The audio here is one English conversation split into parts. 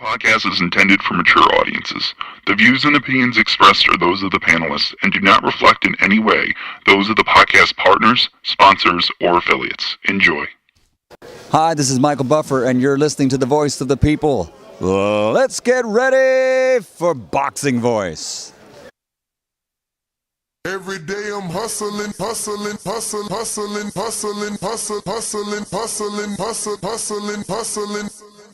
Podcast is intended for mature audiences. The views and opinions expressed are those of the panelists and do not reflect in any way those of the podcast partners, sponsors, or affiliates. Enjoy. Hi, this is Michael Buffer, and you're listening to the Voice of the People. Let's get ready for Boxing Voice. Every day I'm hustling, hustling, hustling, hustling, hustling, hustling, hustling, hustling, hustling, hustling, hustling.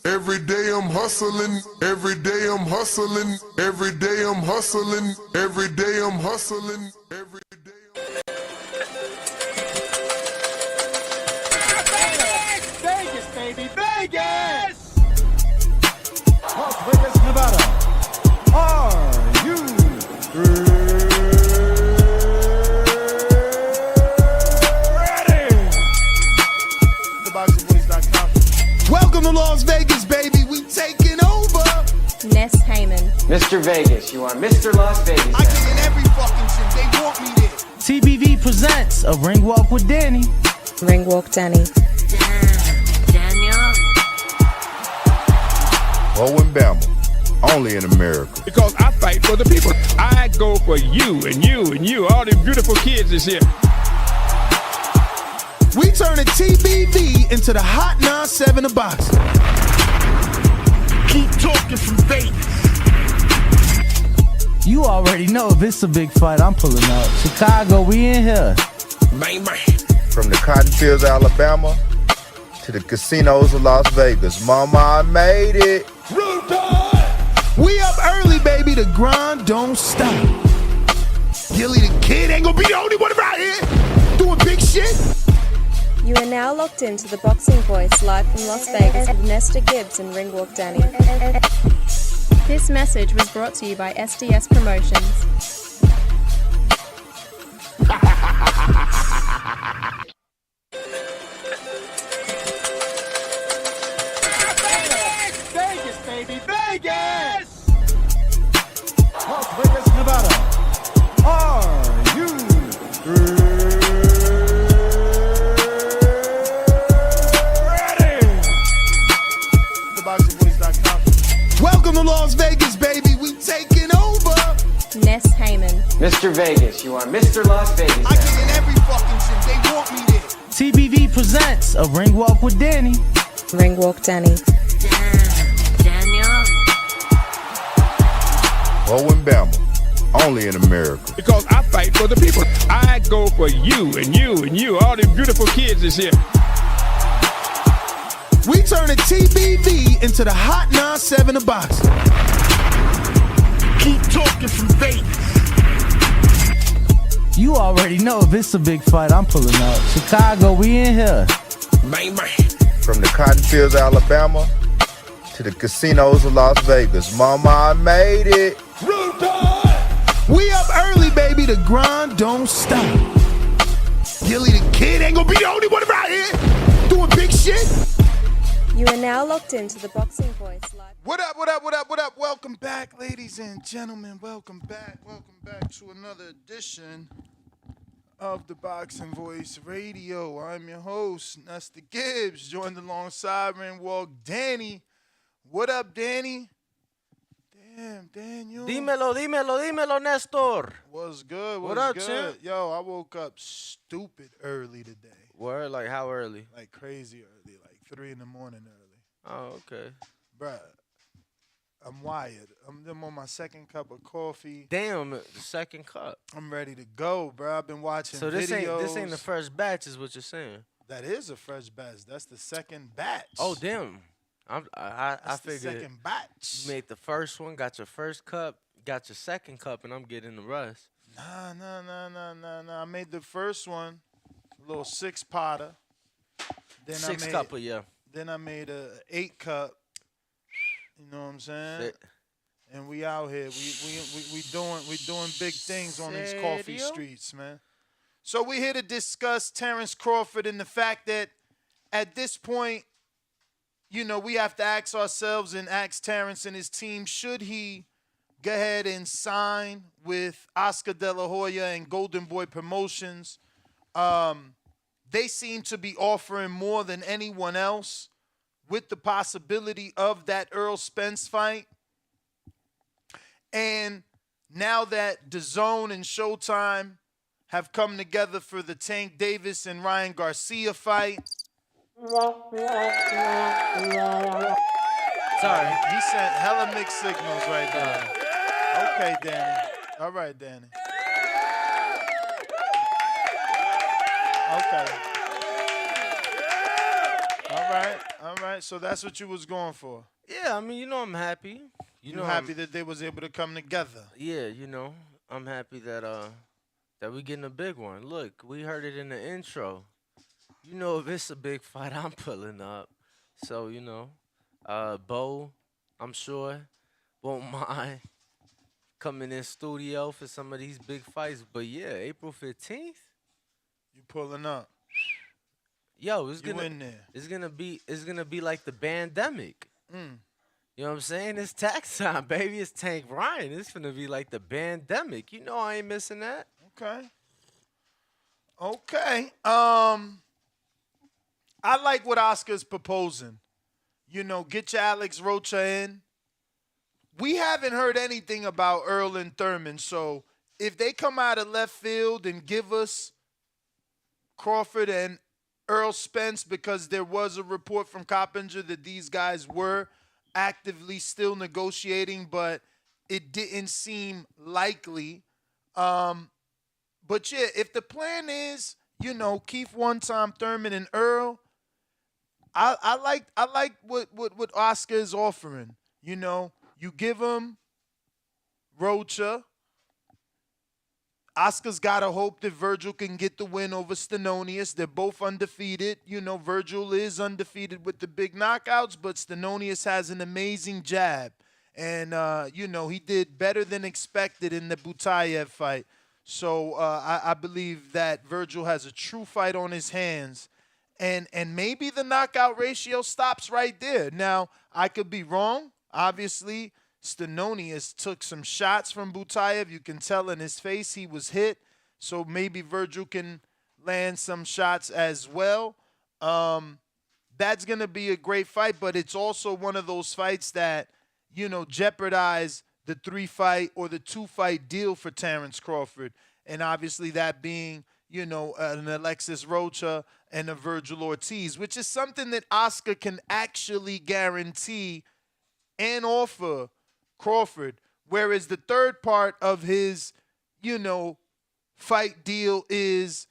Every day I'm hustling, every day I'm hustling, every day I'm hustling, every day I'm hustling, every day Vegas, baby, Vegas! Las Vegas, Nevada. Are you ready? TheBoxingVoice.com. Welcome to Las Vegas, baby. We taking over. Ness Heyman. Mr. Vegas, you are Mr. Las Vegas. I get in every fucking shit. They want me there. TBV presents a ring walk with Danny. Ring Walk Danny. Daniel. Owen Bama, only in America. Because I fight for the people. I go for you and you and you. All them beautiful kids is here. We turn a TBV into the Hot 97 of boxing. Keep talking from Vegas. You already know if it's a big fight, I'm pulling up. Chicago, we in here. Bang, bang. From the cotton fields of Alabama to the casinos of Las Vegas. Mama, I made it. We up early, baby. The grind don't stop. Gilly the Kid ain't gonna be the only one around here doing big shit. You are now locked into the Boxing Voice live from Las Vegas with Nesta Gibbs and Ring Walk Danny. This message was brought to you by SDS Promotions. Vegas, baby, Vegas! Las Vegas, Nevada. Are you ready? TheBoxingVoice.com. Welcome to Las Vegas, baby. We taking over. Ness Heyman. Mr. Vegas, you are Mr. Las Vegas. I get in every fucking shit. They want me there. TBV presents a ring walk with Danny. Ring Walk Danny. Daniel. Owen Bama, only in America. Because I fight for the people. I go for you and you and you. All them beautiful kids is here. We turn a TBV into the Hot 97 of boxing. Keep talking from Vegas. You already know if it's a big fight, I'm pulling up. Chicago, we in here. Bang, bang. From the cotton fields of Alabama to the casinos of Las Vegas. Mama, I made it. We up early, baby. The grind don't stop. Gilly the Kid ain't gonna be the only one around here doing big shit. You are now locked into the Boxing Voice live. What up, what up, what up, what up? Welcome back, ladies and gentlemen. Welcome back to another edition of the Boxing Voice Radio. I'm your host, Nesta Gibbs, joined alongside Ring Walk Danny. What up, Danny? Damn, Daniel. Dímelo, Nestor. What's good? What up, good? champ? Yo, I woke up stupid early today. Word, like how early? Like crazy early, like 3 in the morning early. Oh, okay. Bruh, I'm wired. I'm on my second cup of coffee. Damn, the second cup. I'm ready to go, bruh. I've been watching So videos. this ain't the first batch, is what you're saying. That is a fresh batch. That's the second batch. Oh, damn. I That's the figured second batch. you made the first one, got your first cup, got your second cup, and I'm getting the rest. Nah. I made the first one, a little 6-potter. Then Six cup of yeah. Then I made a 8-cup. You know what I'm saying? And we out here. We doing big things on these coffee streets, man. So we here to discuss Terence Crawford and the fact that at this point, you know, we have to ask ourselves and ask Terence and his team, should he go ahead and sign with Oscar De La Hoya and Golden Boy Promotions? They seem to be offering more than anyone else. with the possibility of that Earl Spence fight. And now that DAZN and Showtime have come together for the Tank Davis and Ryan Garcia fight. Sorry. He sent hella mixed signals right there. Okay, Danny. All right, Danny. Okay. All right. So that's what you was going for. Yeah, I mean, I'm happy. You happy that they was able to come together? Yeah, I'm happy that we getting a big one. Look, we heard it in the intro. If it's a big fight, I'm pulling up. So, Bo, I'm sure, won't mind coming in studio for some of these big fights. But yeah, April 15th. You pulling up? Yo, in there. It's gonna be like the pandemic. Mm. You know what I'm saying? It's tax time, baby. It's Tank Ryan. It's gonna be like the pandemic. I ain't missing that. Okay. I like what Oscar's proposing. Get your Alex Rocha in. We haven't heard anything about Earl and Thurman, so if they come out of left field and give us Crawford and Earl Spence, because there was a report from Coppinger that these guys were actively still negotiating, but it didn't seem likely. But yeah, if the plan is, Keith One Time Thurman and Earl, I like what Oscar is offering. You give him Rocha. Oscar's got to hope that Virgil can get the win over Stenonius. They're both undefeated. Virgil is undefeated with the big knockouts, but Stenonius has an amazing jab. And, he did better than expected in the Butayev fight. So I believe that Virgil has a true fight on his hands. And maybe the knockout ratio stops right there. Now, I could be wrong. Obviously, Stenonius took some shots from Butayev. You can tell in his face he was hit. So maybe Virgil can land some shots as well. That's going to be a great fight, but it's also one of those fights that, jeopardize the 3-fight or the 2-fight deal for Terence Crawford. And obviously that being, an Alexis Rocha and a Virgil Ortiz, which is something that Oscar can actually guarantee and offer Crawford. Whereas the third part of his, fight deal is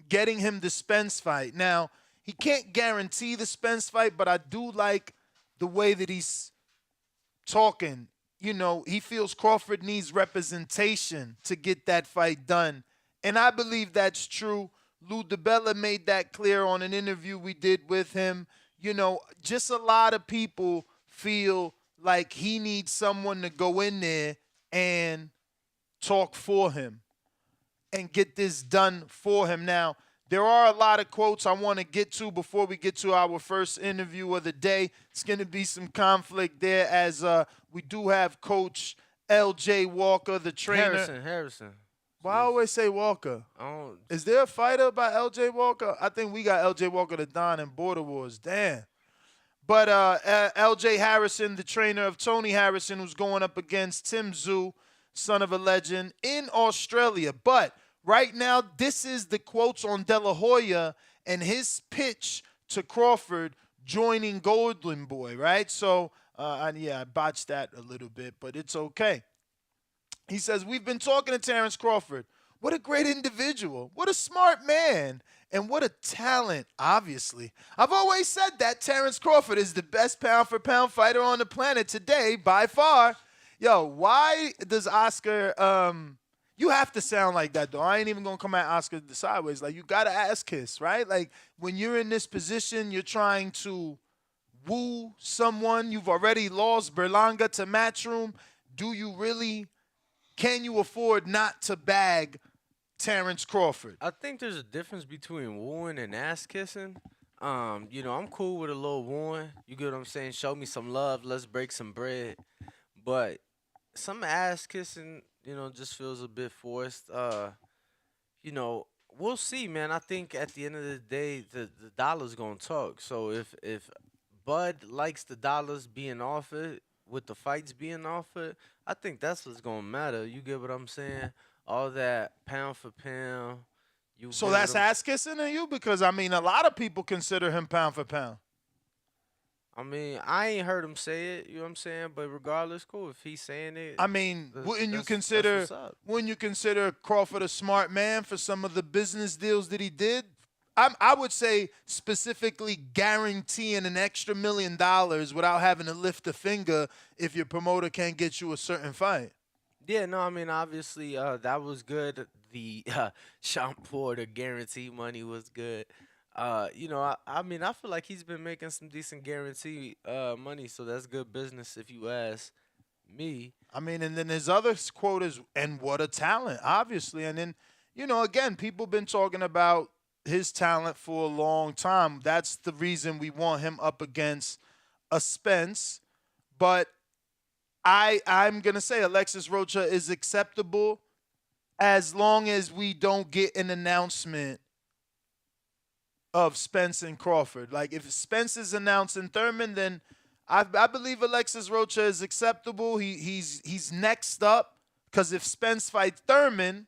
getting him the Spence fight. Now, he can't guarantee the Spence fight, but I do like the way that he's talking. He feels Crawford needs representation to get that fight done. And I believe that's true. Lou DiBella made that clear on an interview we did with him. Just a lot of people feel like he needs someone to go in there and talk for him and get this done for him. Now, there are a lot of quotes I want to get to before we get to our first interview of the day. It's going to be some conflict there as we do have Coach L.J. Walker, the trainer. Harrison. Well, I always say Walker. Is there a fighter by L.J. Walker? I think we got L.J. Walker, the Don, and Border Wars. Damn. But L.J. Harrison, the trainer of Tony Harrison, who's going up against Tim Tszyu, son of a legend, in Australia. But right now, this is the quotes on De La Hoya and his pitch to Crawford joining Golden Boy, right? So, I botched that a little bit, but it's okay. He says, we've been talking to Terence Crawford. What a great individual. What a smart man. And what a talent, obviously. I've always said that Terence Crawford is the best pound-for-pound fighter on the planet today, by far. Yo, why does Oscar... you have to sound like that, though. I ain't even going to come at Oscar sideways. Like, you got to ask Kiss, right? Like, when you're in this position, you're trying to woo someone. You've already lost Berlanga to Matchroom. Can you afford not to bag Terence Crawford? I think there's a difference between wooing and ass kissing. I'm cool with a little wooing. You get what I'm saying? Show me some love. Let's break some bread. But some ass kissing, just feels a bit forced. We'll see, man. I think at the end of the day, the dollar's gonna talk. So if Bud likes the dollars being offered with the fights being offered. I think that's what's gonna matter. You get what I'm saying? All that pound for pound. You So get what that's I'm ass kissing to you? Because, I mean, a lot of people consider him pound for pound. I mean, I ain't heard him say it, you know what I'm saying? But regardless, cool. If he's saying it, I mean, that's, wouldn't you that's consider what's up. Crawford a smart man for some of the business deals that he did? I would say specifically guaranteeing an extra $1 million without having to lift a finger if your promoter can't get you a certain fight. Yeah, no, I mean, obviously, that was good. The Sean Porter guarantee money was good. I mean, I feel like he's been making some decent guarantee money, so that's good business if you ask me. I mean, and then his other quote is, and what a talent, obviously. And then, again, people been talking about his talent for a long time. That's the reason we want him up against a Spence. But I'm going to say Alexis Rocha is acceptable as long as we don't get an announcement of Spence and Crawford. Like, if Spence is announcing Thurman, then I believe Alexis Rocha is acceptable. He's next up, because if Spence fights Thurman,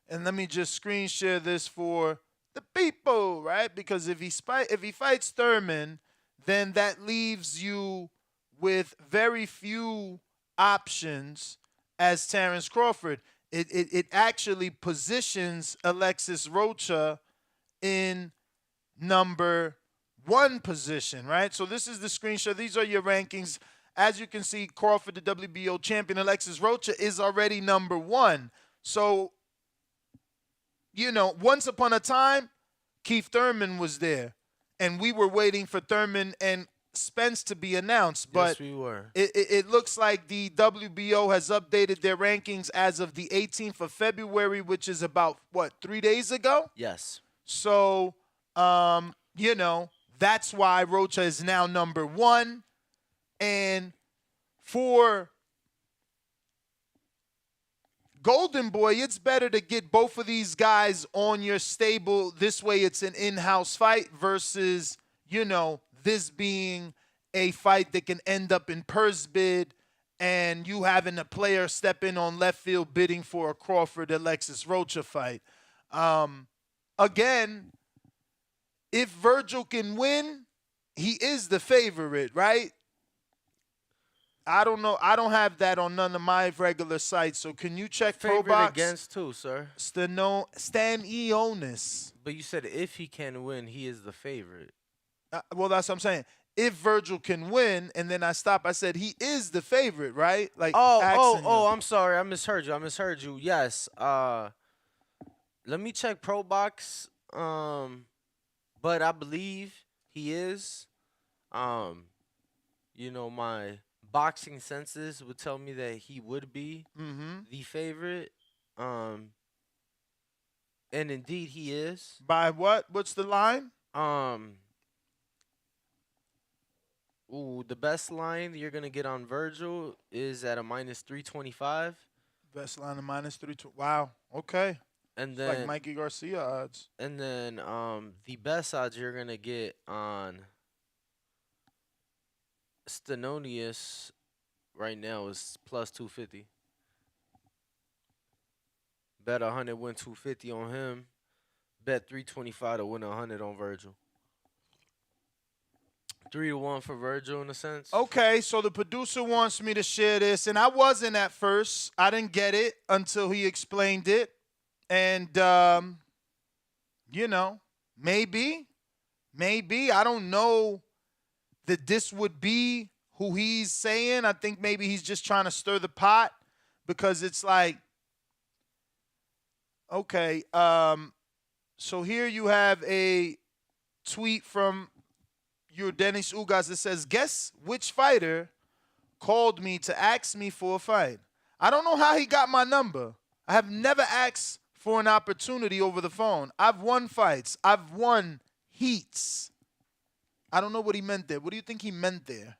and let me just screen share this for the people, right? Because if he fights Thurman, then that leaves you with very few options as Terence Crawford. It actually positions Alexis Rocha in number 1 position, right? So this is the screenshot. These are your rankings. As you can see, Crawford, the WBO champion, Alexis Rocha is already number 1. So, once upon a time, Keith Thurman was there, and we were waiting for Thurman and Spence to be announced. But Yes, we were. it looks like the WBO has updated their rankings as of the 18th of February, which is about, 3 days ago? Yes. So, that's why Rocha is now number 1. And for Golden Boy, it's better to get both of these guys on your stable. This way it's an in-house fight versus, this being a fight that can end up in purse bid and you having a player step in on left field bidding for a Crawford-Alexis Rocha fight. Again, if Virgil can win, he is the favorite, right? I don't know. I don't have that on none of my regular sites. So can you check Favorite ProBox? against who, sir? Stan Ionis. But you said if he can win, he is the favorite. Well, that's what I'm saying. If Virgil can win, and then I said he is the favorite, right? Like, I'm sorry. I misheard you. Yes. Let me check ProBox. But I believe he is. My boxing senses would tell me that he would be the favorite. And indeed he is. By what? What's the line? The best line you're gonna get on Virgil is at a -325. Best line of -320. Wow. Okay. And It's then like Mikey Garcia odds. And then the best odds you're gonna get on Stenonius right now is +250. Bet 100, win 250 on him. Bet 325 to win 100 on Virgil. 3-1 for Virgil in a sense. Okay, so the producer wants me to share this, and I wasn't at first. I didn't get it until he explained it. And, maybe, I don't know that this would be who he's saying. I think maybe he's just trying to stir the pot because it's like, okay, so here you have a tweet from your Dennis Ugas that says, guess which fighter called me to ask me for a fight? I don't know how he got my number. I have never asked for an opportunity over the phone. I've won fights. I've won heats. I don't know what he meant there. What do you think he meant there?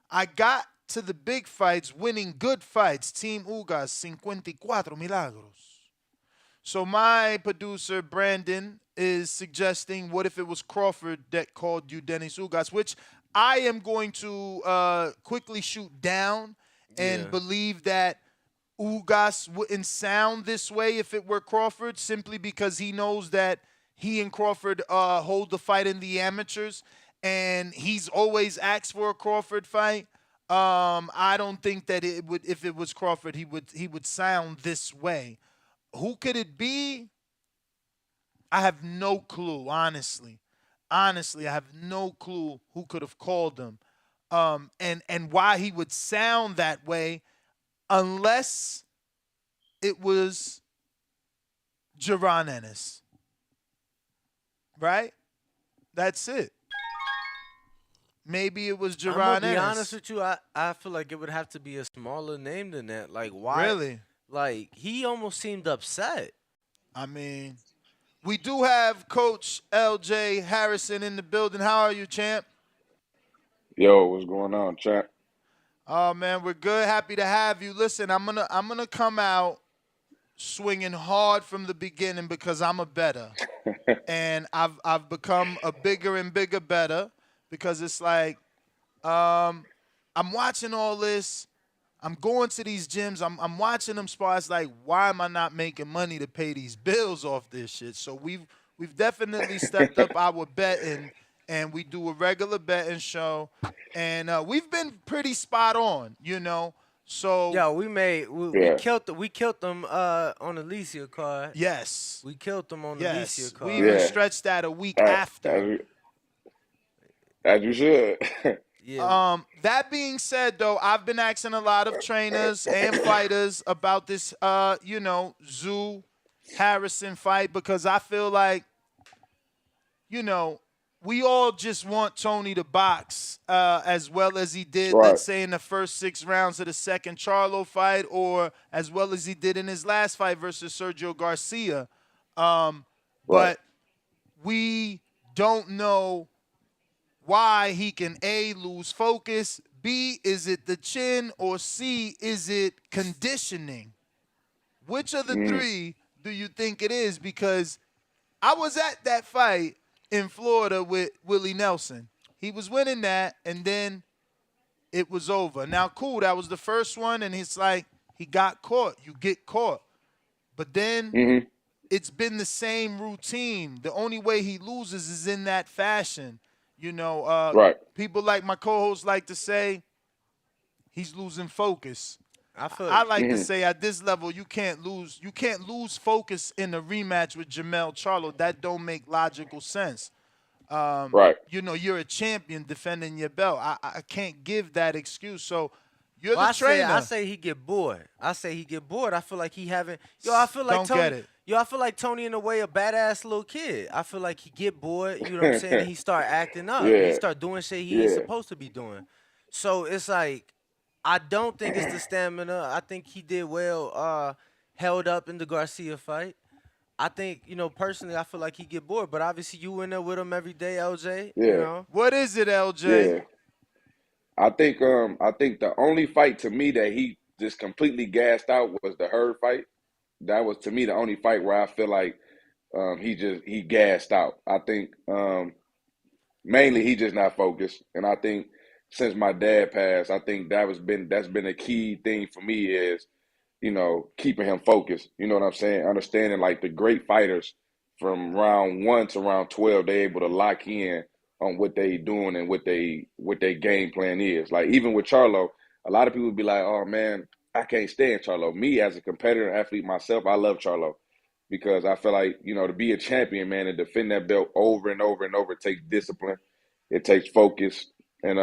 I got to the big fights, winning good fights. Team Ugas, 54 milagros. So my producer, Brandon, is suggesting, what if it was Crawford that called you Dennis Ugas, which I am going to quickly shoot down and Yeah. believe that Ugas wouldn't sound this way if it were Crawford, simply because he knows that he and Crawford hold the fight in the amateurs, and he's always asked for a Crawford fight. I don't think that it would, if it was Crawford, he would sound this way. Who could it be? I have no clue, honestly. Honestly, I have no clue who could have called him, and why he would sound that way, unless it was Jaron Ennis, right? That's it. Maybe it was I'm gonna Jaron be honest Ennis. with you. I feel like it would have to be a smaller name than that. Like why? Really? Like he almost seemed upset. I mean, we do have Coach LJ Harrison in the building. How are you, champ? Yo, what's going on, champ? Oh man, we're good. Happy to have you. Listen, I'm gonna come out swinging hard from the beginning because I'm a better, and I've become a bigger and bigger better, because it's like, I'm watching all this. I'm going to these gyms. I'm watching them spar. It's like, why am I not making money to pay these bills off this shit? So we've definitely stepped up our betting, and we do a regular betting show, and we've been pretty spot on, you know. So Yo, we Yeah, killed them on the Alicia card. yes, We killed them on the Alicia yes, we card. even yeah. stretched that a week As, after. as you should. Yeah. That being said, though, I've been asking a lot of trainers and fighters about this, Zoo Harrison fight, because I feel like, you know, we all just want Tony to box as well as he did, Right, let's say, in the first 6 rounds of the second Charlo fight, or as well as he did in his last fight versus Sergio Garcia. right. But we don't know why he can, A, lose focus, B, is it the chin, or C, is it conditioning? Which of the Mm, three do you think it is? Because I was at that fight in Florida with Willie Nelson. He was winning that, and then it was over. Now, cool, that was the first one, and it's like he got caught. You get caught. But then mm-hmm. it's been the same routine. The only way he loses is in that fashion. You know, Right. people like my co-hosts like to say he's losing focus. I feel I like to Mm-hmm. say, at this level, you can't lose focus in a rematch with Jamel Charlo. That don't make logical sense. Right. You know, you're a champion defending your belt. I can't give that excuse. So you're Well, the trainer. I say he get bored. I say he get bored. I feel like he having. Yo, I feel like Don't Tony. get it. Yo, I feel like Tony in a way a badass little kid. I feel like he get bored. You know what I'm saying? And he start acting up. He Yeah, start doing shit he ain't yeah. supposed to be doing. So it's like, I don't think it's the stamina. I think he did well. Held up in the Garcia fight. I think, personally, I feel like he get bored. But obviously, you in there with him every day, LJ. You Yeah, know. What is it, LJ? yeah. I think the only fight to me that he just completely gassed out was the Hurd fight. That was to me the only fight where I feel like he gassed out. I think mainly he just not focused, and I think since my dad passed, I think that's been a key thing for me is keeping him focused. You know what I'm saying? Understanding like the great fighters from round 1 to round 12, they able to lock in on what they doing and what they game plan is. Like even with Charlo, a lot of people be like, "Oh man, I can't stand Charlo." Me as a competitor athlete myself, I love Charlo because I feel like to be a champion, man, and defend that belt over and over and over, it takes discipline, it takes focus, and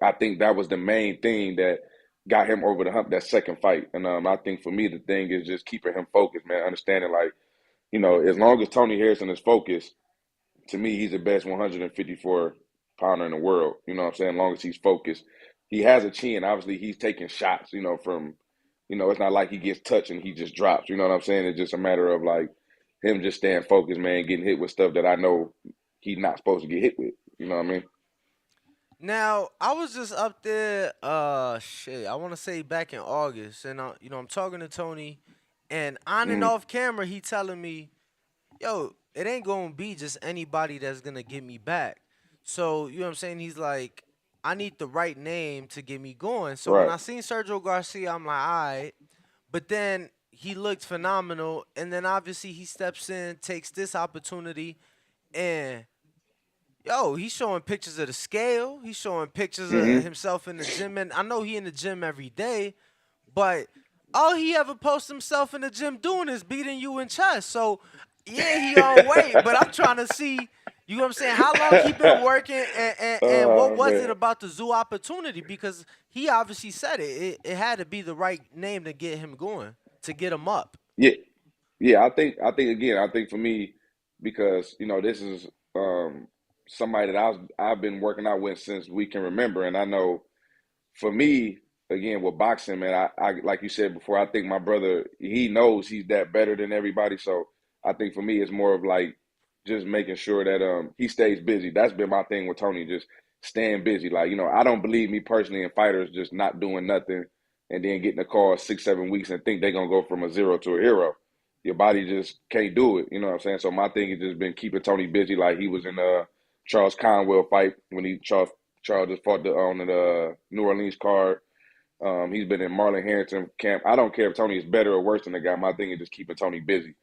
I think that was the main thing that got him over the hump that second fight. And I think for me, the thing is just keeping him focused, man. Understanding like, as long as Tony Harrison is focused, to me, he's the best 154 pounder in the world. You know what I'm saying? As long as he's focused, he has a chin. Obviously, he's taking shots. From, it's not like he gets touched and he just drops. You know what I'm saying? It's just a matter of like him just staying focused, man, getting hit with stuff that I know he's not supposed to get hit with. You know what I mean? Now, I was just up there, I want to say back in August, and I'm talking to Tony, And on and off camera, he telling me, yo, it ain't gonna be just anybody that's gonna get me back. So, you know what I'm saying? He's like, I need the right name to get me going. So when Right. I seen Sergio Garcia, I'm like, all right. But then he looked phenomenal. And then obviously he steps in, takes this opportunity, and yo, he's showing pictures of the scale. He's showing pictures of Mm-hmm. himself in the gym. And I know he in the gym every day, but all he ever posts himself in the gym doing is beating you in chest. So yeah, he on weight, but I'm trying to see, you know what I'm saying, how long he been working, and what Oh was it man. about the zoo opportunity? Because he obviously said it had to be the right name to get him going, to get him up. Yeah. Yeah, I think again, I think for me, because this is somebody that I've been working out with since we can remember, and I know for me, again with boxing, man, I like you said before, I think my brother, he knows he's that better than everybody. So I think for me, it's more of like just making sure that he stays busy. That's been my thing with Tony, just staying busy. Like I don't believe me personally in fighters just not doing nothing and then getting a call 6 7 weeks and think they're gonna go from a zero to a hero. Your body just can't do it. You know what I'm saying? So my thing has just been keeping Tony busy. Like he was in Charles Conwell fight when Charles just fought on the New Orleans card. He's been in Marlon Harrington camp. I don't care if Tony is better or worse than the guy. My thing is just keeping Tony busy.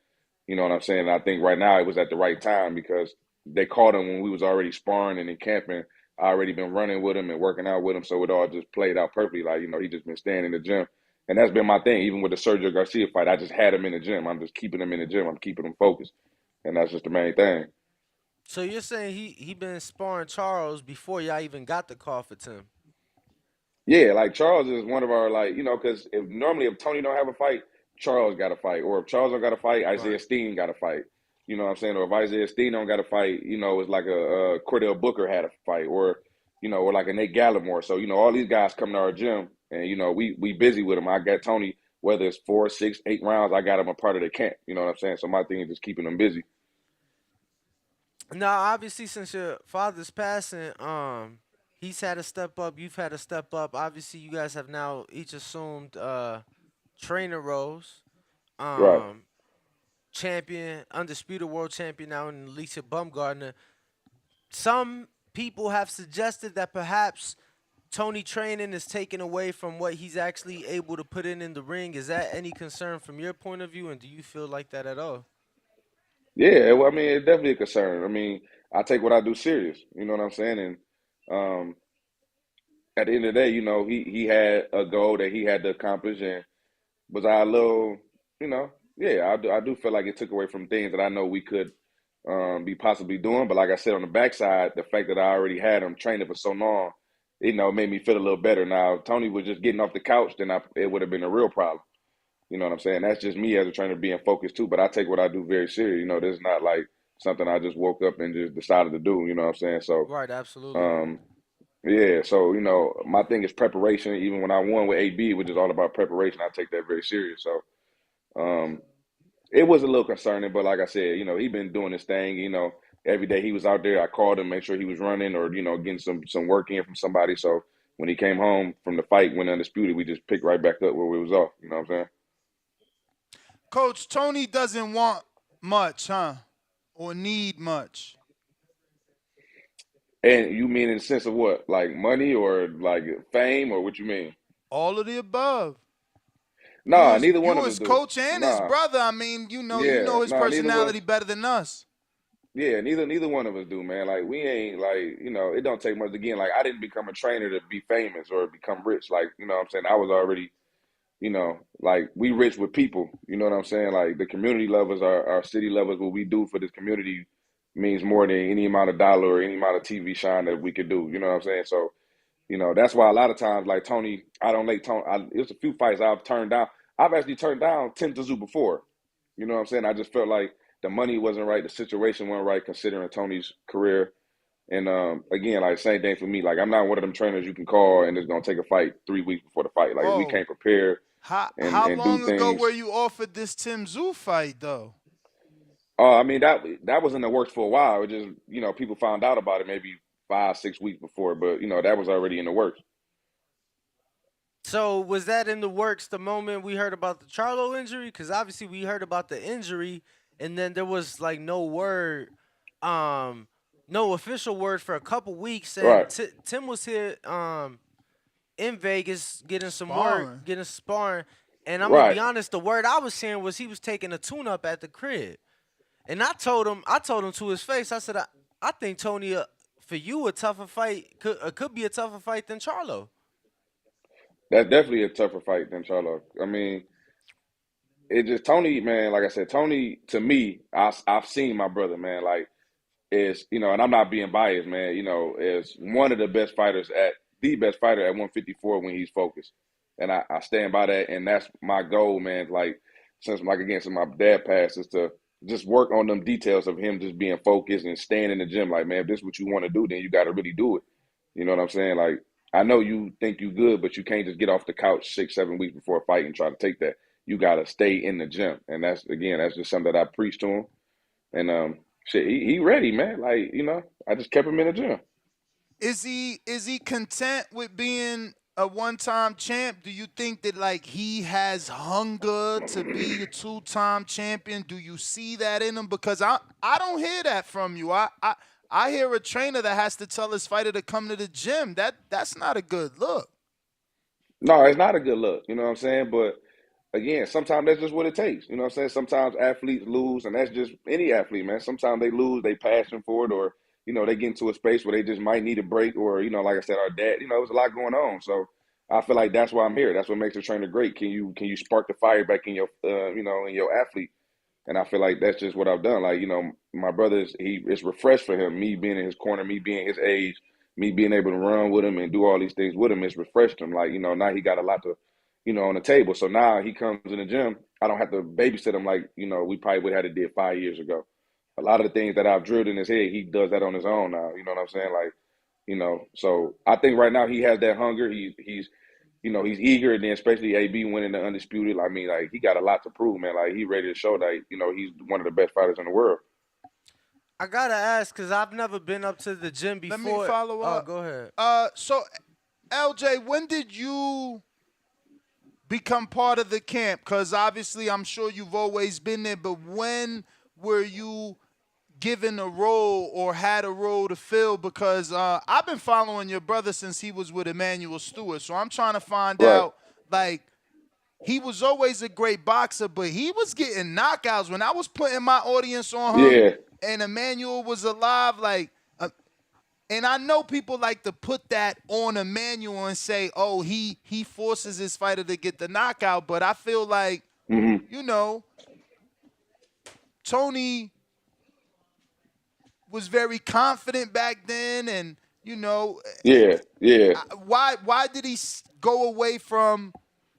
You know what I'm saying? And I think right now it was at the right time because they caught him when we was already sparring and in camping. I already been running with him and working out with him, so it all just played out perfectly. Like he just been staying in the gym, and that's been my thing. Even with the Sergio Garcia fight, I just had him in the gym. I'm just keeping him in the gym. I'm keeping him focused, and that's just the main thing. So you're saying he been sparring Charles before y'all even got the call for Tim? Yeah, like Charles is one of our because if Tony don't have a fight, Charles got to fight, or if Charles don't got to fight, Isaiah Right. Steen got to fight. You know what I'm saying? Or if Isaiah Steen don't got to fight, it's like a Cordell Booker had a fight, or like a Nate Gallimore. So all these guys come to our gym, and we busy with them. I got Tony, whether it's 4, 6, 8 rounds, I got him a part of the camp. You know what I'm saying? So my thing is just keeping them busy. Now, obviously, since your father's passing, he's had to step up. You've had to step up. Obviously, you guys have now each assumed trainer roles. Right. Um, champion, undisputed world champion now in Alicia Bumgardner. Some people have suggested that perhaps Tony training is taken away from what he's actually able to put in the ring. Is that any concern from your point of view, and do you feel like that at all? Yeah, well, I mean, it's definitely a concern. I mean, I take what I do serious. You know what I'm saying? And um, at the end of the day, he had a goal that he had to accomplish, and was I a little, yeah, I do feel like it took away from things that I know we could be possibly doing. But like I said, on the backside, the fact that I already had him training for so long, made me feel a little better. Now, if Tony was just getting off the couch, then it would have been a real problem. You know what I'm saying? That's just me as a trainer being focused too. But I take what I do very serious. This is not like something I just woke up and just decided to do. You know what I'm saying? So, Right, absolutely. um, yeah. So my thing is preparation. Even when I won with AB, which is all about preparation, I take that very serious. So, um, it was a little concerning, but like I said, he been doing his thing. Every day he was out there. I called him, make sure he was running or getting some work in from somebody. So when he came home from the fight, when undisputed, we just picked right back up where we was off. You know what I'm saying? Coach, Tony doesn't want much, huh? Or need much. And you mean in the sense of what? Like money or like fame or what you mean? All of the above. Nah, neither one You of us as do. coach and his Nah. brother. I mean, you Yeah, know his nah, neither one. personality better than us. Yeah, neither one of us do, man. Like we ain't like, it don't take much again. Like I didn't become a trainer to be famous or become rich. Like, what I'm saying? I was already, like we rich with people. You know what I'm saying? Like the community levels, our city levels, what we do for this community means more than any amount of dollar or any amount of TV shine that we could do. You know what I'm saying? So that's why a lot of times, like Tony, I don't like Tony. There's a few fights I've turned down. I've actually turned down Tim Tszyu before. You know what I'm saying? I just felt like the money wasn't right, the situation wasn't right, considering Tony's career. And again, like same thing for me. Like I'm not one of them trainers you can call and it's gonna take a fight 3 weeks before the fight. Like if we Whoa. can't prepare and How do long ago things. were you offered this Tim Tszyu fight though? I mean that was in the works for a while. It just people found out about it maybe 5 6 weeks before, but that was already in the works. So was that in the works the moment we heard about the Charlo injury? Because obviously we heard about the injury, and then there was like no word, um, no official word for a couple weeks. And Right. Tim was here, in Vegas getting some work, Sparring. getting sparring. And I'm gonna Right. be honest, the word I was hearing was he was taking a tune up at the crib. And I told him to his face, I said, I think Tony, for you a tougher fight could be a tougher fight than Charlo. That's definitely a tougher fight than Charlo. I mean, it just Tony, man. Like I said, Tony to me, I've seen my brother, man. Like is and I'm not being biased, man. Is one of the best fighters at the best fighter at 154 when he's focused, and I stand by that, and that's my goal, man. Like since my dad passed, is to just work on them details of him just being focused and staying in the gym. Like, man, if this is what you want to do, then you got to really do it. You know what I'm saying? Like, I know you think you good, but you can't just get off the couch 6-7 weeks before a fight and try to take that. You got to stay in the gym, and that's just something that I preach to him. And shit, he ready, man. Like, I just kept him in the gym. Is he content with being a one-time champ? Do you think that like he has hunger to be a two-time champion? Do you see that in him? Because I don't hear that from you. I hear a trainer that has to tell his fighter to come to the gym. That's not a good look. No, it's not a good look. You know what I'm saying? But again, sometimes that's just what it takes. You know what I'm saying? Sometimes athletes lose, and that's just any athlete, man. Sometimes they lose, they passion for it, or they get into a space where they just might need a break, or like I said, our dad. There's a lot going on. So I feel like that's why I'm here. That's what makes a trainer great. Can you spark the fire back in your in your athlete? And I feel like that's just what I've done. Like, my brother's it's refreshed for him, me being in his corner, me being his age, me being able to run with him and do all these things with him. It's refreshed him. Like, now he got a lot to, on the table. So now he comes in the gym. I don't have to babysit him like, we probably would have had to did 5 years ago. A lot of the things that I've drilled in his head, he does that on his own now. You know what I'm saying? Like, so I think right now he has that hunger. He's eager, and then especially AB winning the undisputed. I mean, like, he got a lot to prove, man. Like, he ready to show that, he's one of the best fighters in the world. I gotta ask, cause I've never been up to the gym before. Let me follow up. Oh, go ahead. So LJ, when did you become part of the camp? Because obviously I'm sure you've always been there, but when were you given a role or had a role to fill? Because I've been following your brother since he was with Emmanuel Stewart, so I'm trying to find out, like, he was always a great boxer, but he was getting knockouts. When I was putting my audience on him and Emmanuel was alive, like, and I know people like to put that on Emmanuel and say, oh, he forces his fighter to get the knockout, but I feel like, Tony was very confident back then, and why did he go away from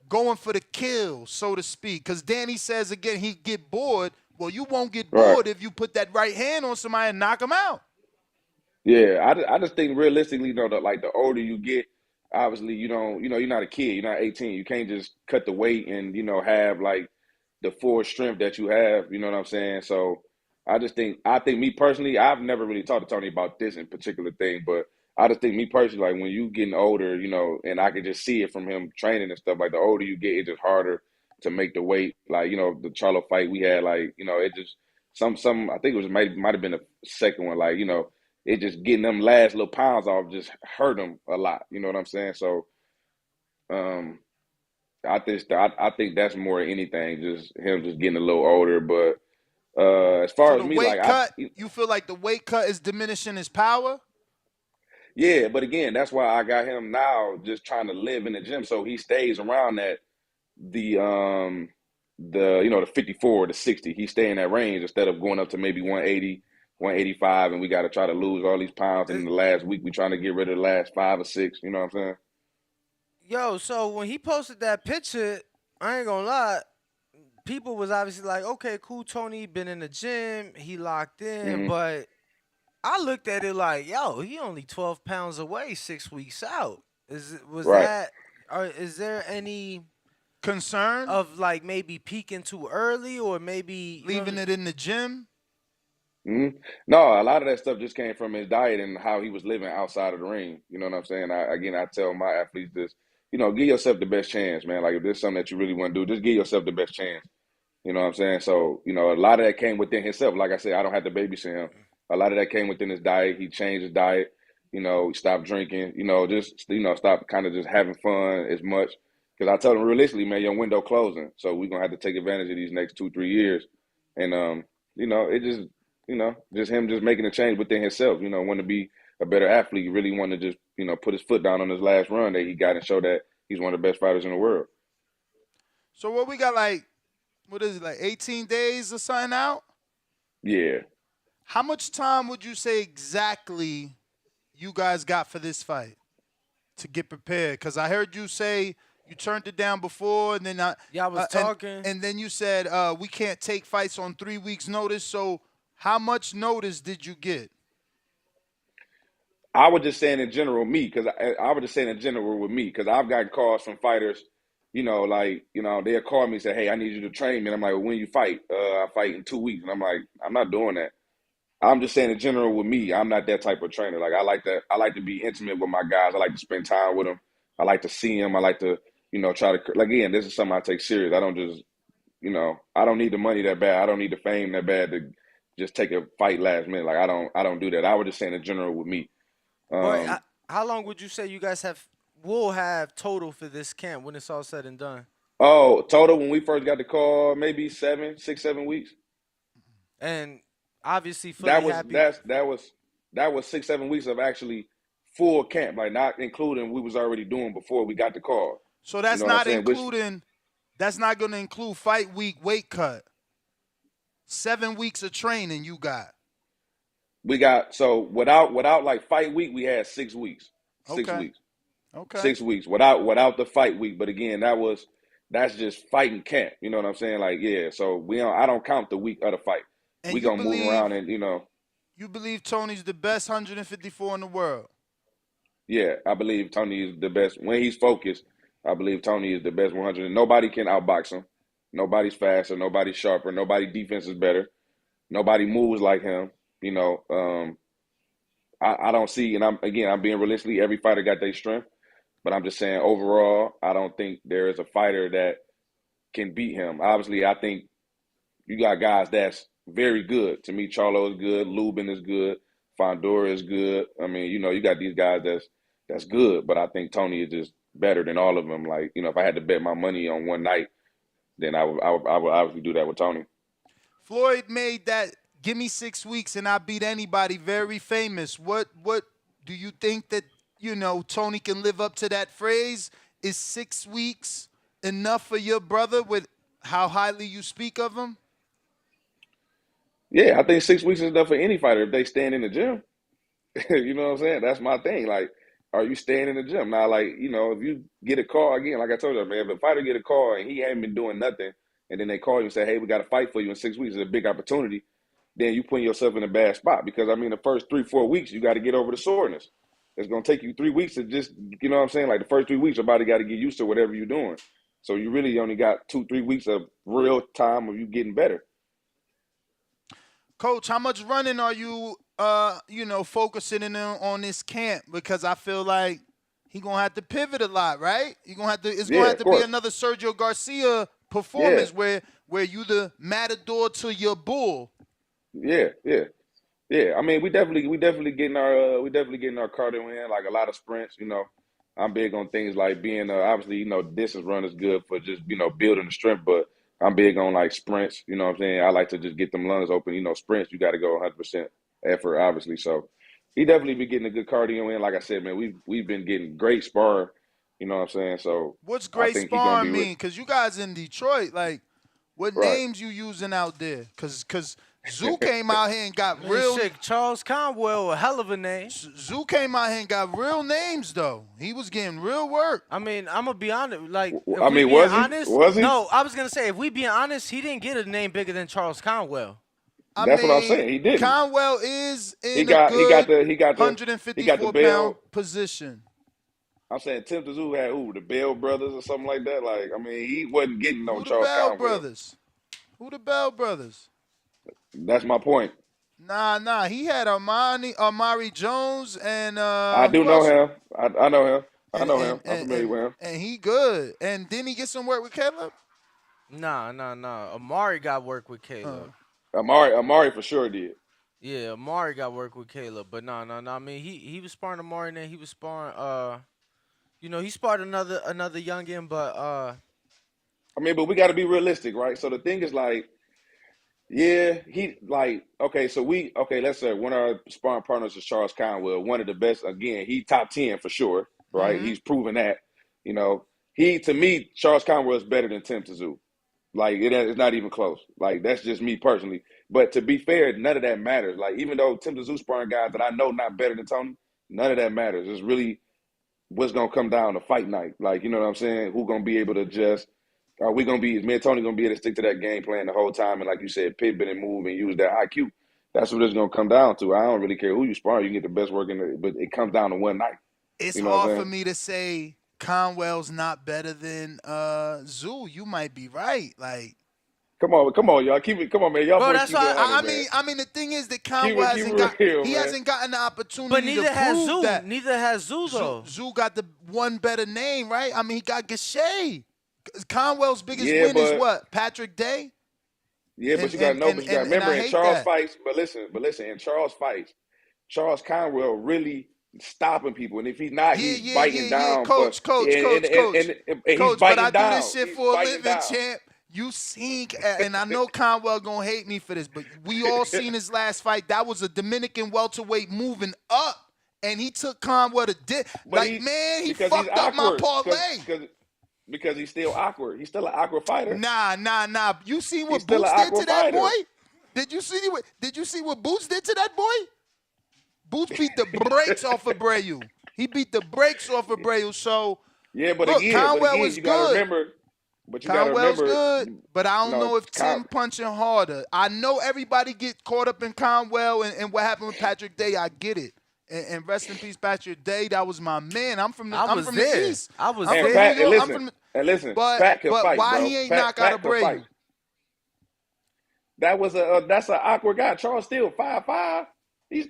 going for the kill, so to speak? Because Danny says again he get bored. Well, you won't get bored if you put that right hand on somebody and knock him out. Yeah, I just think realistically, the older you get, obviously you're not a kid, you're not 18. You can't just cut the weight and have like the full strength that you have. You know what I'm saying? So I think me personally, I've never really talked to Tony about this in particular thing, but I just think me personally, like when you getting older, and I could just see it from him training and stuff. Like the older you get, it's just harder to make the weight. Like the Charlo fight we had, like it just some I think it was might have been the second one. Like it just getting them last little pounds off just hurt him a lot. You know what I'm saying? So I think that's more than anything, just him just getting a little older. But as far as me, weight like cut, you feel like the weight cut is diminishing his power? Yeah, but again, that's why I got him now just trying to live in the gym so he stays around that the 54 to 60. He stay in that range instead of going up to maybe 180, 185, and we got to try to lose all these pounds. And in the last week, we trying to get rid of the last 5 or 6. You know what I'm saying? Yo, so when he posted that picture, I ain't gonna lie, people was obviously like, okay, cool, Tony been in the gym, he locked in, but I looked at it like, yo, he only 12 pounds away 6 weeks out. Is there any concern of like maybe peaking too early or maybe leaving it in the gym? No, a lot of that stuff just came from his diet and how he was living outside of the ring. You know what I'm saying? I tell my athletes this give yourself the best chance, man. Like if there's something that you really want to do, just give yourself the best chance. You know what I'm saying? So, a lot of that came within himself. Like I said, I don't have to babysit him. A lot of that came within his diet. He changed his diet. He stopped drinking. Stop kind of just having fun as much. Because I told him realistically, man, your window closing. So we're gonna have to take advantage of these next 2-3 years. And it just him just making a change within himself. Want to be a better athlete. Really want to just put his foot down on his last run that he got and show that he's one of the best fighters in the world. So what we got, like, what is it, like 18 days or something out? Yeah. How much time would you say exactly you guys got for this fight to get prepared? Because I heard you say you turned it down before, and then I was talking. And then you said we can't take fights on 3 weeks' notice. So how much notice did you get? I was just saying in general, me, because I was just saying in general with me, because I've got calls from fighters, they'll call me and say, hey, I need you to train me. And I'm like, well, when you fight? I fight in 2 weeks. And I'm like, I'm not doing that. I'm just saying in general with me, I'm not that type of trainer. Like I like to be intimate with my guys. I like to spend time with them. I like to see them. I like to, try to, like, again, this is something I take serious. I don't just, I don't need the money that bad. I don't need the fame that bad to just take a fight last minute. Like I don't do that. I was just saying in general with me. How long would you say you guys will have total for this camp when it's all said and done? Oh, total when we first got the call, maybe 6, 7 weeks. And obviously, that happy. was 6, 7 weeks of actually full camp, like not including we was already doing before we got the call. So that's not including. That's not going to include fight week weight cut. 7 weeks of training you got. We got, so without like fight week, we had 6 weeks. 6 weeks. Okay. 6 weeks without the fight week. But again, that's just fighting camp. You know what I'm saying? Like, yeah. So I don't count the week of the fight. And we gonna move around and You believe Tony's the best 154 in the world? Yeah, I believe Tony is the best when he's focused. I believe Tony is the best 100. Nobody can outbox him. Nobody's faster. Nobody's sharper. Nobody defense is better. Nobody moves like him. I don't see, and I'm being realistic. Every fighter got their strength, but I'm just saying overall, I don't think there is a fighter that can beat him. Obviously, I think you got guys that's very good. To me, Charlo is good. Lubin is good. Fondora is good. I mean, you got these guys that's good, but I think Tony is just better than all of them. Like, if I had to bet my money on one night, then I would obviously do that with Tony. Floyd made that "Give me 6 weeks and I beat anybody" very famous. What do you think that Tony can live up to that phrase? Is 6 weeks enough for your brother with how highly you speak of him? Yeah, I think 6 weeks is enough for any fighter if they stand in the gym. You know what I'm saying? That's my thing. Like, are you staying in the gym? Now, like, if you get a call, again, like I told you, man, if a fighter get a call and he hadn't been doing nothing, and then they call you and say, hey, we got to fight for you in 6 weeks, it's a big opportunity, then you putting yourself in a bad spot. Because, I mean, the first 3-4 weeks, you got to get over the soreness. It's going to take you 3 weeks to just, you know what I'm saying? Like, the first 3 weeks, your body got to get used to whatever you're doing. So you really only got 2-3 weeks of real time of you getting better. Coach, how much running are you, focusing in on this camp? Because I feel like he gonna have to pivot a lot, right? It's gonna have to be another Sergio Garcia performance where you the matador to your bull. Yeah. I mean, we definitely getting our cardio in, like a lot of sprints. I'm big on things like being obviously distance run is good for just building the strength, but I'm big on like sprints. You know what I'm saying? I like to just get them lungs open. Sprints, you got to go 100% effort, obviously. So he definitely be getting a good cardio in. Like I said, man, we've been getting great sparring. You know what I'm saying? So what's great sparring mean? Because you guys in Detroit, like, what names you using out there? Because Zoo came out here and got real. Shit, Charles Conwell, a hell of a name. Zoo came out here and got real names, though. He was getting real work. I mean, I'm gonna be honest. Like, was he? No, I was gonna say, if we being honest, he didn't get a name bigger than Charles Conwell. That's what I'm saying. He didn't. Conwell is in he got the 154-pound position. I'm saying Tim Tszyu had the Bell brothers or something like that. Like, I mean, he wasn't getting no Charles Conwell. Who the Bell brothers? That's my point. Nah. He had Amari Jones and I do know him. I know him. I know him. I'm familiar with him. And he good. And didn't he get some work with Caleb? Nah. Amari got work with Caleb. Amari for sure did. Yeah, Amari got work with Caleb, but nah. I mean, he was sparring Amari, and then he was sparring. He sparred another youngin, but I mean, but we got to be realistic, right? So the thing is like, yeah, let's say one of our sparring partners is Charles Conwell, one of the best. Again, he top 10 for sure, right? Mm-hmm. He's proven that. To me, Charles Conwell is better than Tim Tszyu. Like, it's not even close. Like, that's just me personally. But to be fair, none of that matters. Like, even though Tim Tszyu sparring guys that I know not better than Tony, none of that matters. It's really what's going to come down to fight night. Like, you know what I'm saying? Who going to be able to just – me and Tony going to be able to stick to that game plan the whole time and, like you said, pivot and move and use that IQ. That's what it's going to come down to. I don't really care who you spar. You can get the best work in it, but it comes down to one night. It's hard for me to say Conwell's not better than Tszyu. You might be right. Like, come on, y'all. Come on, man. Y'all. Bro, that's why I mean, the thing is that Conwell hasn't gotten the opportunity. But neither to has prove Tszyu. that. Neither has Tszyu though. Tszyu got the one better name, right? I mean, he got Gachet. Conwell's biggest win is what? Patrick Day. Yeah, but you got to remember in Charles fights. But listen, in Charles fights, Charles Conwell really stopping people, and if he's not, he's biting down. Coach. And he's biting but I down. do this shit for a living, champ. You seen, and I know Conwell gonna hate me for this, but we all seen his last fight. That was a Dominican welterweight moving up, and he took Conwell to he fucked up my parlay. Because he's still awkward. He's still an awkward fighter. Nah. You seen what Boots did to that boy? Did you see what Boots did to that boy? Boots beat the brakes off of Abreu. He beat the brakes off of Abreu. So yeah, but look, again, Conwell was you good. gotta remember. But you Conwell's gotta remember, good, but I don't know if Tim punching harder. I know everybody get caught up in Conwell and what happened with Patrick Day. I get it. And rest in peace, Patrick Day. That was my man. I'm from the East. I was I'm there. from New York. Listen, but Pat can fight, why bro. he ain't knock out Abreu? That's an awkward guy. Charles still 5'5". He's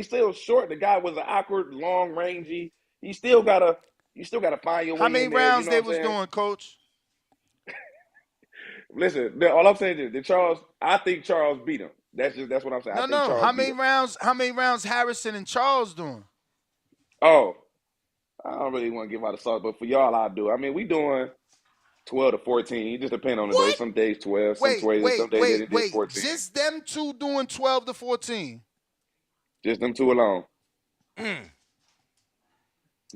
still short. The guy was an awkward, long rangy. You still gotta find your way. How many rounds they was doing, Coach? Listen, all I'm saying is that I think Charles beat him. That's what I'm saying. No. How many rounds Harrison and Charles doing? Oh, I don't really want to give out the sauce, but for y'all, I do. I mean, we doing 12 to 14. It just depends on the day. Some days 12, some days it is 14. Just them two doing 12 to 14. Just them two alone.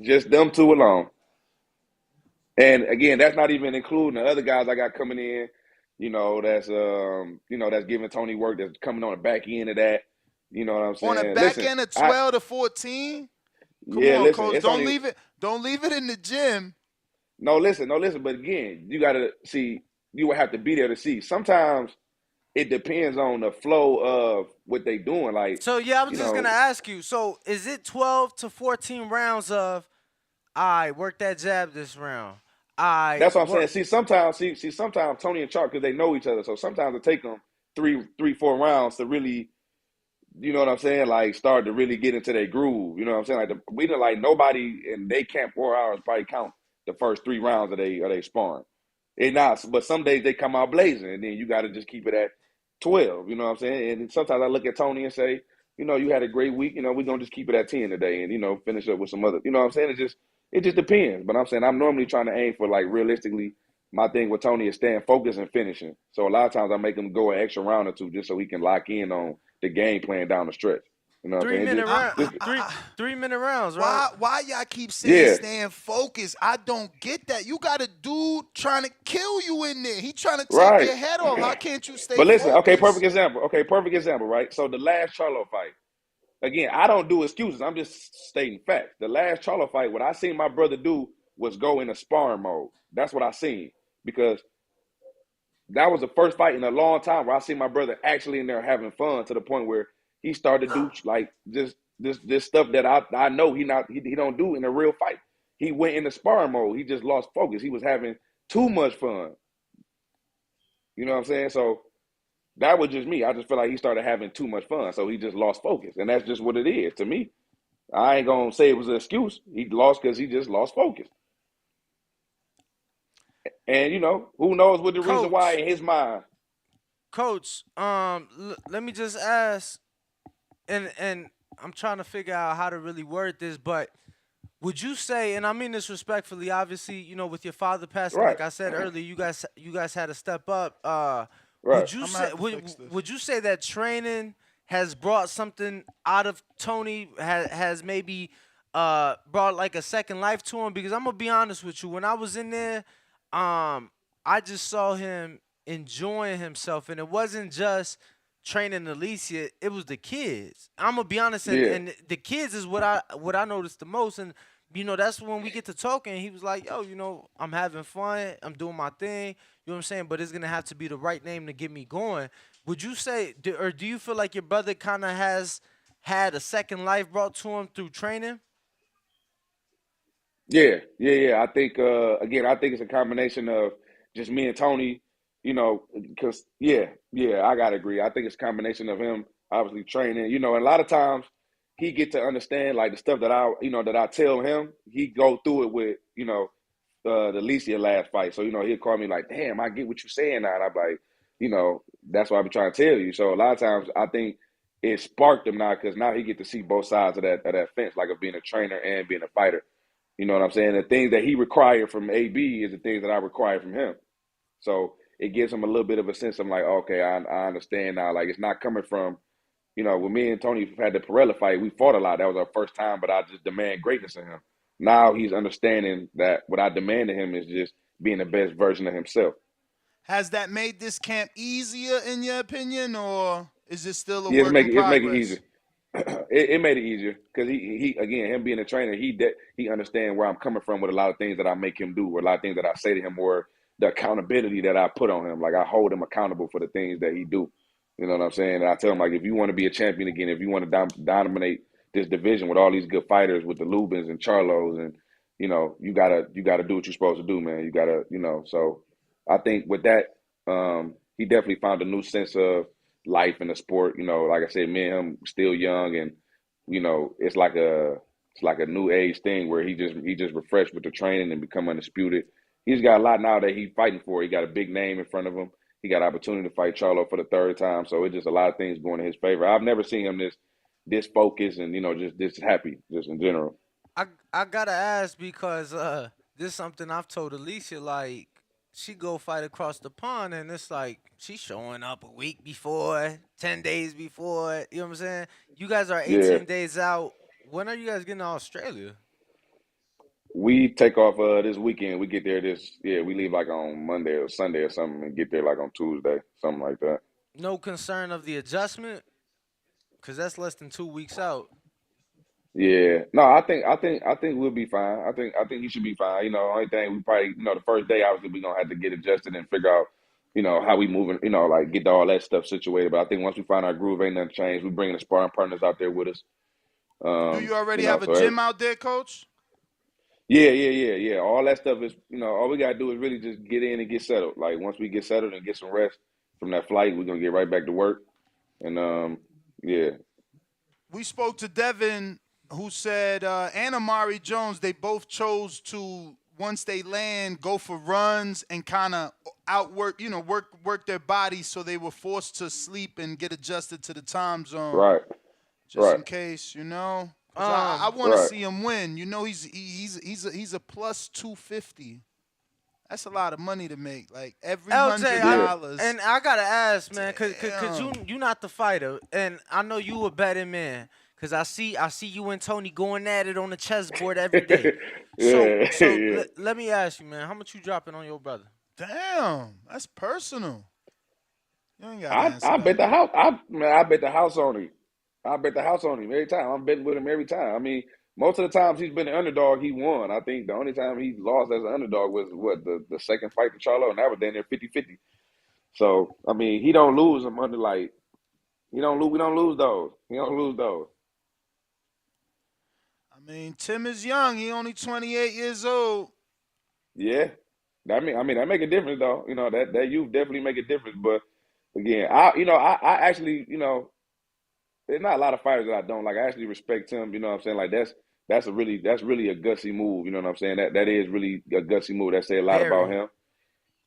Just them two alone. And again, that's not even including the other guys I got coming in. That's giving Tony work. That's coming on the back end of that. You know what I'm saying? On the back end of 12 to 14. Come on, Coach. Don't leave it in the gym. No, listen. But again, you gotta see. You would have to be there to see. Sometimes it depends on the flow of what they doing. Like, so yeah, I was just gonna ask you. So is it 12 to 14 rounds of I work that jab this round? That's what I'm saying. See, sometimes Tony and Charles, because they know each other, so sometimes it take them 3-4 rounds to really, you know what I'm saying, like start to really get into their groove. You know what I'm saying? Like nobody in they camp 4 hours probably count the first 3 rounds of they sparring. It not, but some days they come out blazing, and then you got to just keep it at 12. You know what I'm saying? And sometimes I look at Tony and say, you had a great week. We're gonna just keep it at 10 today, and finish up with some other. You know what I'm saying? It just depends. But I'm saying I'm normally trying to aim for, like, realistically, my thing with Tony is staying focused and finishing. So a lot of times I make him go an extra round or two just so he can lock in on the game plan down the stretch. You know what I'm saying? 3-minute rounds, right? Why y'all keep saying staying focused? I don't get that. You got a dude trying to kill you in there. He trying to take your head off. How can't you stay focused? But listen, okay, perfect example, right? So the last Charlo fight, again, I don't do excuses. I'm just stating facts. The last Charlo fight, what I seen my brother do was go in a sparring mode. That's what I seen, because that was the first fight in a long time where I seen my brother actually in there having fun to the point where he started to do like this stuff that I know he don't do in a real fight. He went in the sparring mode. He just lost focus. He was having too much fun. You know what I'm saying? So that was just me. I just feel like he started having too much fun, so he just lost focus, and that's just what it is to me. I ain't gonna say it was an excuse. He lost because he just lost focus. And who knows what the reason why Coach, in his mind. Coach, let me just ask, and I'm trying to figure out how to really word this, but would you say, and I mean this respectfully, obviously, with your father passing, Right, like I said earlier, you guys had to step up. right. Would you I'm gonna say have to fix this. would you say that training has brought something out of Tony? Has maybe brought like a second life to him? Because I'm gonna be honest with you, when I was in there, I just saw him enjoying himself, and it wasn't just training Alicia, it was the kids. I'm gonna be honest, and, Yeah, and the kids is what I noticed the most, and that's when we get to talking. He was like, "Yo, I'm having fun, I'm doing my thing." You know what I'm saying? But it's gonna have to be the right name to get me going. Would you say, or do you feel like your brother kind of has had a second life brought to him through training? yeah. I think again, I think it's a combination of just me and Tony, because yeah, I gotta agree. I think it's a combination of him obviously training, and a lot of times he get to understand like the stuff that I tell him. He go through it with the Alicia last fight. So he'll call me like, damn, I get what you're saying now. And I'm like, that's what I've been trying to tell you. So a lot of times I think it sparked him now because now he get to see both sides of that fence, like of being a trainer and being a fighter. You know what I'm saying? The things that he required from AB is the things that I require from him. So it gives him a little bit of a sense of like, okay, I understand now. Like it's not coming from, when me and Tony had the Perella fight, we fought a lot. That was our first time, but I just demand greatness in him. Now he's understanding that what I demand of him is just being the best version of himself. Has that made this camp easier in your opinion, or is it still a Yeah, work in it's make it easier. progress? It made it easier because he again him being a trainer he understand where I'm coming from with a lot of things that I make him do, or a lot of things that I say to him, or the accountability that I put on him. Like I hold him accountable for the things that he do. You know what I'm saying? And I tell him like if you want to be a champion again, if you want to dominate this division with all these good fighters, with the Lubins and Charlos, and you gotta do what you're supposed to do, man. You gotta So I think with that, he definitely found a new sense of life in the sport. Like I said, me and him still young, and it's like a new age thing where he just refreshed with the training and become undisputed. He's got a lot now that he's fighting for. He got a big name in front of him. He got opportunity to fight Charlo for the third time. So it's just a lot of things going in his favor. I've never seen him this focused and just this happy, just in general. I gotta ask because this is something I've told Alicia. Like she go fight across the pond, and it's like she's showing up a week before, 10 days before. You know what I'm saying? You guys are Yeah. 18 days out. When are you guys getting to Australia? We take off this weekend. We get there we leave like on Monday or Sunday or something and get there like on Tuesday, something like that. No concern of the adjustment, cause that's less than 2 weeks out. Yeah. No, I think we'll be fine. I think he should be fine. Only thing we probably, the first day obviously we're gonna have to get adjusted and figure out, how we moving, like get all that stuff situated. But I think once we find our groove, ain't nothing changed. We bringing the sparring partners out there with us. Do you already have a So gym out there, coach? yeah. All that stuff is, all we gotta do is really just get in and get settled. Like once we get settled and get some rest from that flight, we're gonna get right back to work. And yeah. We spoke to Devin, who said and Amari Jones, they both chose to, once they land, go for runs and kind of outwork, work their bodies, so they were forced to sleep and get adjusted to the time zone. Right. Just Right. in case, 'Cause I want to Right. see him win. He's a plus 250. That's a lot of money to make. Like every LJ, $100. and I gotta ask, man, cause Damn. you not the fighter, and I know you a betting man, cause I see you and Tony going at it on the chessboard every day. Yeah. So Yeah. let me ask you, man, how much you dropping on your brother? Damn, that's personal. You ain't got to I answer I that. bet the house. I bet the house on him. I bet the house on him every time. I'm betting with him every time. I mean, most of the times he's been an underdog, he won. I think the only time he lost as an underdog was the second fight to Charlo, and that was down there 50-50. So I mean, he don't lose them under like he don't lose. We don't lose those. He don't lose those. I mean, Tim is young. He only 28 years old. Yeah, I mean that make a difference though. That youth definitely make a difference. But again, I actually there's not a lot of fighters that I don't like. I actually respect him. You know what I'm saying? Like that's really a gutsy move. You know what I'm saying? That is really a gutsy move. That say a lot about Very. him.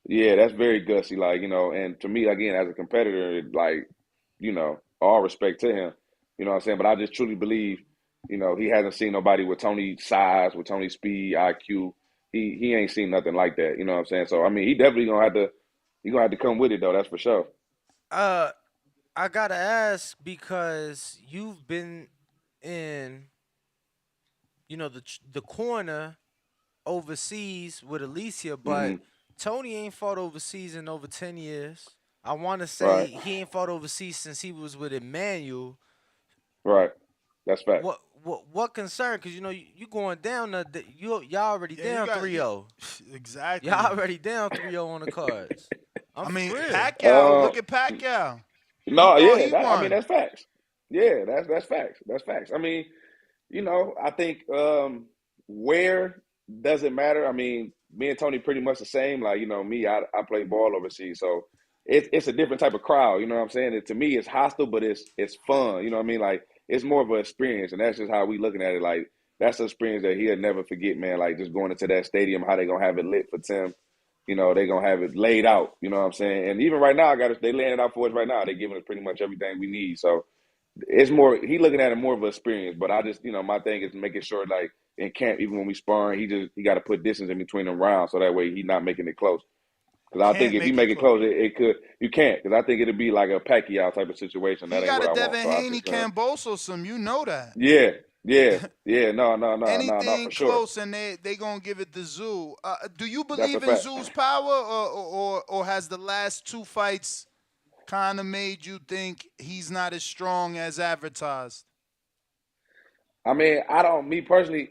Yeah, that's very gutsy. Like, and to me, again, as a competitor, like, all respect to him. You know what I'm saying? But I just truly believe, he hasn't seen nobody with Tony's size, with Tony's speed, IQ. He ain't seen nothing like that. You know what I'm saying? So I mean, he definitely gonna have to come with it though. That's for sure. Uh, I gotta ask because you've been in, the corner overseas with Alicia, Hmm. but Tony ain't fought overseas in over 10 years. I want to say Right. he ain't fought overseas since he was with Emmanuel. Right. That's fact. What concern? Because you going down y'all already Yeah, you down got 3-0. exactly. Y'all already down 3-0 on the cards. I'm I for mean, real. Pacquiao. Look at Pacquiao. He No, thought yeah, he I mean won. that's facts. Yeah, that's facts. That's facts. I mean, I think where doesn't matter. I mean, me and Tony pretty much the same. Like, me, I play ball overseas, so it's a different type of crowd. You know what I'm saying? To me, it's hostile, but it's fun. You know what I mean? Like, it's more of an experience, and that's just how we looking at it. Like, that's an experience that he'll never forget, man. Like, just going into that stadium, how they gonna have it lit for Tim. They gonna have it laid out. You know what I'm saying? And even right now, they laying it out for us right now. They giving us pretty much everything we need. So it's more he looking at it more of an experience. But I just my thing is making sure like in camp, even when we sparring, he got to put distance in between them rounds so that way he's not making it close. Because I think Can't if you make it make it close. close, it could you can't. Because I think it'll be like a Pacquiao type of situation. He That ain't got what a I want. Devin So I Haney just Camboso some. You know that. yeah, yeah. No, Anything for sure. close and they gonna give it to Zoo. Do you That's a believe in fact. Zoo's power, or has the last two fights kind of made you think he's not as strong as advertised? I mean, me personally,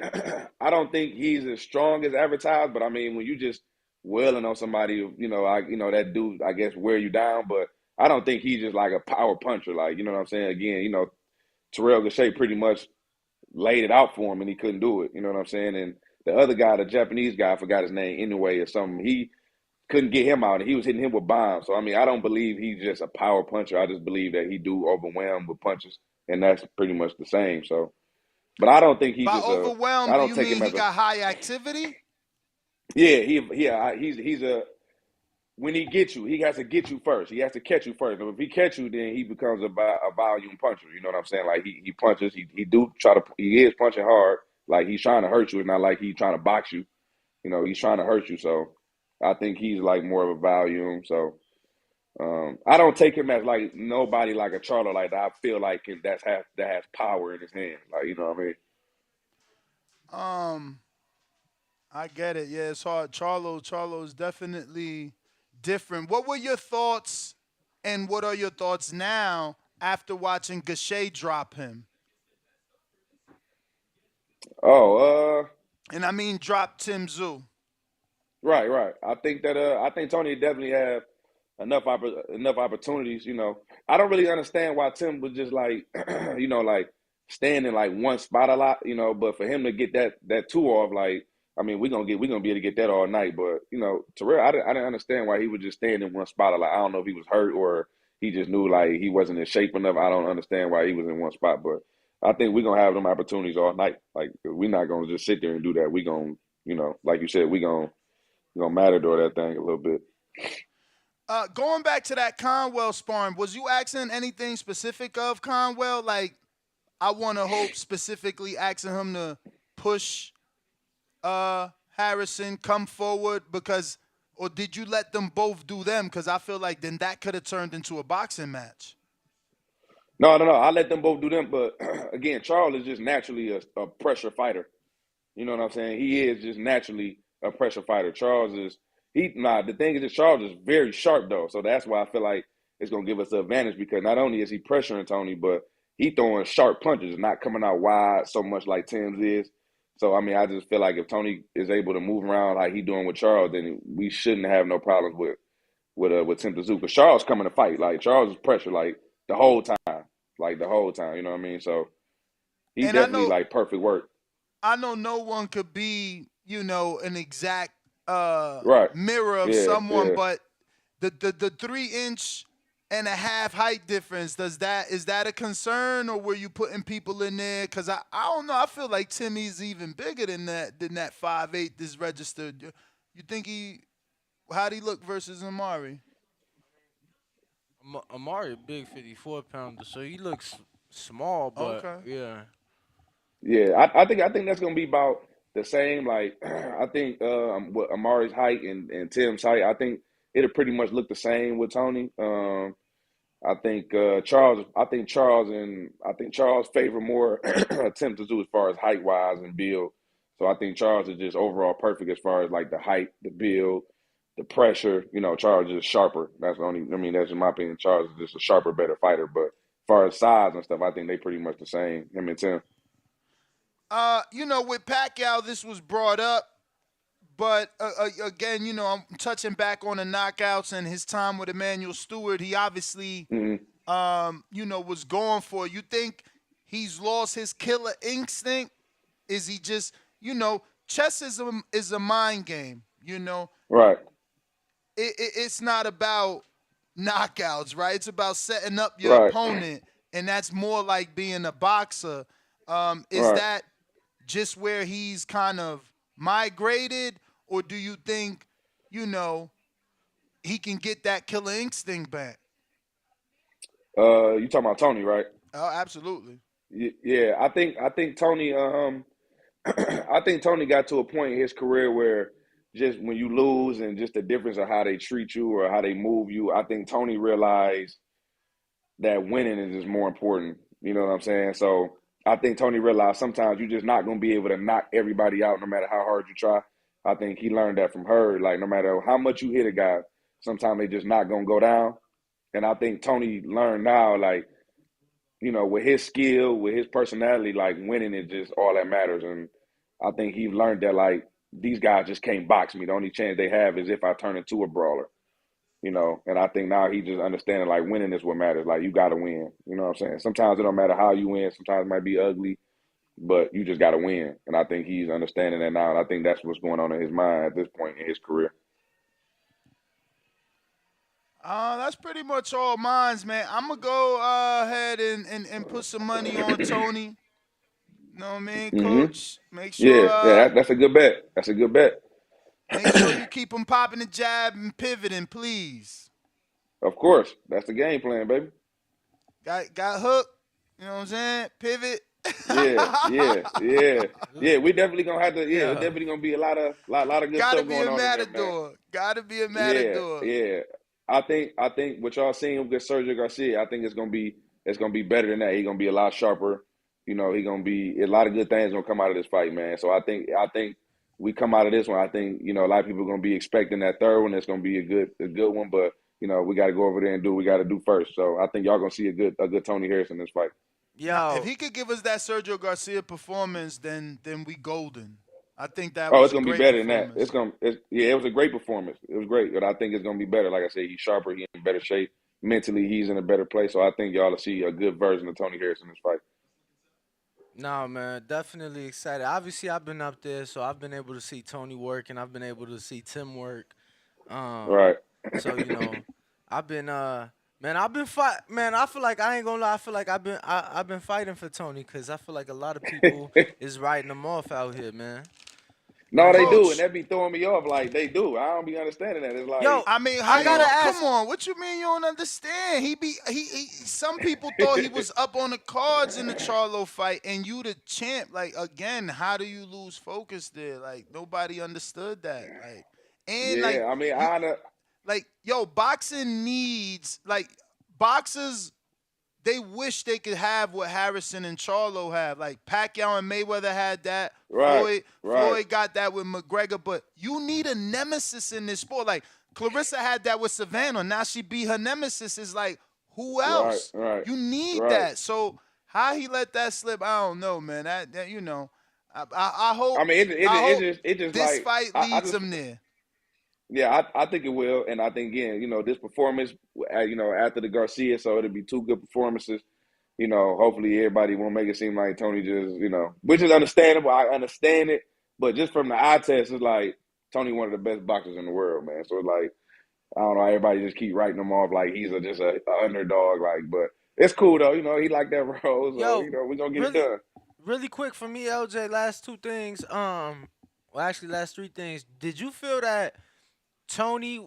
I don't think he's as strong as advertised, but I mean, when you just wailing on somebody, that dude, I guess, wear you down, but I don't think he's just like a power puncher. Like, you know what I'm saying? Again, Terrell Gachet pretty much laid it out for him and he couldn't do it. You know what I'm saying? And the other guy, the Japanese guy, I forgot his name anyway or something. He couldn't get him out and he was hitting him with bombs. So, I mean, I don't believe he's just a power puncher. I just believe that he do overwhelm with punches and that's pretty much the same. So, but I don't think By I overwhelmed, do don't you take mean him he as a, got high activity? yeah, he's a, when he gets you, he has to get you first. He has to catch you first. And if he catch you, then he becomes a volume puncher. You know what I'm saying? Like he punches, he is punching hard. Like he's trying to hurt you. It's not like he's trying to box you. He's trying to hurt you. So I think he's like more of a volume. So I don't take him as like nobody like a Charlo like that. I feel like that has power in his hand. Like you know what I mean? I get it. Yeah, it's hard. Charlo's definitely different. What were your thoughts, and what are your thoughts now after watching Gachet drop him? Oh, And I mean drop Tim Zoo. right. I think Tony definitely have enough opportunities. I don't really understand why Tim was just like, like staying in like one spot a lot. But for him to get that two off, like, I mean, we gonna be able to get that all night. But Terrell, I didn't understand why he was just staying in one spot a lot. I don't know if he was hurt or he just knew like he wasn't in shape enough. I don't understand why he was in one spot, but I think we're gonna have them opportunities all night. Like we're not gonna just sit there and do that. We gonna, like you said, we gonna matador that thing a little bit. Going back to that Conwell sparring, was you asking anything specific of Conwell? Like, I want to hope specifically asking him to push Harrison, come forward, or did you let them both do them? Because I feel like then that could have turned into a boxing match. No. I let them both do them, but again, Charles is just naturally a pressure fighter. You know what I'm saying? He is just naturally a pressure fighter. The thing is that Charles is very sharp though. So that's why I feel like it's gonna give us the advantage because not only is he pressuring Tony, but he throwing sharp punches, not coming out wide so much like Tim's is. So I mean, I just feel like if Tony is able to move around like he doing with Charles, then we shouldn't have no problems with Tim Tszyu. Because Charles coming to fight. Like Charles is pressure like the whole time. Like the whole time. You know what I mean? So he And I definitely know like perfect work. no one could be, an exact Right. mirror of Yeah, someone, yeah. but the 3-inch and a half height difference. Is that a concern, or were you putting people in there? Because I don't know. I feel like Timmy's even bigger than that 5'8" is registered. You think how'd he look versus Amari? Amari, a big 54-pounder, so he looks small, but Okay. yeah. Yeah, I think that's gonna be about the same. Like I think with Amari's height and Tim's height, I think it'll pretty much look the same with Tony. I think Charles favor more Tim to do as far as height wise and build. So I think Charles is just overall perfect as far as like the height, the build, the pressure. Charles is sharper. That's the only. I mean, that's in my opinion. Charles is just a sharper, better fighter. But as far as size and stuff, I think they pretty much the same. Him and Tim. With Pacquiao, this was brought up, but again, I'm touching back on the knockouts and his time with Emmanuel Stewart. He obviously, was going for it. You think he's lost his killer instinct? Is he just, chess is a mind game, Right. It's not about knockouts, right? It's about setting up your opponent, and that's more like being a boxer. Is that just where he's kind of migrated, or do you think, he can get that killer instinct back? You talking about Tony, right? Oh, absolutely. Yeah, I think Tony. I think Tony got to a point in his career where just when you lose and just the difference of how they treat you or how they move you, I think Tony realized that winning is just more important. You know what I'm saying? So I think Tony realized sometimes you're just not going to be able to knock everybody out no matter how hard you try. I think he learned that from her. Like, no matter how much you hit a guy, sometimes they just not going to go down. And I think Tony learned now, like, with his skill, with his personality, like, winning is just all that matters. And I think he learned that, like, these guys just can't box me. The only chance they have is if I turn into a brawler. And I think now he just understanding, like, winning is what matters. Like, you got to win. You know what I'm saying? Sometimes it don't matter how you win. Sometimes it might be ugly, but you just got to win. And I think he's understanding that now. And I think that's what's going on in his mind at this point in his career. That's pretty much all mines, man. I'm going to go ahead and put some money on Tony. You know what I mean, Coach? Make sure. Yeah, that's a good bet. That's a good bet. Make sure you keep him popping the jab and pivoting, please. Of course. That's the game plan, baby. Got hooked. You know what I'm saying? Pivot. Yeah. We definitely gonna have to. Yeah, it's definitely gonna be a lot of good stuff going on. Gotta be a matador. Yeah. I think what y'all seeing with Sergio Garcia, I think it's gonna be better than that. He's gonna be a lot sharper. He gonna be a lot of good things gonna come out of this fight, man. So I think we come out of this one. I think a lot of people are gonna be expecting that third one. It's gonna be a good one, but we got to go over there and do what we got to do first. So I think y'all gonna see a good Tony Harrison in this fight. Yo, if he could give us that Sergio Garcia performance, then we golden. I think that. It's gonna be better than that. It was a great performance. It was great, but I think it's gonna be better. Like I said, he's sharper. He's in better shape. Mentally, he's in a better place. So I think y'all will see a good version of Tony Harrison in this fight. No, man, definitely excited. Obviously, I've been up there, so I've been able to see Tony work, and I've been able to see Tim work. Right. So I've been Man, I feel like I ain't gonna lie. I feel like I've been fighting for Tony because I feel like a lot of people is writing him off out here, man. No, they do, and that be throwing me off. Like they do. I don't be understanding that. It's like, I mean, I gotta ask. Come on, what you mean you don't understand? Some people thought he was up on the cards in the Charlo fight, and you the champ. Like again, how do you lose focus there? Like nobody understood that. Like, and boxing needs boxers. They wish they could have what Harrison and Charlo have. Like Pacquiao and Mayweather had that. Floyd got that with McGregor. But you need a nemesis in this sport. Like Clarissa had that with Savannah. Now she be her nemesis. Is like, who else? Right. You need that. So how he let that slip, I don't know, man. I hope. I mean, it just this like, fight leads him there. Yeah, I think it will, and I think again, this performance, after the Garcia, so it'll be two good performances. Hopefully everybody won't make it seem like Tony just, which is understandable. I understand it, but just from the eye test, it's like Tony one of the best boxers in the world, man. So it's like I don't know. Everybody just keep writing him off like he's just a underdog. Like, but it's cool though. He like that role, so Yo, we're gonna get it really, done. really quick for me, LJ. Last two things. Well, actually, last three things. Did you feel that Tony?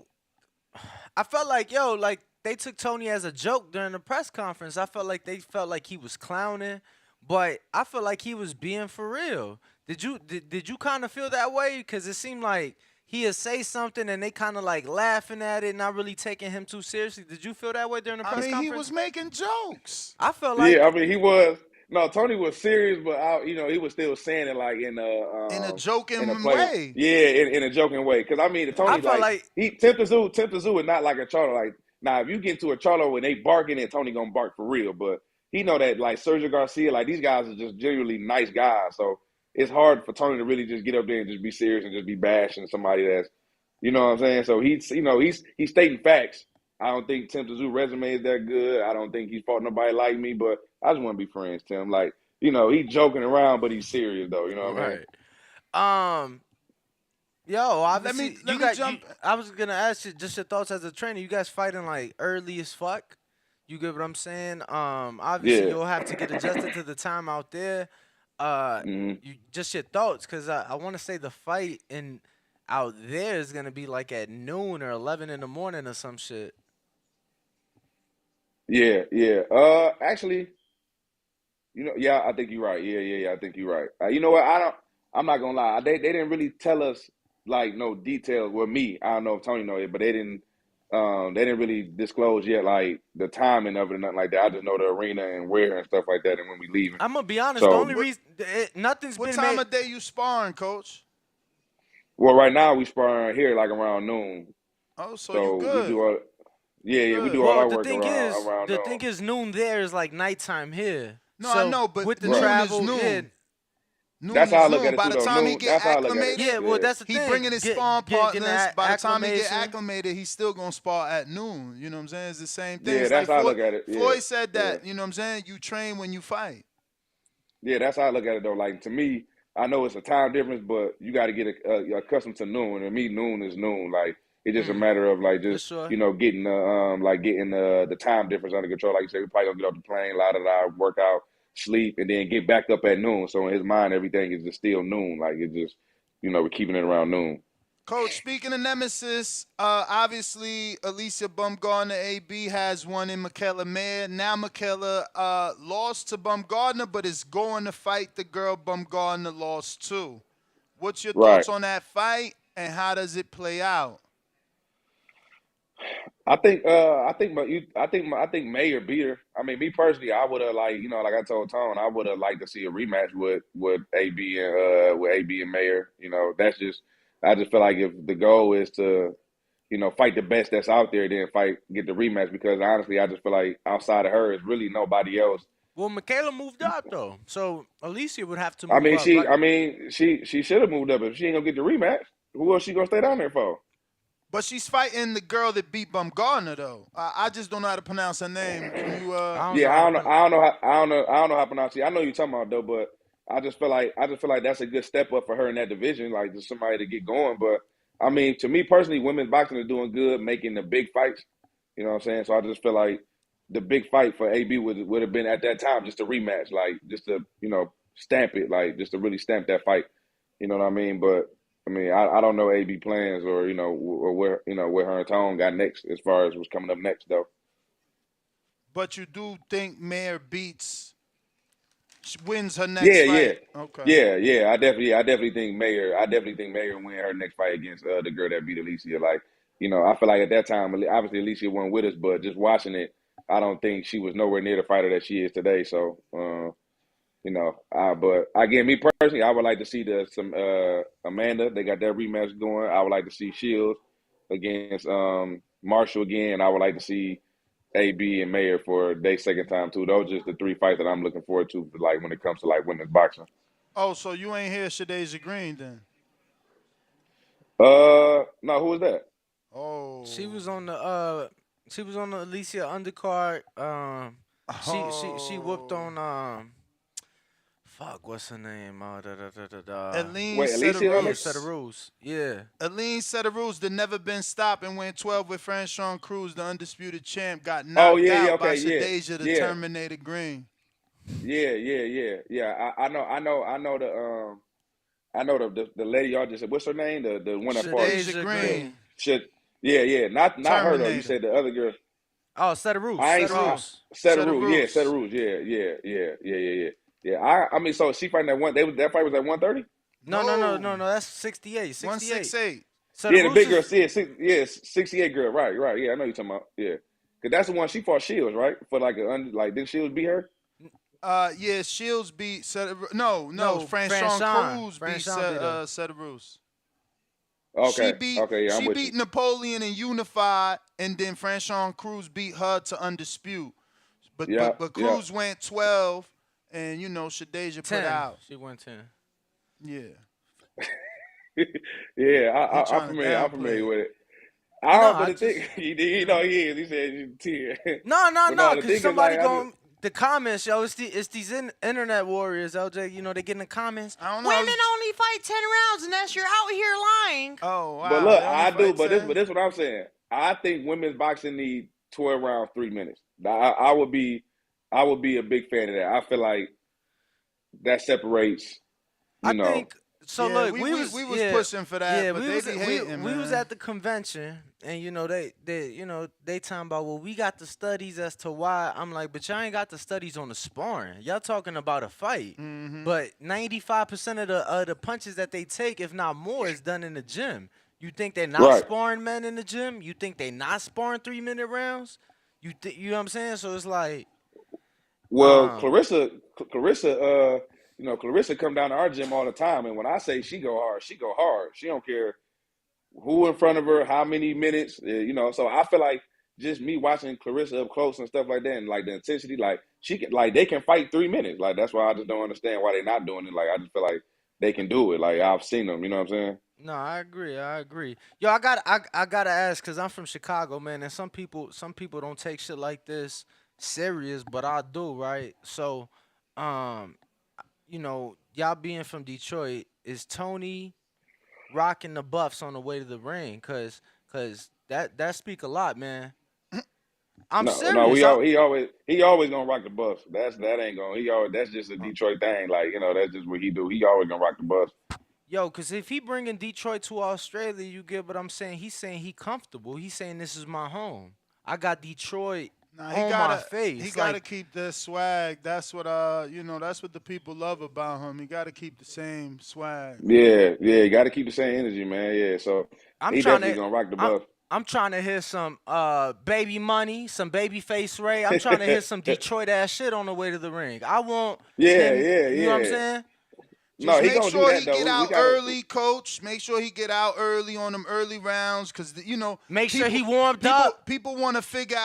I felt like like they took Tony as a joke during the press conference. I felt like they felt like he was clowning, but I felt like he was being for real. Did you kind of feel that way? Because it seemed like he'd say something and they kind of like laughing at it, not really taking him too seriously. Did you feel that way during the press conference? He was making jokes. I felt like Yeah, I mean he was. No, Tony was serious, but he was still saying it like in a a joking play. way. Yeah, in a joking way. Because I mean, I Tony felt like Tim Tszyu is not like a charter. Like now, if you get into a charter when they barking, then Tony gonna bark for real. But he know that like Sergio Garcia, like these guys are just genuinely nice guys. So it's hard for Tony to really just get up there and just be serious and just be bashing somebody that's, you know what I'm saying. So he's stating facts. I don't think Tim Tszyu resume is that good. I don't think he's fought nobody like me, but I just want to be friends, Tim. Like, he's joking around, but he's serious though. You know what I mean? right. Yo, obviously, let me jump. I was gonna ask you just your thoughts as a trainer. You guys fighting like early as fuck. You get what I'm saying? Obviously, Yeah. you'll have to get adjusted to the time out there. You just your thoughts, cause I want to say the fight out there is gonna be like at noon or 11 in the morning or some shit. Yeah. Actually, yeah, I think you're right. Yeah, I think you're right. You know what? I'm not gonna lie. They didn't really tell us like no details. Well, me, I don't know if Tony know it, but they didn't. They didn't really disclose yet, like the timing of it and nothing like that. I just know the arena and where and stuff like that, and when we leaving. I'm gonna be honest. So, the only reason nothing's What been time made. of day you sparring, Coach? Well, right now we sparring here like around noon. Oh, so you good? We do all. Yeah, we do all Well, our the work thing around the noon. thing is, noon there is like nighttime here. No, so I know, but with the noon travel, is noon. yeah. Noon That's how I look noon. at it By too, the though. time he Noon, get that's how I look at it. acclimated, Yeah, well, that's the he thing. bringing his Get- spawn get- getting partners. that By the time he get acclimation. acclimated, he's still gonna spar at noon. You know what I'm saying? It's the same thing. Yeah, It's that's like how I look at it. Yeah, Floyd said that. yeah. You know what I'm saying? You train when you fight. Yeah, that's how I look at it though. Like to me, I know it's a time difference, but you got to get accustomed to noon. And me, noon is noon. Like it's just a matter of like just sure. getting the time difference under control. Like you said, we probably gonna get off the plane, work out, sleep, and then get back up at noon. So in his mind, everything is just still noon. Like it's just we're keeping it around noon. Coach, speaking of nemesis, obviously Alicia Bumgardner AB has one in Michaela Mayer. Now Michaela lost to Bumgardner, but is going to fight the girl Bumgardner lost to. What's your thoughts on that fight, and how does it play out? I think Mayer beat her. I mean, me personally, I would have like I told Tone, I would have liked to see a rematch with AB and Mayer. That's just I just feel like if the goal is to fight the best that's out there, then get the rematch, because honestly, I just feel like outside of her, it's really nobody else. Well, Michaela moved up though, so Alicia would have to I move mean, up. Right? she should have moved up. If she ain't gonna get the rematch, who else she gonna stay down there for? But she's fighting the girl that beat Bumgardner, though. I just don't know how to pronounce her name. Can you? I don't know how to pronounce it. I know you're talking about though, but I just feel like that's a good step up for her in that division, like just somebody to get going. But I mean, to me personally, women's boxing is doing good, making the big fights. You know what I'm saying? So I just feel like the big fight for AB would have been at that time just a rematch, like just to stamp it, like just to really stamp that fight. You know what I mean? But I mean, I don't know AB plans or where where her and Tone got next as far as what's coming up next though. But you do think Mayer wins her next Yeah, fight? yeah, Okay. yeah. I definitely think Mayer win her next fight against the girl that beat Alicia. Like I feel like at that time, obviously Alicia wasn't with us, but just watching it, I don't think she was nowhere near the fighter that she is today. So. But again, me personally, I would like to see some Amanda. They got that rematch going. I would like to see Shields against Marshall again. I would like to see AB and Mayer for their second time too. Those are just the three fights that I'm looking forward to, like when it comes to like women's boxing. Oh, so you ain't hear Shadeja Green then? No, who was that? Oh, She was on the Alicia undercard. She whooped on Fuck, what's her name? Aline Wait, set of Alicia Yeah, rules. set of rules. Yeah. Aline set of rules that never been stopped and went 12 with Franchon Cruz, the undisputed champ, got Oh knocked yeah, out by okay, yeah, Shadeja the yeah, Terminator Green. yeah. I know the lady y'all just said. What's her name? The one that fought Shadeja Shadeja the Green, Green. shit. Yeah. Not her though. You Terminator. said the other girl. Oh, set of rules. I Set ain't of rules. set of Set of rules. Yeah, set of rules. rules. Yeah. Yeah. I mean, so she fighting at one. That fight was at 130. No. That's 68. 68. 168. Set of Yeah, the rules big girl. is. Yeah, 68 girl. Right. Yeah, I know you're talking about. Yeah, cause that's the one she fought Shields, right? For like didn't Shields beat her? Yeah, Shields beat no, No, Franchon Cruz beat Franchon beat her. Set of rules. Okay. Yeah, I'm She with beat you. Napoleon and Unified, and then Franchon Cruz beat her to Undisputed. Yeah. Cruz went 12, and Shadeja put 10. out. She went 10. Yeah, Yeah, he I'm trying to familiar. I'm downplay familiar it. with it. No, But I the just. thing, he know he is. He said 10. No, But no, the because thing is somebody like, going the comments, yo, it's these internet warriors, LJ. They get in the comments. I don't know. Women only fight 10 rounds, and that's you're out here lying. Oh but wow, look, they only I do. fight But 10? this what I'm saying. I think women's boxing need 12 rounds, 3 minutes. I would be a big fan of that. I feel like that separates. I You know, think so. Yeah, Look, we was pushing for that, Yeah, but we they was be we, hating, we was man. at the convention, and they talking about, well, we got the studies as to why. I'm like, but y'all ain't got the studies on the sparring. Y'all talking about a fight, but 95% of the punches that they take, if not more, is done in the gym. You think they're not right? sparring men in the gym? You think they not sparring 3-minute rounds? You know what I'm saying? So it's like, Well, um, Clarissa come down to our gym all the time, and when I say she go hard, she go hard. She don't care who in front of her, how many minutes, So I feel like just me watching Clarissa up close and stuff like that, and like the intensity, like she can, like they can fight 3 minutes. Like that's why I just don't understand why they're not doing it. Like I just feel like they can do it. Like I've seen them. You know what I'm saying? No, I agree. Yo, I gotta ask, cause I'm from Chicago, man, and some people don't take shit like this serious, but I do, right? So, um, y'all being from Detroit, is Tony rocking the buffs on the way to the ring? Cause that speak a lot, man. I'm No, serious. he always gonna rock the bus. That ain't gonna. That's just a Detroit thing. Like that's just what he do. He always gonna rock the bus. Yo, cause if he bringing Detroit to Australia, you get what I'm saying. He's saying he comfortable. He's saying this is my home. I got Detroit on my face. He gotta keep the swag. That's what that's what the people love about him. He gotta keep the same swag. Yeah. You got to keep the same energy, man. Yeah. So I'm he trying definitely to. gonna rock the bus. I'm trying to hear some Baby Money, some Babyface Ray. I'm trying to hear some Detroit ass shit on the way to the ring. I want him, you know what I'm saying? No, he Make gonna sure do that he though. get out early, coach. Make sure he get out early on them early rounds, cause Make sure he warmed up. People want to figure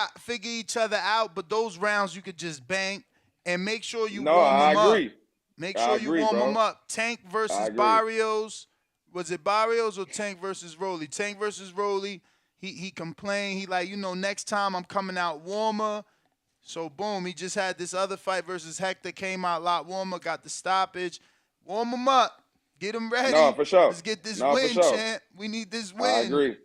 each other out, but those rounds you could just bang, and make sure you No, warm I them up. agree. Make I sure you agree, warm bro. them up. Tank versus I agree. Barrios. Was it Barrios or Tank versus Rolly? Tank versus Rolly. He complained. He like, next time I'm coming out warmer. So boom, he just had this other fight versus Hector. Came out a lot warmer. Got the stoppage. Warm him up. Get him ready. No, for sure. Let's get this No, for win, sure. champ. We need this win. I agree.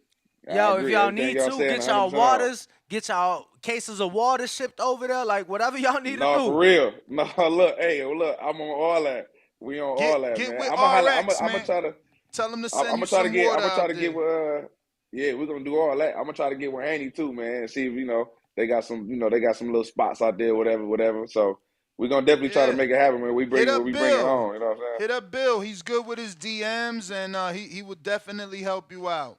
Yo, if y'all Everything need y'all to, saying, get y'all 100% waters, get y'all cases of water shipped over there, like whatever y'all need to No, do. for real. No, look, I'm on all that. We on all that, Get man. with I'm gonna RX, I'm gonna man. try to. Tell him to I'm send gonna you try to some get. I'm water gonna try out to there. get with. Yeah, we're gonna do all that. I'm gonna try to get with Haney too, man, and see if they got some little spots out there, whatever. So we're gonna definitely try to make it happen, man. We bring it home. You know what I'm saying? Hit up Bill. He's good with his DMs, and he would definitely help you out.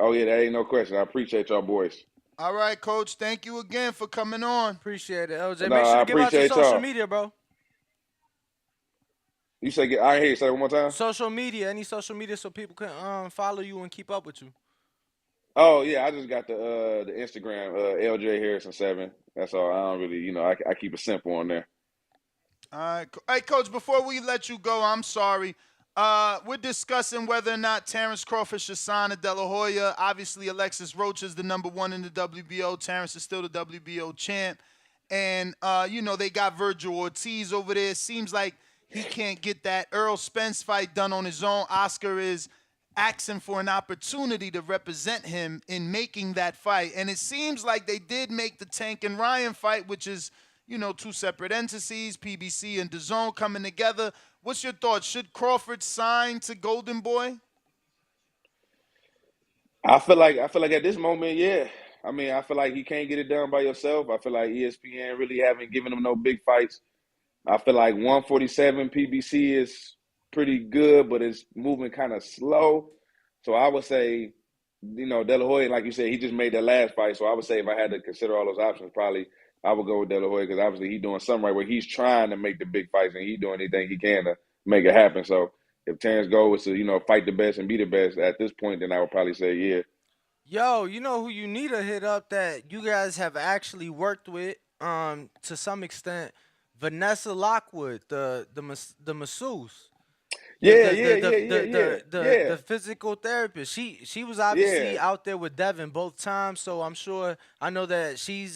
Oh yeah, that ain't no question. I appreciate y'all boys. All right, Coach. Thank you again for coming on. Appreciate it, LJ. No, Make sure I to give out your appreciate social y'all. media, bro. You say I ain't hear you say it one more time. Social media, any social media, so people can follow you and keep up with you. Oh yeah, I just got the Instagram LJ Harrison 7. That's all. I don't really, I keep it simple on there. All right. Hey, Coach, before we let you go, I'm sorry. We're discussing whether or not Terence Crawford should sign to De La Hoya. Obviously, Alexis Roach is the #1 in the WBO. Terence is still the WBO champ. And, they got Virgil Ortiz over there. Seems like he can't get that Earl Spence fight done on his own. Oscar is asking for an opportunity to represent him in making that fight. And it seems like they did make the Tank and Ryan fight, which is, two separate entities, PBC and Dazn coming together. What's your thoughts? Should Crawford sign to Golden Boy? I feel like at this moment, yeah. I mean, I feel like he can't get it done by yourself. I feel like ESPN really haven't given him no big fights. I feel like 147 PBC is pretty good, but it's moving kind of slow. So I would say, De La Hoya, like you said, he just made that last fight. So I would say if I had to consider all those options, probably I would go with De La Hoya because obviously he's doing something right where he's trying to make the big fights and he's doing anything he can to make it happen. So if Terence goal is to, fight the best and be the best at this point, then I would probably say, yeah. Yo, you know who you need to hit up that you guys have actually worked with to some extent? Vanessa Lockwood, the masseuse. The physical therapist. She was obviously out there with Devin both times, so I know that she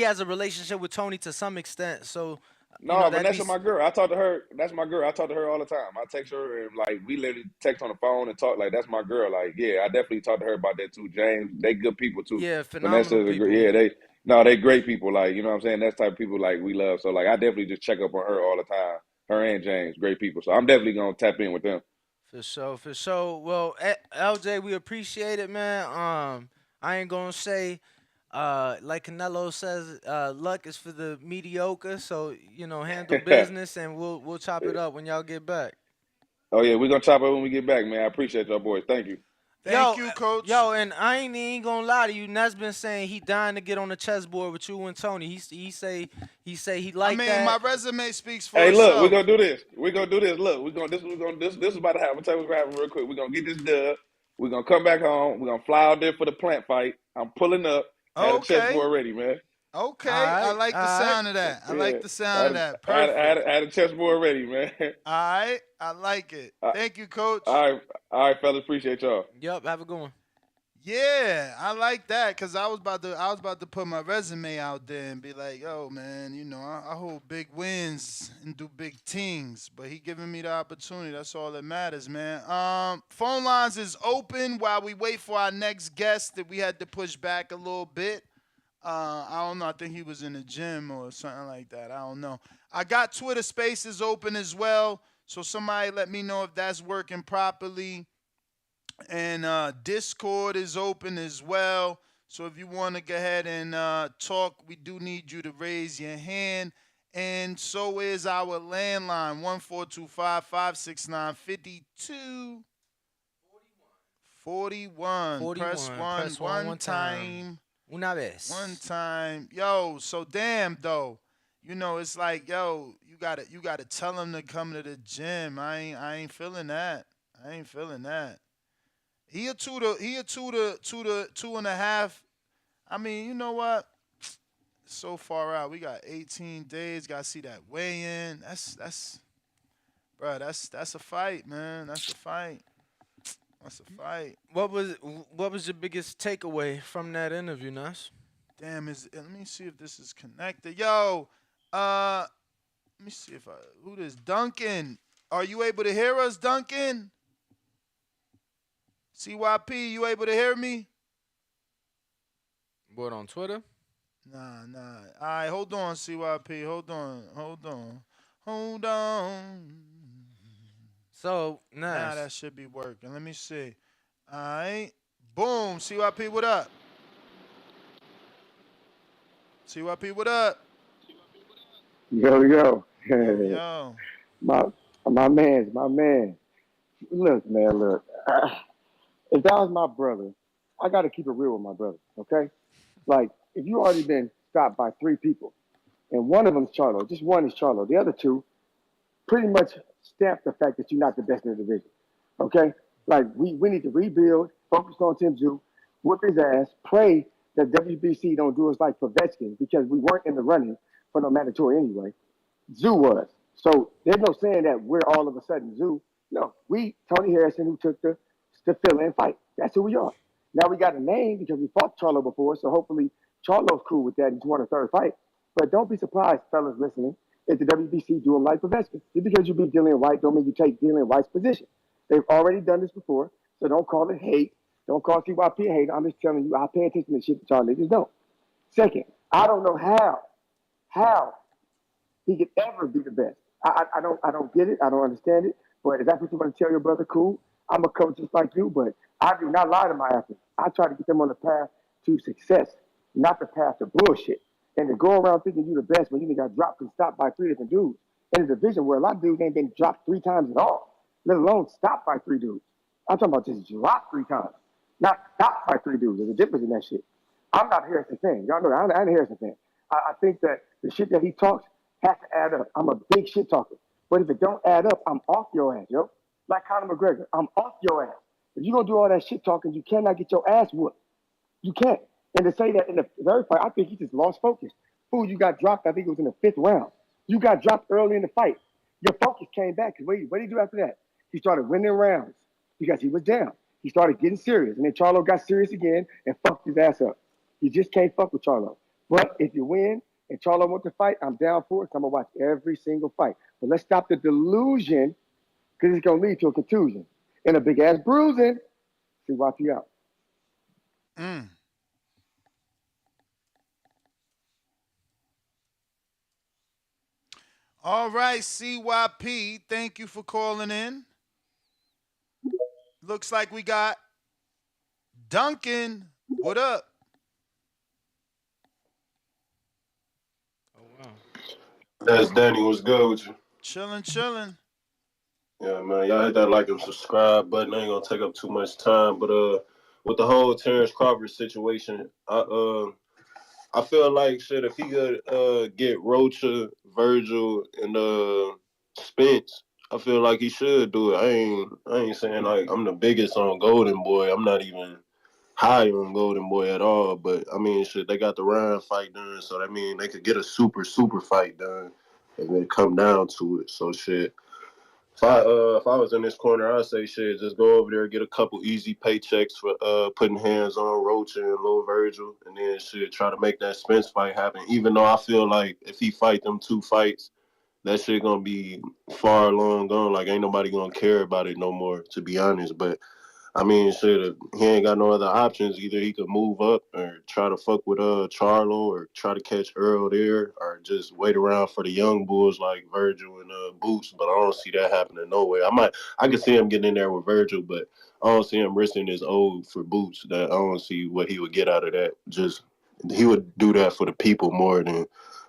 has a relationship with Tony to some extent. So no, Vanessa, my girl. I talk to her. That's my girl. I talk to her all the time. I text her and we literally text on the phone and talk. That's my girl. I definitely talk to her about that too. James, they good people too. Yeah, phenomenal people. They great people. You know what I'm saying? That's the type of people we love. So I definitely just check up on her all the time. Her and James, great people. So I'm definitely gonna tap in with them. For sure. Well, LJ, we appreciate it, man. I ain't gonna say. Like Canelo says, luck is for the mediocre. So handle business, and we'll chop it up when y'all get back. Oh yeah, we're gonna chop it when we get back, man. I appreciate y'all boys. Thank you. Thank you, Coach. Yo, and I ain't even gonna lie to you. Ness been saying he dying to get on the chessboard with you and Tony. He say he like that. My resume speaks for itself. Hey, look, we're gonna do this. Look, this is about to happen. I'm gonna tell you what's gonna happen real quick. We're gonna get this dub. We're gonna come back home. We're gonna fly out there for the plant fight. I'm pulling up. Had a chessboard ready, man. Okay, I like the sound of that. I like the sound of that. Perfect. I had a chessboard ready, man. All right, I like it. Thank you, Coach. All right, fellas, appreciate y'all. Yep, have a good one. Yeah, I like that because I was about to put my resume out there and be like, yo, man, I hold big wins and do big things, but he giving me the opportunity. That's all that matters, man. Phone lines is open while we wait for our next guest that we had to push back a little bit. I don't know. I think he was in the gym or something like that. I don't know. I got Twitter Spaces open as well, so somebody let me know if that's working properly. And Discord is open as well. So if you want to go ahead and talk, we do need you to raise your hand. And so is our landline, 1-425-569-5241. 41. Press one time. Una vez. One time. Yo, so damn though. It's like, yo, you gotta tell him to come to the gym. I ain't feeling that. He a 2.5. I mean, you know what? So far out. We got 18 days. Gotta see that weigh in. That's a fight, man. That's a fight. What was your biggest takeaway from that interview, Nas? Damn, let me see if this is connected. Yo, let me see who this Duncan. Are you able to hear us, Duncan? CYP, you able to hear me? What, on Twitter? Nah. All right, hold on, CYP. Hold on. So, nice. Nah, that should be working. Let me see. All right. Boom. CYP, what up? CYP, what up? Yo. Yo. My man. Look, man. If that was my brother, I got to keep it real with my brother, okay? If you already been stopped by 3 people, and one of them's Charlo, just one is Charlo, the other 2 pretty much stamp the fact that you're not the best in the division, okay? We need to rebuild, focus on Tim Zoo, whip his ass, pray that WBC don't do us like Povetkin because we weren't in the running for no mandatory anyway. Zoo was. So there's no saying that we're all of a sudden Zoo. No, Tony Harrison, who took the fill-in fight. That's who we are. Now we got a name because we fought Charlo before, so hopefully Charlo's cool with that. He's won a 3rd fight. But don't be surprised, fellas listening, If the WBC doing light investment, just because you be Dillian White don't mean you take Dillian White's position. They've already done this before, so don't call it hate. Don't call CYP hate. I'm just telling you, I pay attention to shit that y'all niggas don't. Second, I don't know how he could ever be the best. I don't get it. I don't understand it. But if that's what you want to tell your brother, cool. I'm a coach just like you, but I do not lie to my athletes. I try to get them on the path to success, not the path to bullshit. And to go around thinking you're the best when you got dropped and stopped by 3 different dudes in a division where a lot of dudes ain't been dropped 3 times at all, let alone stopped by 3 dudes. I'm talking about just dropped 3 times, not stopped by 3 dudes. There's a difference in that shit. I'm not a Harrison fan. Y'all know that. I'm a Harrison fan. I think that the shit that he talks has to add up. I'm a big shit talker. But if it don't add up, I'm off your ass, yo. Like Conor McGregor, I'm off your ass. If you're going to do all that shit talking, you cannot get your ass whooped. You can't. And to say that in the third fight, I think he just lost focus. Fool, you got dropped, I think it was in the 5th round. You got dropped early in the fight. Your focus came back. What did he do after that? He started winning rounds because he was down. He started getting serious. And then Charlo got serious again and fucked his ass up. You just can't fuck with Charlo. But if you win and Charlo wants to fight, I'm down for it. So I'm going to watch every single fight. But let's stop the delusion because it's going to lead to a contusion and a big-ass bruising. See, watch you out. All right, CYP, thank you for calling in. Looks like we got Duncan. What up? Oh wow. That's Danny. What's good with you? Chilling. Yeah, man. Y'all hit that like and subscribe button. I ain't gonna take up too much time, but with the whole Terence Crawford situation, I feel like shit. If he could get Rocha, Virgil, and Spence, I feel like he should do it. I ain't saying like I'm the biggest on Golden Boy. I'm not even high on Golden Boy at all. But I mean, shit, they got the Ryan fight done, so that mean they could get a super fight done if it come down to it. So shit. If I was in this corner, I'd say shit, just go over there, get a couple easy paychecks for putting hands on Rocha and Lil Virgil, and then shit, try to make that Spence fight happen. Even though I feel like if he fight them 2 fights, that shit gonna be far long gone. Like ain't nobody gonna care about it no more, to be honest. But I mean, shit, if he ain't got no other options. Either he could move up or try to fuck with Charlo or try to catch Earl there or just wait around for the young bulls like Virgil and Boots. But I don't see that happening no way. I could see him getting in there with Virgil, but I don't see him risking his old for Boots. That I don't see what he would get out of that. Just he would do that for the people more than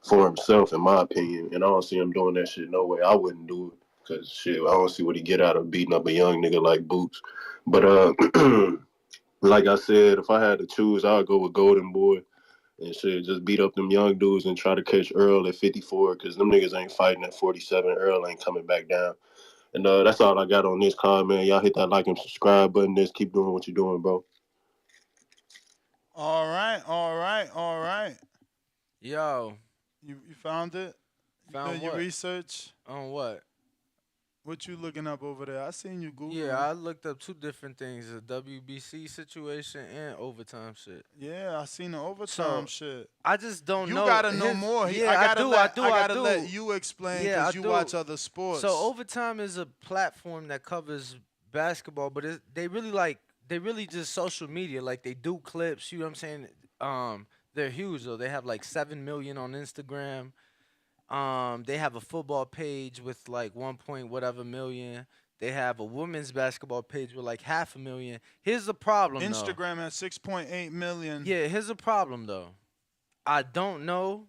for himself, in my opinion. And I don't see him doing that shit no way. I wouldn't do it. Cause shit, I don't see what he get out of beating up a young nigga like Boots. But like I said, if I had to choose, I'd go with Golden Boy and shit. Just beat up them young dudes and try to catch Earl at 54 because them niggas ain't fighting at 47. Earl ain't coming back down. And that's all I got on this call, man. Y'all hit that like and subscribe button. Just keep doing what you're doing, bro. All right. Yo. You found it? Found your what? research? On what? What you looking up over there? I seen you Google. Yeah, I looked up 2 different things: the WBC situation and overtime shit. Yeah, I seen the overtime shit. I just don't know. You gotta know more. Yeah, I gotta do. let you explain because you watch other sports. So overtime is a platform that covers basketball, but they really just social media. Like they do clips. You know what I'm saying? They're huge though. They have like 7 million on Instagram. They have a football page with like 1 point whatever million. They have a women's basketball page with like 500,000. Here's the problem, Instagram has 6.8 million. Yeah, here's the problem though. I don't know.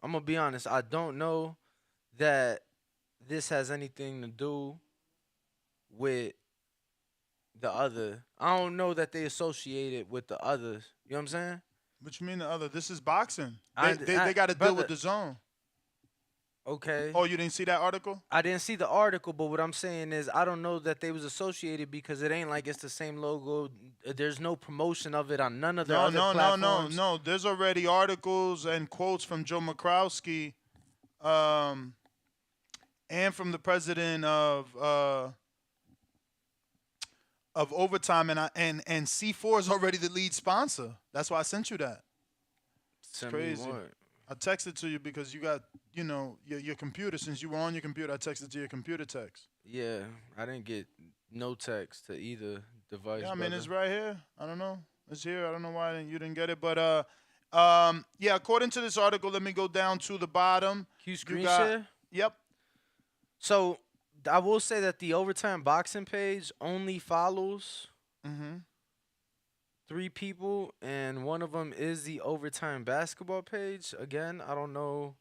I'm gonna be honest. I don't know that this has anything to do with the other. I don't know that they associate it with the others. You know what I'm saying? What you mean the other? This is boxing. I They got to deal with the zone. Okay. Oh, you didn't see that article? I didn't see the article, but what I'm saying is I don't know that they was associated because it ain't like it's the same logo. There's no promotion of it on none of the other platforms. No. There's already articles and quotes from Joe Makrowski, and from the president of Overtime, and C4 is already the lead sponsor. That's why I sent you that. It's crazy. I texted to you because you got, your computer. Since you were on your computer, I texted to your computer text. Yeah, I didn't get no text to either device. Yeah, I mean, brother. it's right here. I don't know. It's here. I don't know why you didn't get it. But, yeah, according to this article, let me go down to the bottom. Q You screen got- share? Yep. So I will say that the Overtime Boxing page only follows Mm-hmm. 3 people, and one of them is the Overtime Basketball page. Again, I don't know.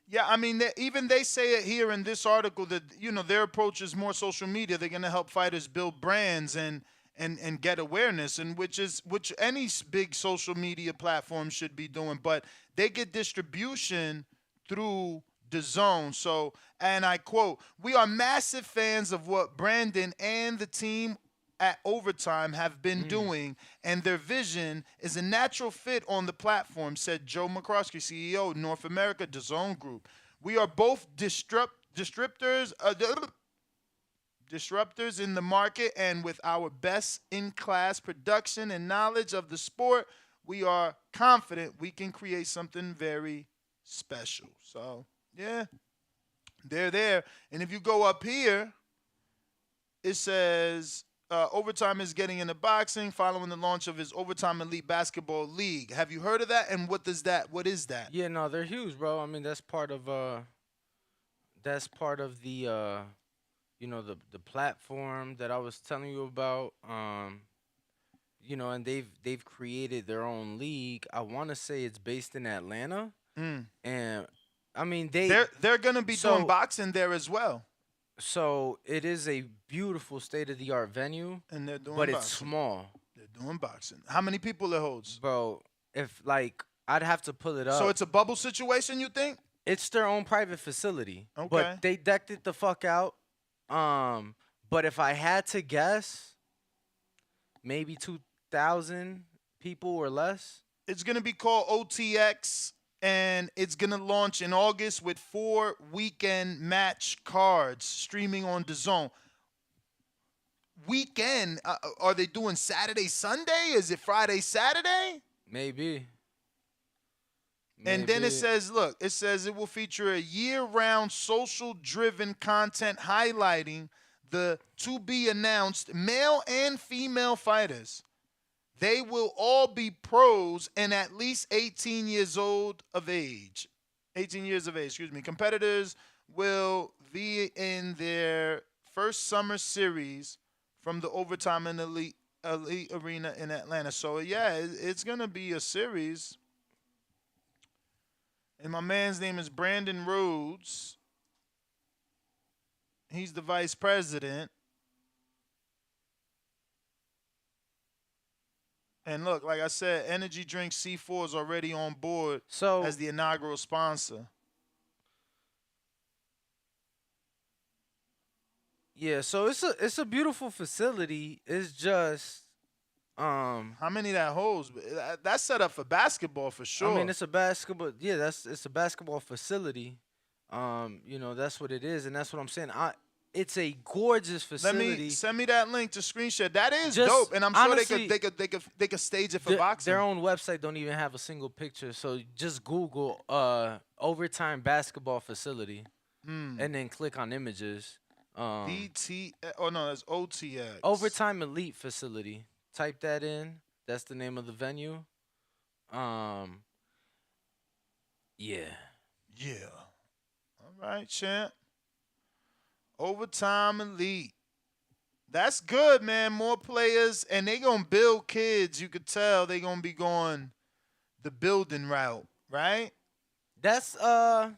Yeah, I mean, even they say it here in this article that their approach is more social media. They're gonna help fighters build brands and get awareness, and which any big social media platform should be doing. But they get distribution through Dazn. So, and I quote, "We are massive fans of what Brandon and the team at Overtime have been doing, and their vision is a natural fit on the platform," said Joe McCroskey, CEO, North America, Dazn Group. "We are both disruptors in the market, and with our best-in-class production and knowledge of the sport, we are confident we can create something very special." So, yeah, they're there. And if you go up here, it says Overtime is getting into boxing following the launch of his Overtime Elite Basketball League. Have you heard of that? And what is that? Yeah, no, they're huge, bro. I mean, that's part of the the platform that I was telling you about. And they've created their own league. I want to say it's based in Atlanta. And I mean, they're going to be doing boxing there as well. So it is a beautiful state-of-the-art venue, and they're doing but boxing. It's small. They're doing boxing. How many people it holds? Bro, if I'd have to pull it up. So it's a bubble situation, you think? It's their own private facility. Okay. But they decked it the fuck out. But if I had to guess, maybe 2,000 people or less. It's going to be called OTX, and it's going to launch in August with 4 weekend match cards streaming on DAZN. Weekend? Are they doing Saturday, Sunday? Is it Friday, Saturday? Maybe. And then it says, look, it will feature a year-round social-driven content highlighting the to-be-announced male and female fighters. They will all be pros and at least 18 years of age. Competitors will be in their first summer series from the Overtime and Elite Arena in Atlanta. So, yeah, it's going to be a series. And my man's name is Brandon Rhodes. He's the vice president. And look, like I said, Energy Drink C4 is already on board as the inaugural sponsor. Yeah, so it's a beautiful facility. It's just how many that holds? That's set up for basketball for sure. I mean, it's a basketball. Yeah, it's a basketball facility. That's what it is, and that's what I'm saying. It's a gorgeous facility. Send me that link to screen share. That is dope, and I'm sure honestly, they could stage it for boxing. Their own website don't even have a single picture, so just Google Overtime Basketball Facility, and then click on images. BT? Oh no, that's OTX. Overtime Elite Facility. Type that in. That's the name of the venue. Yeah. Yeah. All right, champ. Overtime Elite. That's good, man. More players, and they gonna build kids. You could tell they gonna be going the building route, right? That's what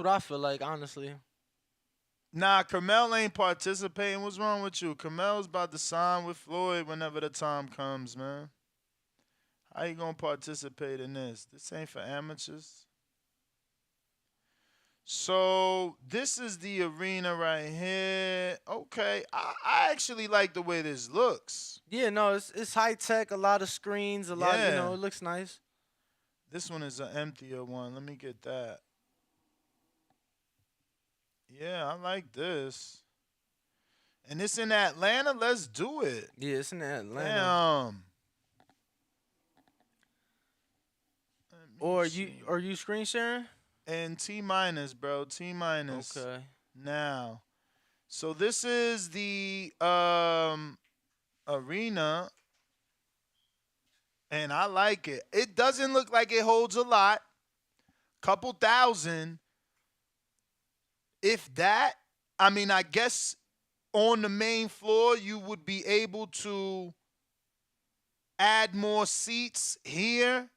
I feel like, honestly. Nah, Carmel ain't participating. What's wrong with you? Carmel's about to sign with Floyd whenever the time comes, man. How you gonna participate in this? This ain't for amateurs. So this is the arena right here. Okay, I actually like the way this looks. Yeah, no, it's high tech. A lot of screens. It looks nice. This one is an emptier one. Let me get that. Yeah, I like this. And it's in Atlanta. Let's do it. Yeah, it's in Atlanta. Damn. Let Or are you screen sharing? And T minus, bro. T minus. Okay. Now. So this is the arena. And I like it. It doesn't look like it holds a lot. Couple thousand. If that, I mean, I guess on the main floor you would be able to add more seats here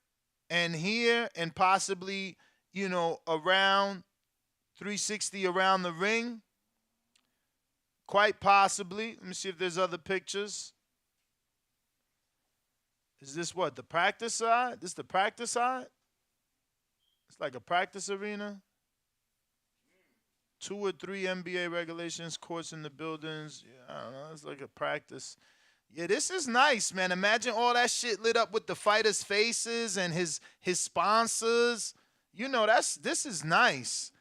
and possibly, around 360 around the ring. Quite possibly. Let me see if there's other pictures. Is this what? The practice side? This the practice side? It's like a practice arena. 2 or 3 NBA regulations courts in the buildings. Yeah, I don't know. It's like a practice. Yeah, this is nice, man. Imagine all that shit lit up with the fighters' faces and his sponsors. This is nice.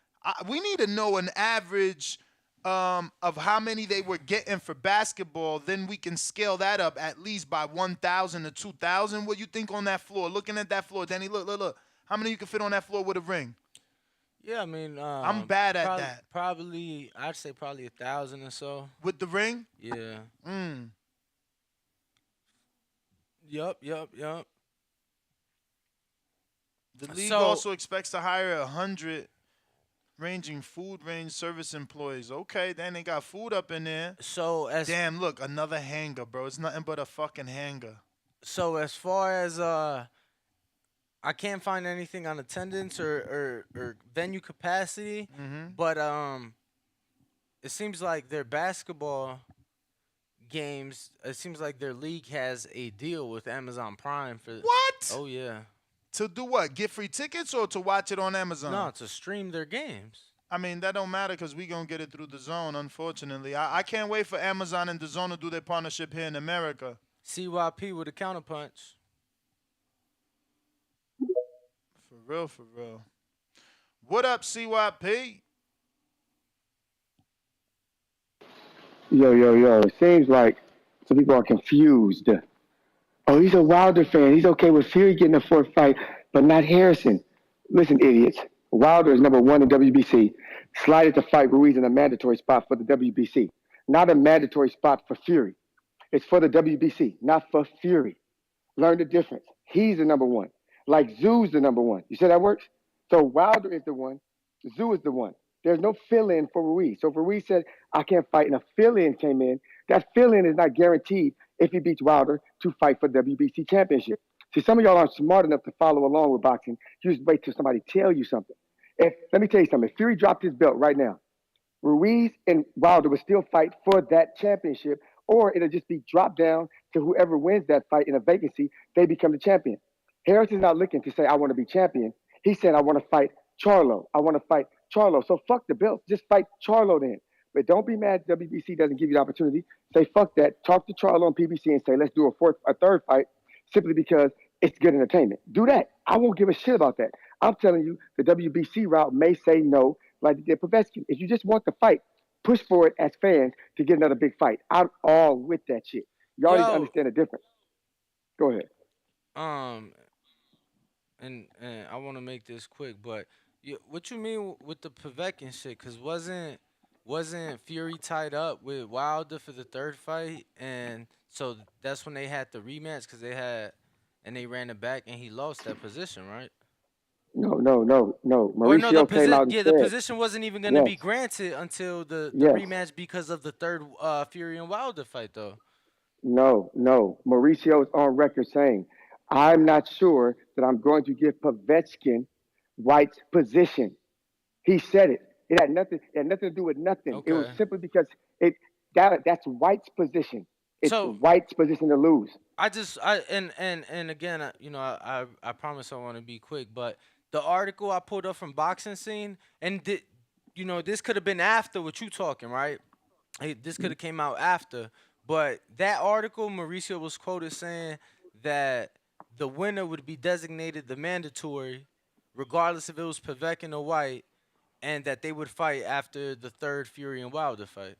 We need to know an average of how many they were getting for basketball. Then we can scale that up at least by 1,000 to 2,000. What you think on that floor? Looking at that floor, Danny, look. How many you can fit on that floor with a ring? Yeah, I mean, I'm bad at that. I'd say probably 1,000 or so. With the ring? Yeah. Yup. The league also expects to hire 100 ranging food range service employees. Okay, then they got food up in there. Damn, look, another hangar, bro. It's nothing but a fucking hangar. So as far as I can't find anything on attendance or venue capacity, but it seems like their basketball games, it seems like their league has a deal with Amazon Prime for What? Oh yeah. To do what? Get free tickets or to watch it on Amazon? No, to stream their games. I mean, that don't matter because we going to get it through Dazn, unfortunately. I can't wait for Amazon and Dazn to do their partnership here in America. CYP with a counterpunch. For real. What up, CYP? Yo. It seems like some people are confused. Oh, he's a Wilder fan. He's okay with Fury getting a 4th fight, but not Harrison. Listen, idiots. Wilder is number 1 in WBC. Slided to fight Ruiz in a mandatory spot for the WBC. Not a mandatory spot for Fury. It's for the WBC, not for Fury. Learn the difference. He's the number 1. Like Zoo's the number 1. You see that works? So Wilder is the 1. Zoo is the 1. There's no fill-in for Ruiz. So if Ruiz said, I can't fight, and a fill-in came in, that fill-in is not guaranteed if he beats Wilder to fight for WBC championship. See, some of y'all aren't smart enough to follow along with boxing. You just wait till somebody tell you something. Let me tell you something. If Fury dropped his belt right now, Ruiz and Wilder would still fight for that championship, or it'll just be dropped down to whoever wins that fight in a vacancy, they become the champion. Harrison's not looking to say, I want to be champion. He said, I want to fight Charlo. I want to fight Charlo. So fuck the belt. Just fight Charlo then. But don't be mad WBC doesn't give you the opportunity. Say fuck that. Talk to Charlo on PBC and say, let's do a 3rd fight simply because it's good entertainment. Do that. I won't give a shit about that. I'm telling you, the WBC route may say no, like they did Povetkin. If you just want the fight, push for it as fans to get another big fight. I'm all with that shit. Y'all need to understand the difference. Go ahead. And I want to make this quick, but what you mean with the Povetkin shit? Because wasn't Fury tied up with Wilder for the 3rd fight, and so that's when they had the rematch because they ran it back and he lost that position, right? No. Mauricio came out and said, the position wasn't even going to be granted until the rematch because of the 3rd Fury and Wilder fight, though. No. Mauricio's on record saying, I'm not sure that I'm going to give Povetkin White's position. He said it. It had nothing to do with nothing. Okay. It was simply because that's White's position. It's White's position to lose. And again, I promise I want to be quick, but the article I pulled up from Boxing Scene, and this could have been after what you talking, right? This could have came out after, but that article, Mauricio was quoted saying that the winner would be designated the mandatory, regardless if it was Povetkin or White, and that they would fight after the 3rd Fury and Wilder fight.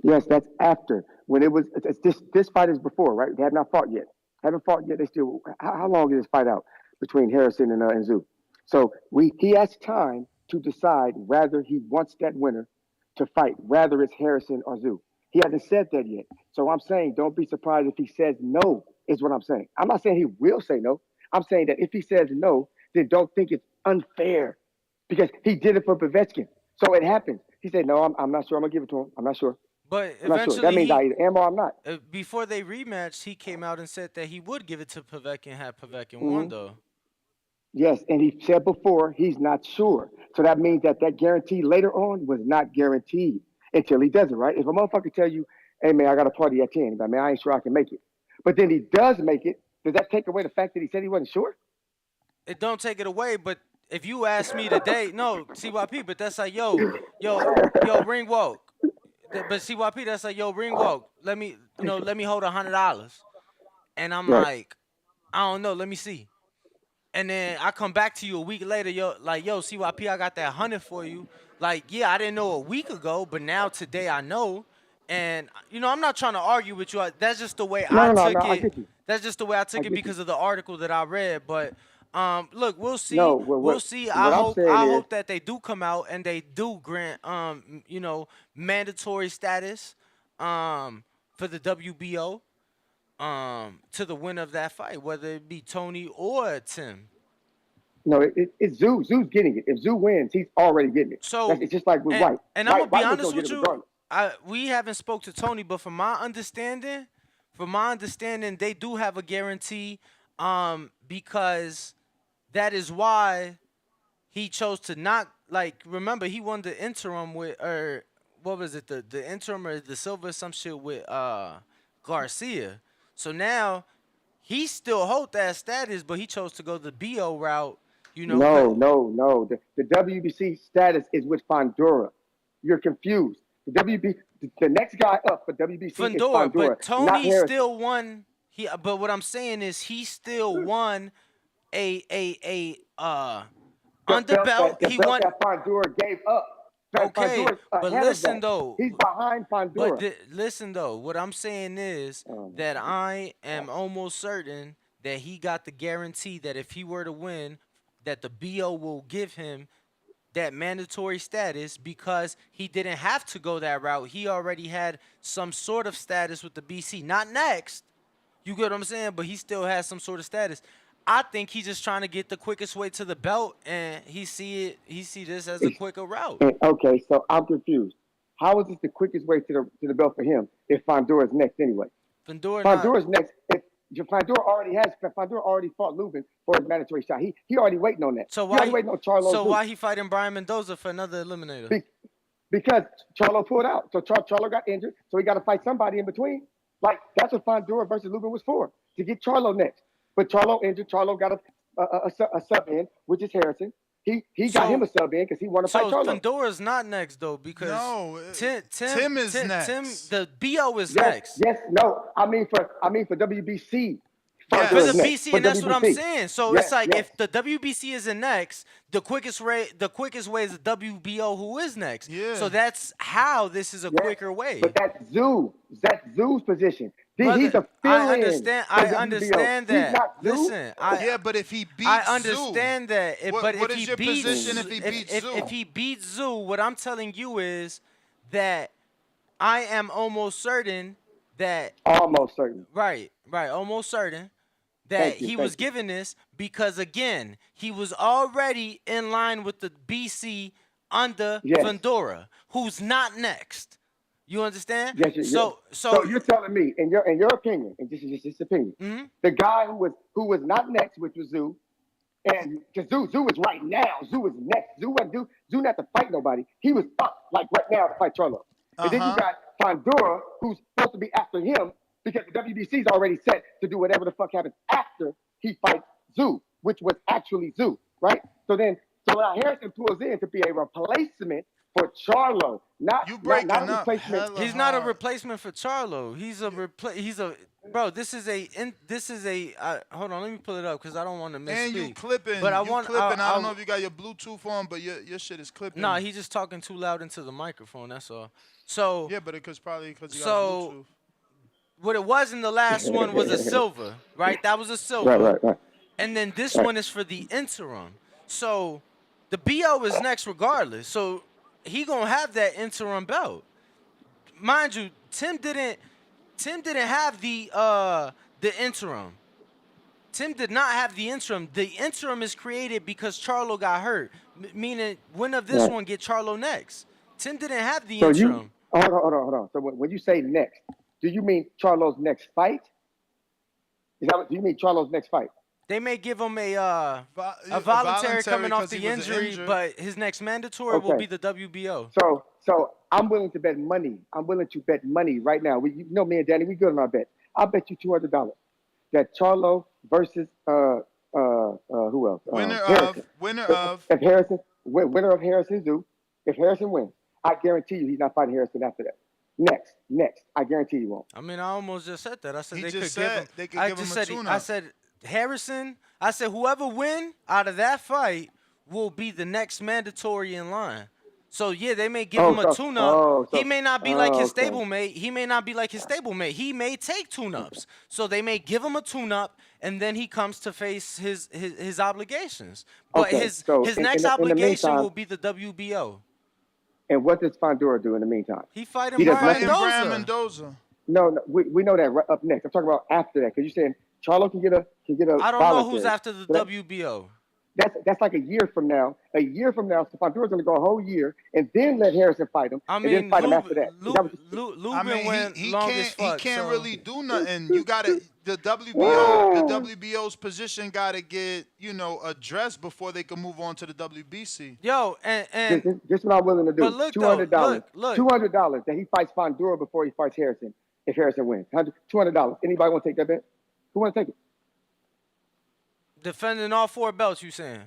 Yes, that's after. When it was, this fight is before, right? They have not fought yet. Haven't fought yet. They still. How long is this fight out? between Harrison and Zoo. So he has time to decide whether he wants that winner to fight, whether it's Harrison or Zoo. He hasn't said that yet. So I'm saying don't be surprised if he says no, is what I'm saying. I'm not saying he will say no. I'm saying that if he says no, then don't think it's unfair because he did it for Povetkin. So it happens. He said, no, I'm not sure I'm going to give it to him. I'm not sure. But I'm not sure. eventually, That means I either am or I'm not. Before they rematched, he came out and said that he would give it to Povetkin had Povetkin won, though. Yes, and he said before he's not sure. So that means that guarantee later on was not guaranteed until he does it, right? If a motherfucker tell you, hey, man, I got a party at 10, but man, I ain't sure I can make it. But then he does make it. Does that take away the fact that he said he wasn't sure? It don't take it away, but if you ask me today, no, CYP, but that's like, yo, ring walk. But CYP, that's like, yo, ring walk. Let me hold $100. And I'm like, I don't know, let me see. And then I come back to you a week later, yo, CYP, I got that 100 for you. Like, yeah, I didn't know a week ago, but now today I know. And I'm not trying to argue with you. That's just the way I took it. I get you. That's just the way I took it because of the article that I read. But look, we'll see. No, we'll see. I hope that they do come out and they do grant mandatory status for the WBO to the winner of that fight, whether it be Tony or Tim. No, it's Zoo. Zoo's getting it. If Zoo wins, he's already getting it. So it's just like with White. And I'm gonna be honest with you. We haven't spoke to Tony, but from my understanding, they do have a guarantee because that is why he chose to not, remember, he won the interim with, or what was it, the interim or the silver, some shit with Garcia. So now he still hold that status, but he chose to go the BO route, No. The WBC status is with Fondura. You're confused. The next guy up for WBC is Fondura. But Tony still won. But what I'm saying is he still won a underbelt. He won that Fondura gave up. Okay, but listen though. He's behind Fondura. But listen though. What I'm saying is that I am almost certain that he got the guarantee that if he were to win, that the BO will give him that mandatory status because he didn't have to go that route. He already had some sort of status with the BC. Not next. You get what I'm saying? But he still has some sort of status. I think he's just trying to get the quickest way to the belt, and he see this as a quicker route. Okay, so I'm confused. How is this the quickest way to the belt for him if Fondura is next anyway? Fondura's next. Fondura already fought Lubin for his mandatory shot. He already waiting on that. So he already waiting on Charlo. So why he fighting Brian Mendoza for another eliminator? Because Charlo pulled out. So Charlo got injured. So he got to fight somebody in between. That's what Fondura versus Lubin was for, to get Charlo next. But Charlo injured. Charlo got a sub in, which is Harrison. He got him a sub in because he wanted to fight Charlo. So Fondura's not next though because Tim is next. Tim, the BO is next. Yes, no. I mean for WBC. Yeah, for the BC, and that's what I'm saying. So it's like if the WBC isn't next, the quickest way is the WBO who is next. Yeah. So that's how this is a quicker way. But that's Zoo's position. He's a fill-in. I understand that. He's not Zoo. Listen, but if he beats I understand Zoo, that. What is your position if he beats Zoo? If he beats Zoo, what I'm telling you is that I am almost certain that. Almost certain. Right, almost certain that he was given this because, again, he was already in line with the BC under Fondura, who's not next. You understand? Yes, so you're telling me, in your opinion, and this is just opinion, the guy who was not next, which was Zoo, and because Zoo is right now, Zoo is next. Zoo not to fight nobody. He was up right now to fight Charlo. And then you got Fondura, who's supposed to be after him because the WBC's already set to do whatever the fuck happens after he fights Zoo, which was actually Zoo, right? So now Harrison pulls in to be a replacement for Charlo, not a replacement. He's not a replacement for Charlo. Bro, this is a hold on, let me pull it up because I don't want to misspeak. And you clipping. But I don't know if you got your Bluetooth on, but your shit is clipping. Nah, he's just talking too loud into the microphone. That's all. So yeah, but probably because you got Bluetooth. What it was in the last one was a silver, right? That was a silver. Right. and then this one is for the interim. So the BO is next regardless. So he gonna have that interim belt. Mind you, Tim didn't have the interim. Tim did not have the interim. The interim is created because Charlo got hurt, meaning winner of this one get Charlo next. Tim didn't have the interim. Hold on. So when you say next, do you mean Charlo's next fight? Do you mean Charlo's next fight? They may give him a voluntary coming off the injury, but his next mandatory will be the WBO. So I'm willing to bet money. I'm willing to bet money right now. You know me and Danny, we good on our bet. I'll bet you $200 that Charlo versus who else? Winner of Harrison Zoo. If Harrison wins, I guarantee you he's not fighting Harrison after that. Next. I guarantee you won't. I mean, I almost just said that. I said He they could just give said him. they could I give just him a said. tune-up. I said Harrison. I said whoever win out of that fight will be the next mandatory in line. So yeah, they may give him a tune-up. He may not be like his stablemate. He may not be like his stablemate. He may take tune-ups. So they may give him a tune-up, and then he comes to face his obligations. But his next obligation will be the WBO. And what does Fondura do in the meantime? He fighting Brian Mendoza. No, we know that right up next. I'm talking about after that because you're saying Charlo can get a. I don't know who's after the WBO. That's like a year from now. A year from now, so Fondura's going to go a whole year and then let Harrison fight him. I mean, and then fight him after that. Lubin went long as fuck. He can't really do nothing. You got to the WBO's position got to get addressed before they can move on to the WBC. Yo, and this what I'm willing to do. But look, $200. Look. $200 that he fights Fondura before he fights Harrison. If Harrison wins, $200. Anybody want to take that bet? Who want to take it? Defending all 4 belts, you saying?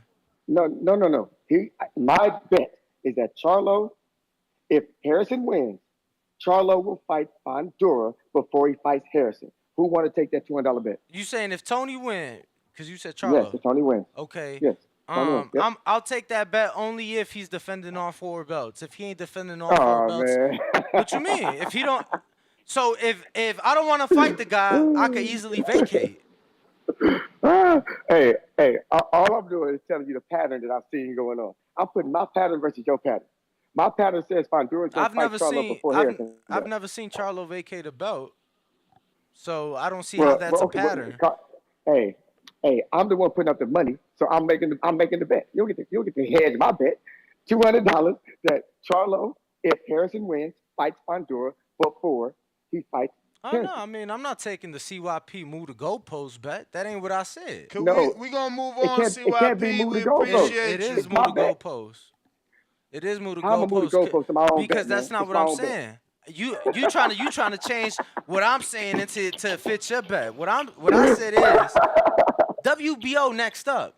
No. My bet is that Charlo, if Harrison wins, Charlo will fight Fondura before he fights Harrison. Who want to take that $200 bet? You saying if Tony wins? Because you said Charlo. Yes, if Tony wins. Okay. Yes. Wins. Yep. I'll take that bet only if he's defending all 4 belts. If he ain't defending all 4 belts, man. What you mean? If he don't, so if I don't want to fight the guy, I could easily vacate. Hey, all I'm doing is telling you the pattern that I've seen going on. I'm putting my pattern versus your pattern. My pattern says Fondura's going to fight Charlo before Harrison. I've never seen Charlo vacate a belt, so I don't see how that's a pattern. Hey, I'm the one putting up the money, so I'm making the bet. You'll get to hedge my bet. $200 that Charlo, if Harrison wins, fights Fondura before he fights. Oh, no, I mean, I'm not taking the CYP move the goalpost bet. That ain't what I said. We going to move on, CYP. We appreciate it. It is move the goalpost. It is move the goalpost. Because that's not what I'm saying. You trying to change what I'm saying into to fit your bet. What I said is WBO next up.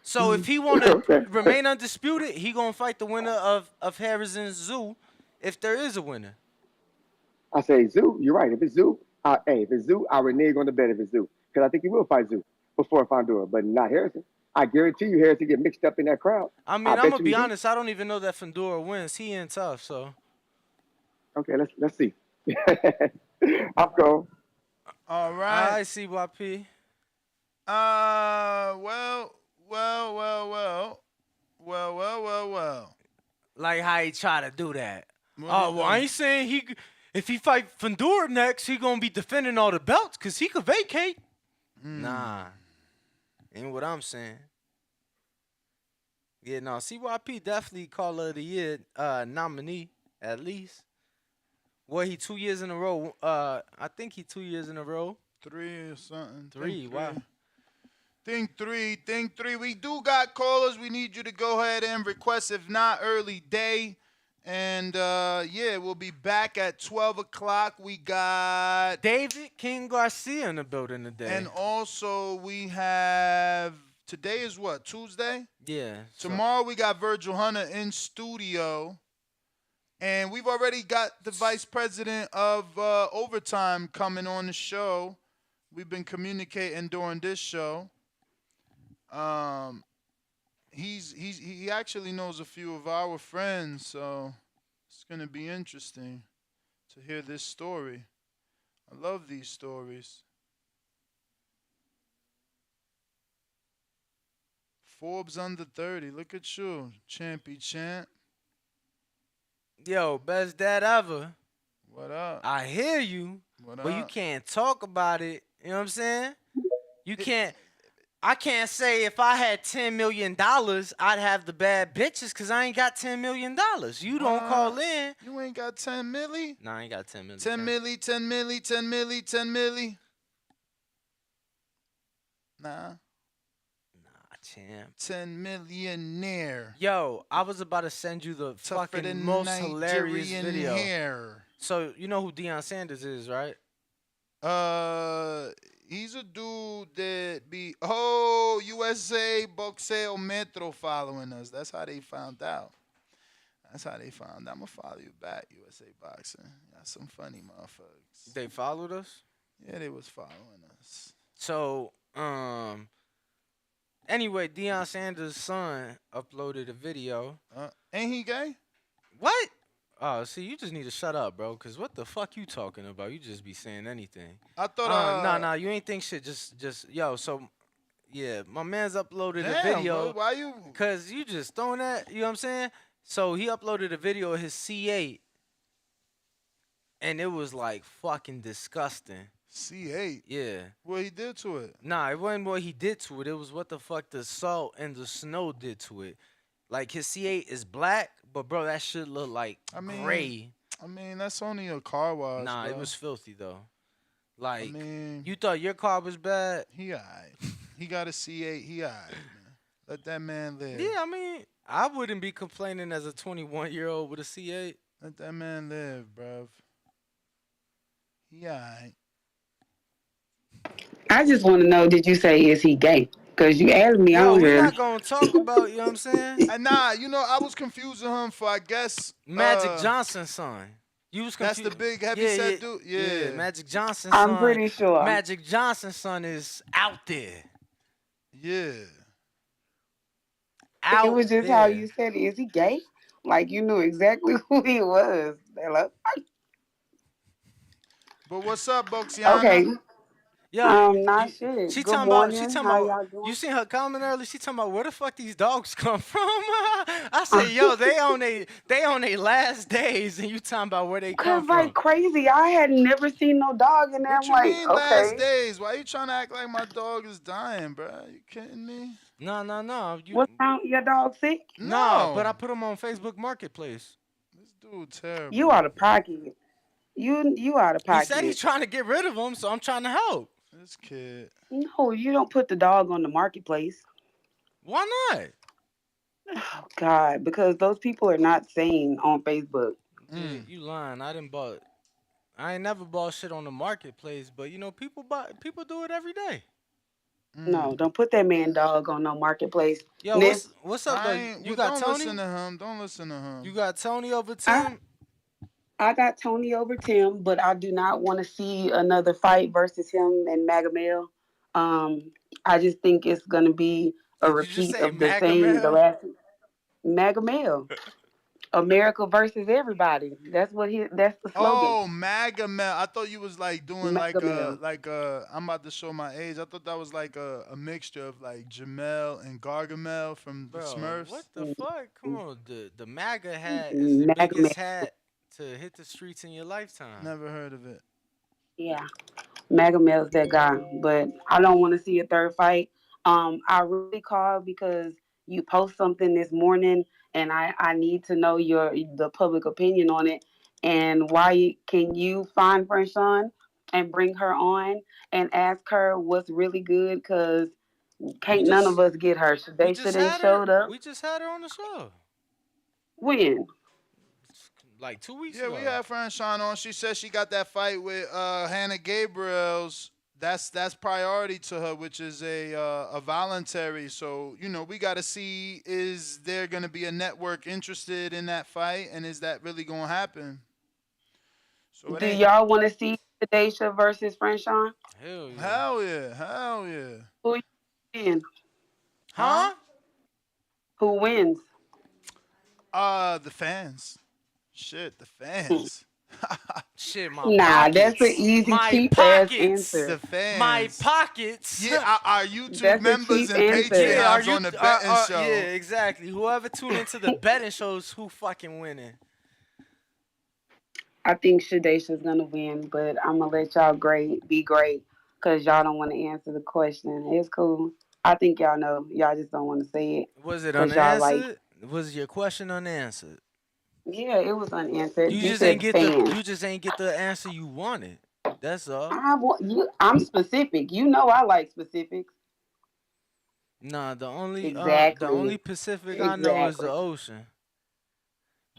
So if he want to remain undisputed, he going to fight the winner of Harrison Zoo if there is a winner. I say Zoo. You're right. If it's Zoo, I renege on the bet if it's Zoo because I think he will fight Zoo before Fondura, but not Harrison. I guarantee you, Harrison get mixed up in that crowd. I mean, I'm gonna be honest. I don't even know that Fondura wins. He ain't tough, so. Okay, let's see. I'm going. All right. I CYP. Well. Like how he try to do that. I ain't saying if he fight Fondura next, he gonna be defending all the belts because he could vacate. Nah, ain't what I'm saying. Yeah, no, CYP definitely Caller of the Year nominee at least. Well, he 2 years in a row. I think he 2 years in a row. 3 or something. Three. Wow. Think three. We do got callers. We need you to go ahead and request, if not early day. And, we'll be back at 12 o'clock. We got David King Garcia in the building today. And also we have, today is what, Tuesday? Yeah. Tomorrow we got Virgil Hunter in studio. And we've already got the vice president of Overtime coming on the show. We've been communicating during this show. He actually knows a few of our friends, so it's going to be interesting to hear this story. I love these stories. Forbes under 30. Look at you, champy champ. Yo, best dad ever. What up? I hear you, What but you up? can't talk about it. You know what I'm saying? You can't. I can't say if I had $10 million, I'd have the bad bitches because I ain't got $10 million. You don't call in. You ain't got 10 milli? Nah, I ain't got 10 million. 10 milli, 10 milli, 10 milli, 10 milli. Nah. Champ. 10 millionaire. Yo, I was about to send you the Tougher fucking than most hilarious Nigerian video. hair. So you know who Deion Sanders is, right? He's a dude that be USA Boxeo Metro following us. That's how they found out. I'm gonna follow you back, USA Boxing. Got some funny motherfuckers. They followed us? Yeah, they was following us. So, anyway, Deion Sanders' son uploaded a video. Ain't he gay? What? Oh, see, you just need to shut up, bro. Cause what the fuck you talking about? You just be saying anything. I thought. Nah, you ain't think shit. Just yo. So, yeah, my man's uploaded Damn, a video. bro, why you? Cause you just throwing that. You know what I'm saying? So he uploaded a video of his C8, and it was like fucking disgusting. C8. Yeah. What he did to it? Nah, it wasn't what he did to it. It was what the fuck the salt and the snow did to it. Like his C8 is black, but bro, that shit look like gray. I mean, that's only a car wash. Nah, bro. it was filthy though. Like, I mean, you thought your car was bad? He alright. He got a C8. He alright, man. Let that man live. Yeah, I mean, I wouldn't be complaining as a 21-year-old with a C8. Let that man live, bruv. He alright. I just want to know, did you say, is he gay? Because you asked me Yo, on we here. not going to talk about, you know what I'm saying? Nah, you know, I was confusing him for, I guess. Magic Johnson's son. You was That's confused. the big heavyset dude? Yeah. Magic Johnson's son. I'm pretty sure. Magic Johnson's son is out there. Yeah. It was just how you said it. Is he gay? Like, you knew exactly who he was. Hello? But what's up, Boxiana? Okay. Yo, not shit. She Good talking morning. about. She How talking y'all about. doing? You seen her comment earlier? She talking about where the fuck these dogs come from. I said, yo, they on they last days, and you talking about where they come from? Like crazy. I had never seen no dog in there. What I'm you like, mean okay. last days? Why you trying to act like my dog is dying, bro? You kidding me? No. What's wrong? Your dog sick? No, but I put him on Facebook Marketplace. This dude terrible. You out of pocket. You out of pocket. He said he's trying to get rid of him, so I'm trying to help. This kid. No, you don't put the dog on the marketplace. Why not? Oh, God, because those people are not sane on Facebook. Dude, you lying. I ain't never bought shit on the marketplace, but you know, people do it every day. No, don't put that man dog on no marketplace. Yo, what's up though? You got don't Tony? Listen to him. Don't listen to him. You got Tony over Tim? I got Tony over Tim, but I do not want to see another fight versus him and Magamel. I just think it's gonna be a repeat of the same. The last Magamel. America versus everybody. That's the slogan. Oh, Magamel. I thought you was like doing Magamel. like I'm about to show my age. I thought that was like a mixture of like Jamel and Gargamel from the Smurfs. What the fuck? Come on, the MAGA hat is the biggest hat to hit the streets in your lifetime. Never heard of it. Yeah. Magamel's that guy, but I don't want to see a third fight. I really called because you post something this morning, and I need to know the public opinion on it. And why can you find Franchon and bring her on and ask her what's really good? Because none of us get her. They should have showed up. We just had her on the show. When? Like 2 weeks ago. Yeah, we had Franchon on. She said she got that fight with Hannah Gabriel's. That's priority to her, which is a voluntary. So, you know, we got to see, is there going to be a network interested in that fight, and is that really going to happen? So do y'all want to see Daisha versus Franchon? Hell yeah. Hell yeah. Hell yeah. Who wins? Huh? Who wins? The fans. Shit, the fans. Shit, my Nah, that's an pockets. easy, My cheap ass pockets. answer. The fans. My pockets. Yeah, our YouTube That's a members cheap and answer. Yeah, are Patreons you? on the betting show. Yeah, exactly. Whoever tune into the betting shows, who fucking winning? I think Shadacia's gonna win, but I'm gonna let y'all be great, cause y'all don't want to answer the question. It's cool. I think y'all know. Y'all just don't want to say it, Was it cause y'all like. unanswered? Was your question unanswered? Yeah, it was unanswered. You You just ain't said get the. fans. You just ain't get the answer you wanted. That's all. I'm specific. You know I like specifics. Nah, the only Exactly. Pacific I know is the Exactly. ocean.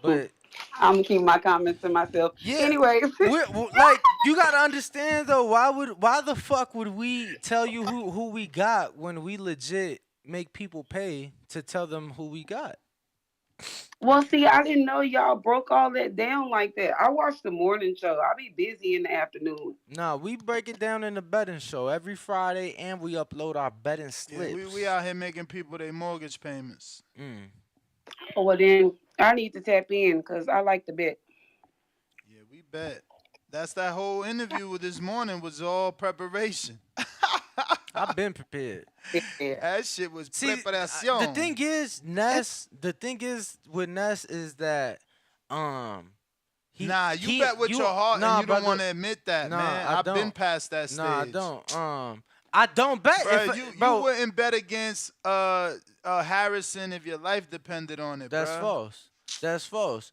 But I'm gonna keep my comments to myself. yeah, Anyways. like you gotta understand though. Why the fuck would we tell you who we got when we legit make people pay to tell them who we got? Well, see, I didn't know y'all broke all that down like that. I watch the morning show. I be busy in the afternoon. Nah, we break it down in the betting show every Friday, and we upload our betting Yeah, slips. we out here making people their mortgage payments. Oh, well, then I need to tap in because I like to bet. Yeah, we bet. That's that whole interview with this morning was all preparation. I've been prepared. Yeah. That shit was See, preparación. the thing is, Ness. The thing is with Ness is that, you bet with your heart and you don't want to admit that, man. I've been past that stage. Nah, I don't bet. You wouldn't bet against Harrison if your life depended on it, That's bruh. false. That's false.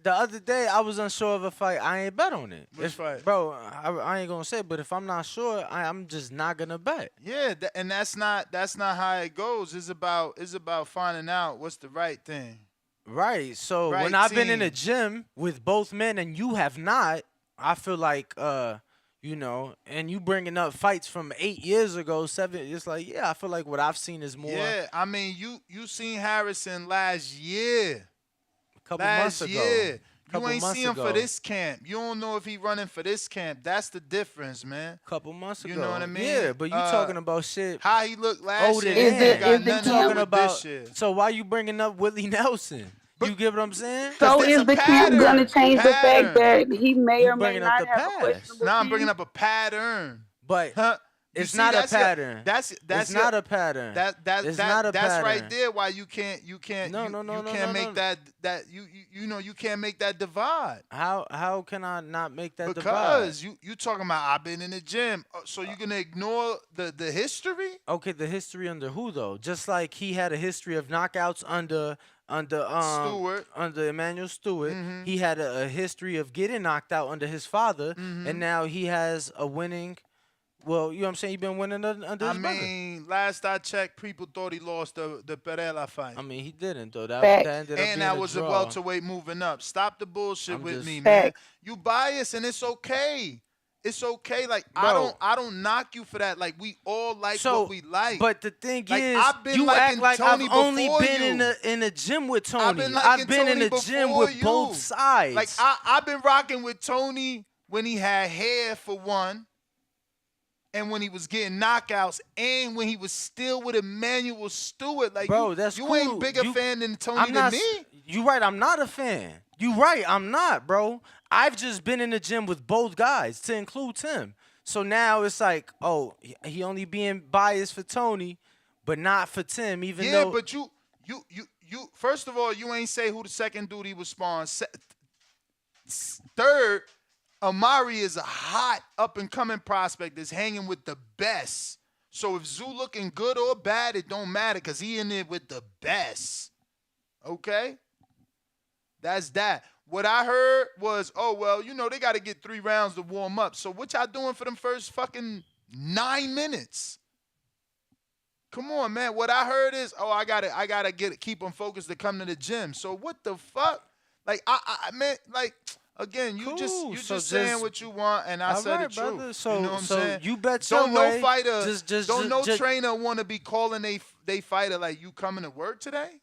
The other day, I was unsure of a fight. I ain't bet on it. Which fight? Bro, I ain't gonna say, but if I'm not sure, I'm just not gonna bet. Yeah, and that's not how it goes. It's about finding out what's the right thing. Right. So Right when I've been in team. a gym with both men and you have not, I feel like, and you bringing up fights from 8 years ago, 7. It's like, yeah, I feel like what I've seen is more. Yeah, I mean, you seen Harrison last year. Couple months ago. You Couple ain't months see him ago. for this camp. You don't know if he running for this camp. That's the difference, man. Couple months ago. You know what I mean? Yeah, but you talking about shit. How he looked last year. You talking about this year. So why you bringing up Willie Nelson? You get what I'm saying? So is the camp gonna change the fact that he may or may bringing up not the have a past. questionable Now I'm team? bringing up a pattern. But it's not a pattern. It's not a pattern. It's not a That's pattern. right there why you can't make that divide. How can I not make that divide? Because you talking about I've been in the gym, so you're gonna ignore the history? Okay, the history under who though? Just like he had a history of knockouts under Stewart. under Emmanuel Stewart. Mhm. He had a history of getting knocked out under his father, Mhm. and now he has a winning. Well, you know what I'm saying? He's been winning under his brother. I mean, last I checked, people thought he lost the Pereira fight. I mean, he didn't though. That Facts. ended up And being that a was a draw. welterweight moving up. Stop the bullshit I'm with just- me, man. Facts. You biased, and it's okay. It's okay. Like Bro. I don't knock you for that. Like we all like what we like. But the thing Like, is, I've been you liking act like Tony I've only before been you. in a gym with Tony. I've been liking in Tony a gym before with both you. sides. Like I've been rocking with Tony when he had hair for one, and when he was getting knockouts, and when he was still with Emmanuel Stewart. Like, bro, that's you cool. ain't bigger fan than Tony I'm not, than me. You right, I'm not a fan. You right, I'm not, bro. I've just been in the gym with both guys, to include Tim. So now it's like, oh, he only being biased for Tony, but not for Tim, even though. Yeah, but you. First of all, you ain't say who the second dude he was sparring. Third, Amari is a hot up-and-coming prospect that's hanging with the best. So if Zoo looking good or bad, it don't matter because he in there with the best. Okay? That's that. What I heard was, oh, well, they got to get 3 rounds to warm up. So what y'all doing for them first fucking 9 minutes? Come on, man. What I heard is, oh, I gotta keep them focused to come to the gym. So what the fuck? Like, I meant, like, again, you Cool. just So saying just- what you want, and I All said right, the brother. truth. So- you know what I'm so saying? you bet Don't your no way. fighter, Just- no just- trainer want to be calling they fighter like, you coming to work today?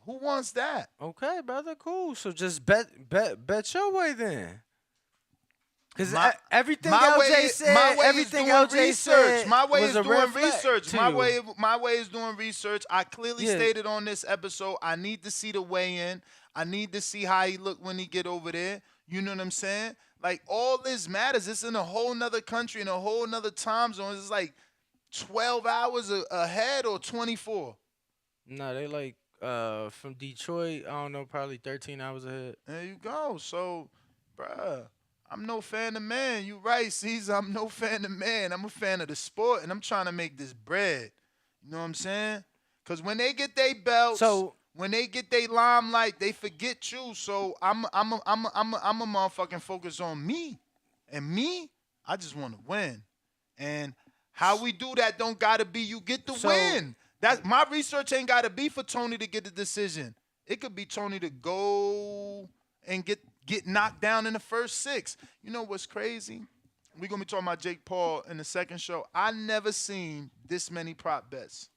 Who wants that? Okay, brother, cool. So just bet your way then. Because everything LJ said, everything LJ said My way was is a doing red flag research. to My you. way is doing research. I clearly Yeah. stated on this episode, I need to see the weigh-in. I need to see how he look when he get over there. You know what I'm saying? Like, all this matters. It's in a whole nother country, in a whole nother time zone. It's like 12 hours ahead or 24. No, they like from Detroit. I don't know, probably 13 hours ahead. There you go. So, bruh, I'm no fan of man. You right, Caesar. I'm no fan of man. I'm a fan of the sport, and I'm trying to make this bread. You know what I'm saying? Because when they get their belts, when they get their limelight, they forget you. So I'm a motherfucking focus on me, and me, I just want to win. And how we do that don't gotta be you get the win. That my research ain't gotta be for Tony to get the decision. It could be Tony to go and get knocked down in the first 6. You know what's crazy? We're gonna be talking about Jake Paul in the second show. I never seen this many prop bets.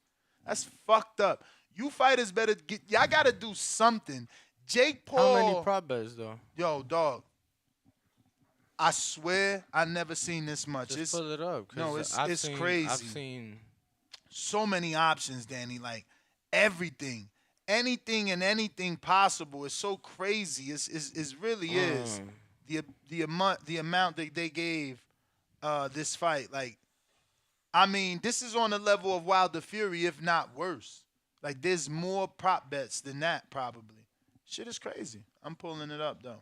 That's fucked up. You fighters better get. Y'all gotta do something. Jake Paul. How many prop bets though? Yo, dog. I swear I never seen this much. Just pull it up. No, it's crazy. I've seen so many options, Danny. Like everything, anything and anything possible. It's so crazy. It really is. The amount that they gave this fight. Like, I mean, this is on the level of Wilder Fury, if not worse. Like, there's more prop bets than that probably. Shit is crazy. I'm pulling it up though.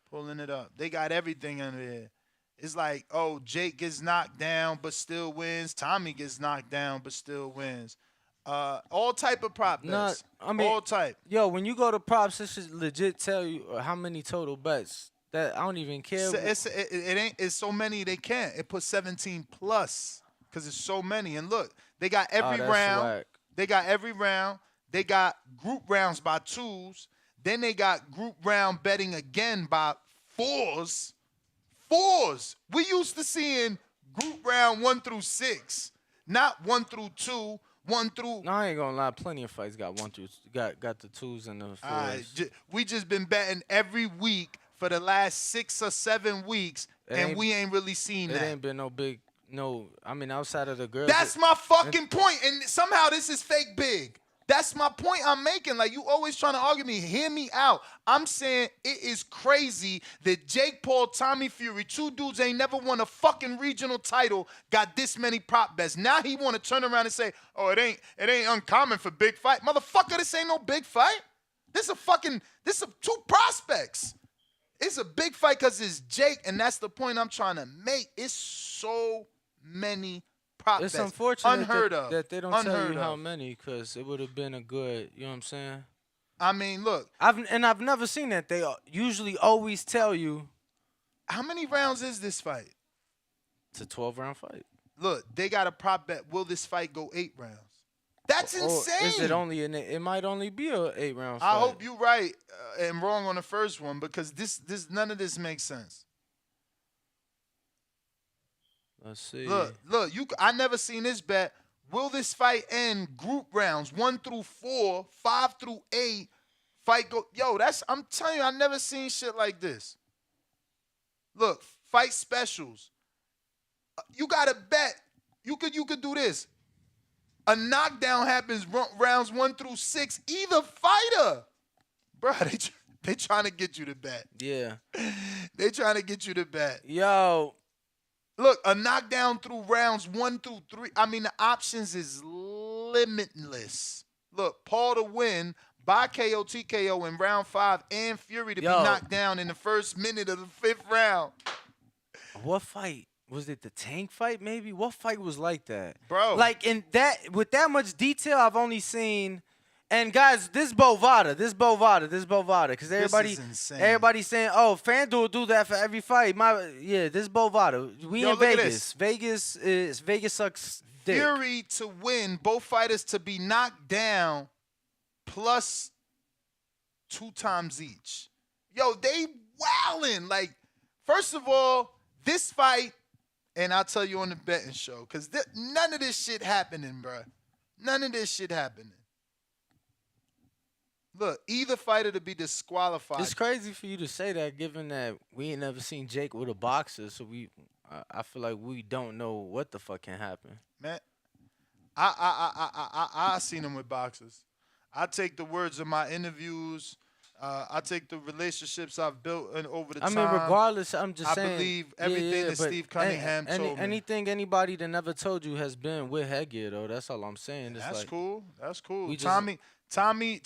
Pulling it up. They got everything under there. It's like, oh, Jake gets knocked down but still wins. Tommy gets knocked down but still wins. All type of prop bets. All type. Yo, when you go to props, it should legit tell you how many total bets. That I don't even care. It's so many they can't. It puts 17 plus because it's so many. And look, they got every round. Whack. They got every round. They got group rounds by 2s. Then they got group round betting again by 4s. 4s. We used to seeing group round 1 through 6, not 1 through 2, 1 through. No, I ain't gonna lie. Plenty of fights got 1 through got the 2s and the 4s. We just been betting every week for the last 6 or 7 weeks, and we ain't really seen that. It ain't been no big. No, I mean outside of the girls. That's my fucking point, and somehow this is fake big. That's my point I'm making. Like, you always trying to argue me. Hear me out. I'm saying it is crazy that Jake Paul, Tommy Fury, 2 dudes ain't never won a fucking regional title, got this many prop bets. Now he want to turn around and say, oh, it ain't uncommon for big fight. Motherfucker, this ain't no big fight. This is 2 prospects. It's a big fight because it's Jake, and that's the point I'm trying to make. It's so many prop bets. It's unfortunate unheard that, of. that they don't unheard tell you of. how many, because it would have been a good, you know what I'm saying? I mean, look. I've never seen that. They usually always tell you. How many rounds is this fight? It's a 12-round fight. Look, they got a prop bet. Will this fight go 8 rounds? That's insane. Is it only it might only be a 8-round fight. I hope you're right and wrong on the first one, because this none of this makes sense. Let's see. Look, I never seen this bet. Will this fight end group rounds 1 through 4, 5 through 8? Fight go. Yo, I'm telling you, I never seen shit like this. Look, fight specials. You gotta bet. You could do this. A knockdown happens rounds 1 through 6. Either fighter, bro. They trying to get you to bet. Yeah. They trying to get you to bet. Yo. Look, a knockdown through rounds 1 through 3. I mean, the options is limitless. Look, Paul to win by KO, TKO in round 5, and Fury to be knocked down in the first minute of the 5th round. What fight? Was it the Tank fight, maybe? What fight was like that? Bro. Like, with that much detail, I've only seen... And, guys, this Bovada. Because everybody's saying, oh, FanDuel do that for every fight. This Bovada. We in Vegas. Vegas sucks dick. Fury to win, both fighters to be knocked down plus 2 times each. Yo, they wildin'. Like, first of all, this fight... And I'll tell you on the betting show, because none of this shit happening, bro. None of this shit happening. Look, either fighter to be disqualified. It's crazy for you to say that, given that we ain't never seen Jake with a boxer, so I feel like we don't know what the fuck can happen. Man, I seen him with boxers. I take the words of my interviews I take the relationships I've built and over the I mean, time. regardless, I'm just I saying. believe Yeah, everything yeah, that but Steve Cunningham told me. anything anybody that never told you has been with headgear though. That's all I'm saying. It's That's like cool. That's cool. we just Tommy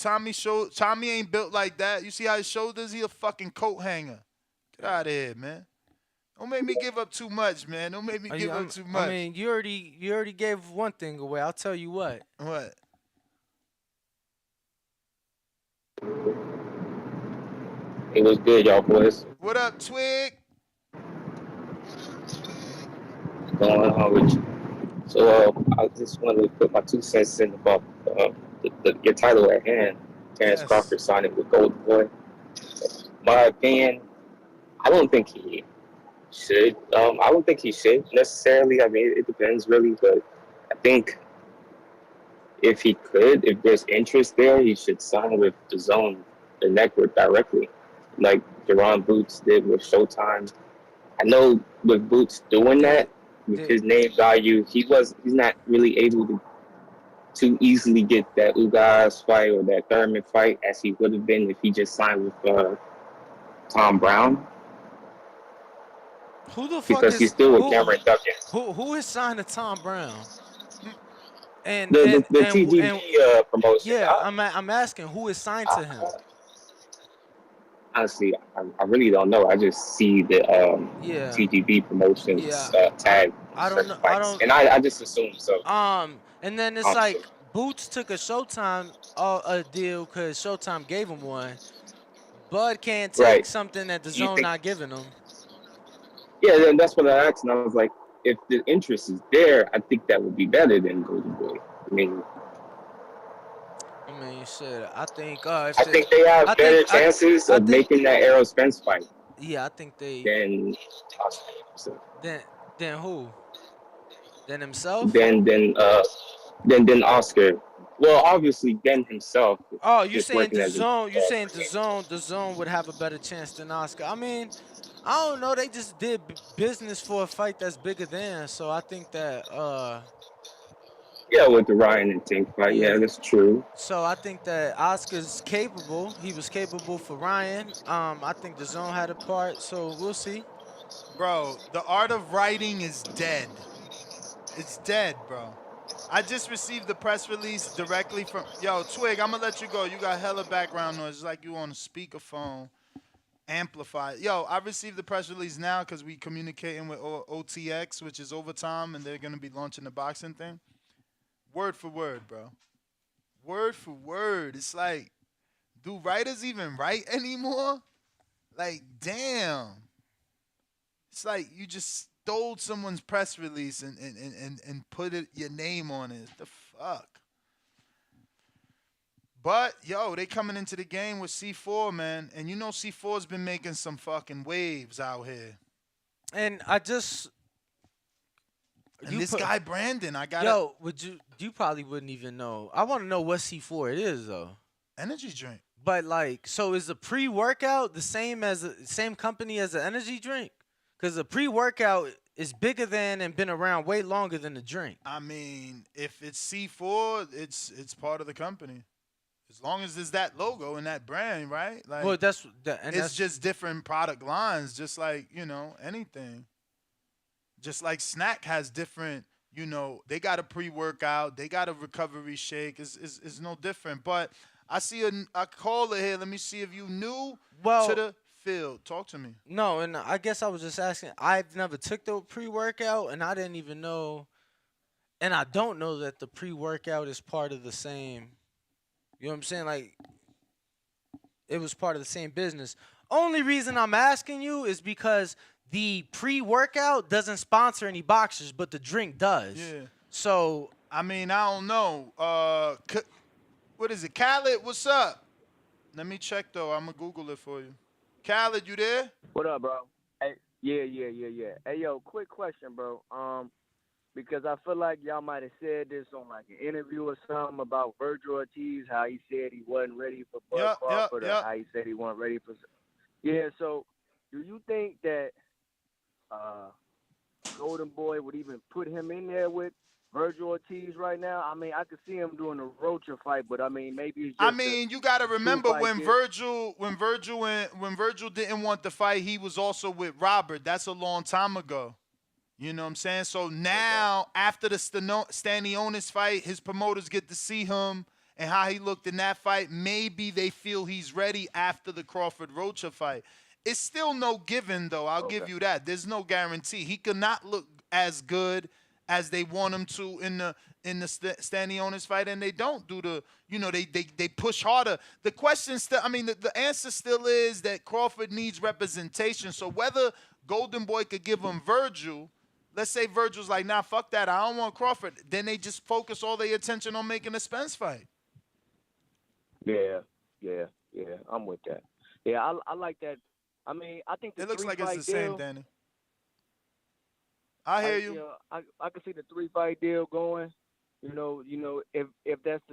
ain't built like that. You see how his shoulders? He a fucking coat hanger. Get out of here, man. Don't make me give up too much, man. Don't make me give up too much. I mean, you already gave one thing away. I'll tell you what. What? It was good, y'all boys. What up, Twig? Going on with you. So I just wanted to put my 2 cents in about your title at hand. Terence Yes. Crawford signing with Golden Boy. My opinion, I don't think he should. I don't think he should necessarily. I mean, it depends really, but I think if he could, if there's interest there, he should sign with Dazn, the network directly, like Jerron Boots did with Showtime. I know with Boots doing that, with his name value, he's not really able to easily get that Ugas fight or that Thurman fight as he would have been if he just signed with Tom Brown. Who the fuck because is he's still with Cameron Duncan. Who is signed to Tom Brown? And The TGB promotion. Yeah, I'm asking who is signed to him. Honestly, I really don't know. I just see the TGB promotions tag. I don't know. And I just assume so. And then it's like Boots took a Showtime a deal because Showtime gave him one. Bud can't take something that the Zone not giving him. Yeah, then that's what I asked, and I was like, if the interest is there, I think that would be better than Golden Boy. I mean, shit. I think they have better chances of making that Errol Spence fight. Yeah, I think they. Than Then who? Then himself? Then Oscar. Well, obviously, then himself. Oh, you saying the Zone? You saying the Zone would have a better chance than Oscar? I mean, I don't know. They just did business for a fight that's bigger than. So I think that. Yeah, with the Ryan and Tank fight. Yeah, that's true. So I think that Oscar's capable. He was capable for Ryan. I think the Zone had a part. So we'll see. Bro, the art of writing is dead. It's dead, bro. I just received the press release directly from... Yo, Twig, I'm going to let you go. You got hella background noise. It's like you on a speakerphone. Amplify. Yo, I received the press release now because we communicating with OTX, which is Overtime, and they're going to be launching the boxing thing. Word for word, bro. Word for word. It's like, do writers even write anymore? Like, damn. It's like you just stole someone's press release and put your name on it. The fuck? But, yo, they coming into the game with C4, man. And you know C4's been making some fucking waves out here. And I just... And this guy, Brandon, I got Yo, you probably wouldn't even know. I want to know what C4 it is, though. Energy drink. But, like, so is the pre-workout the same company as the energy drink? Because the pre-workout is bigger than and been around way longer than the drink. I mean, if it's C4, it's part of the company. As long as there's that logo and that brand, right? Like, well, that's just different product lines, just like, you know, anything. Just like Snack has different, you know, they got a pre-workout, they got a recovery shake. It's no different. But I see a caller here. Let me see if you new to the field. Talk to me. No, and I guess I was just asking. I've never took the pre-workout, and I didn't even know, and I don't know that the pre-workout is part of the same. You know what I'm saying? Like, it was part of the same business. Only reason I'm asking you is because the pre-workout doesn't sponsor any boxers, but the drink does. Yeah. So, I mean, I don't know. What is it? Khaled, what's up? Let me check, though. I'm going to Google it for you. Khaled, you there? What up, bro? Hey, yeah. Hey, yo, quick question, bro. Because I feel like y'all might have said this on like an interview or something about Virgil Ortiz, how he said he wasn't ready for Bud Crawford, or how he said he wasn't ready for. Yeah. So, do you think that Golden Boy would even put him in there with Virgil Ortiz right now. I mean, I could see him doing a Rocha fight, but I mean, maybe it's I just mean, you got to a remember two-fight when deal. Virgil didn't want the fight, he was also with Robert. That's a long time ago. You know what I'm saying? So now, after the Stanionis fight, his promoters get to see him and how he looked in that fight. Maybe they feel he's ready after the Crawford Rocha fight. It's still no given, though. I'll give you that. There's no guarantee. He could not look as good as they want him to in the Stanionis fight, and they don't do the, they push harder. The question still, I mean, the answer still is that Crawford needs representation. So whether Golden Boy could give him Virgil, let's say Virgil's like, nah, fuck that, I don't want Crawford. Then they just focus all their attention on making a Spence fight. Yeah, I'm with that. Yeah, I like that. I mean, I think it looks like it's the deal, same, Danny. I hear you. I can see the 3-fight deal going. If that's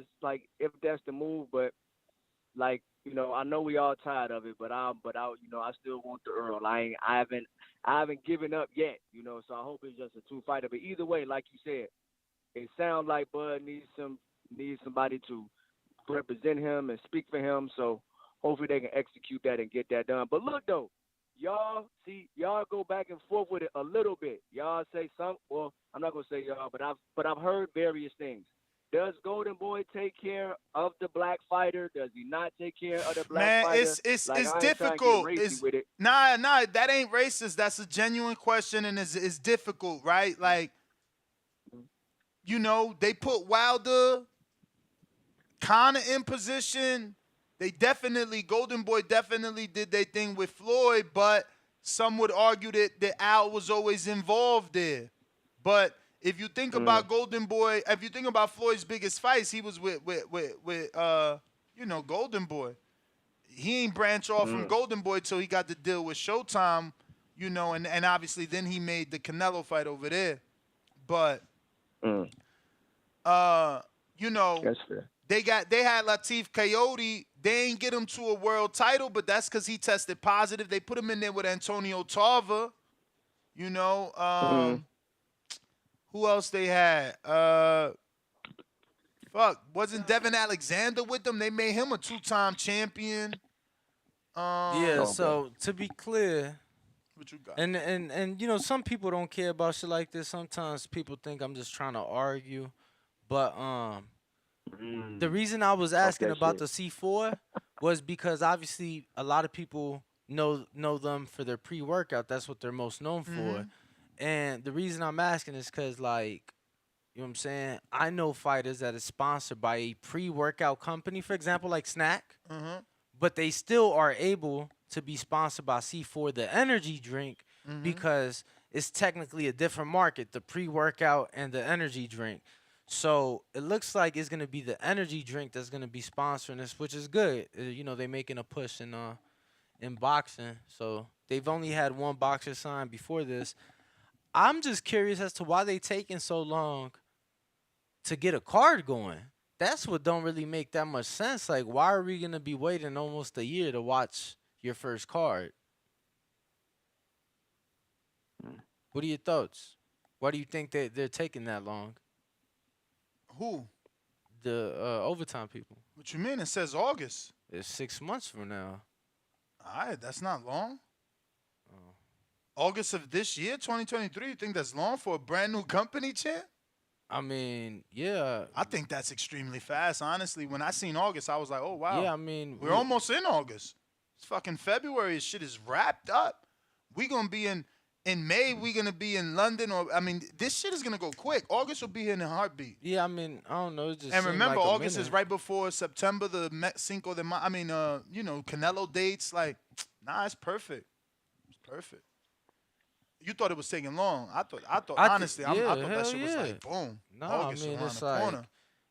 the move, but like, I know we all tired of it, but I still want the Earl. I haven't given up yet, so I hope it's just a 2-fighter. But either way, like you said, it sounds like Bud needs somebody to represent him and speak for him. So hopefully they can execute that and get that done. But look though, y'all go back and forth with it a little bit. Y'all say well, I'm not gonna say y'all, but I've heard various things. Does Golden Boy take care of the black fighter? Does he not take care of the black fighter? Man, it's difficult. Nah, that ain't racist. That's a genuine question, and it's difficult, right? Like, they put Wilder kind of in position. Golden Boy definitely did their thing with Floyd, but some would argue that Al was always involved there. But if you think about Golden Boy, if you think about Floyd's biggest fights, he was with Golden Boy. He ain't branch off from Golden Boy till he got to deal with Showtime, and obviously then he made the Canelo fight over there. But that's fair. They had Latif Coyote. They ain't get him to a world title, but that's because he tested positive. They put him in there with Antonio Tarver. Who else they had? Wasn't Devin Alexander with them? They made him a 2-time champion. So to be clear, what you got? And some people don't care about shit like this. Sometimes people think I'm just trying to argue, but the reason I was asking about the C4 was because obviously a lot of people know them for their pre-workout. That's what they're most known for. And the reason I'm asking is because, like, you know what I'm saying? I know fighters that is sponsored by a pre-workout company, for example, like Snack, but they still are able to be sponsored by C4, the energy drink, because it's technically a different market, the pre-workout and the energy drink. So it looks like it's going to be the energy drink that's going to be sponsoring this, which is good. They're making a push in boxing. So they've only had one boxer sign before this. I'm just curious as to why they taking so long to get a card going. That's what don't really make that much sense. Like, why are we going to be waiting almost a year to watch your first card? What are your thoughts? Why do you think they're taking that long? Who? The overtime people. What you mean? It says August. It's 6 months from now. All right, that's not long. August of this year, 2023. You think that's long for a brand new company, champ? I mean, yeah. I think that's extremely fast, honestly. When I seen August, I was like, oh, wow. Yeah, I mean. We're almost in August. It's fucking February. This shit is wrapped up. We going to be in May, we're going to be in London. This shit is going to go quick. August will be here in a heartbeat. Yeah, I mean, I don't know. It just and remember, like August is right before September, the Cinco de Mayo. Canelo dates. Like, nah, it's perfect. It's perfect. You thought it was taking long. I thought honestly, I thought that shit was like, boom. No, August I mean, around the corner.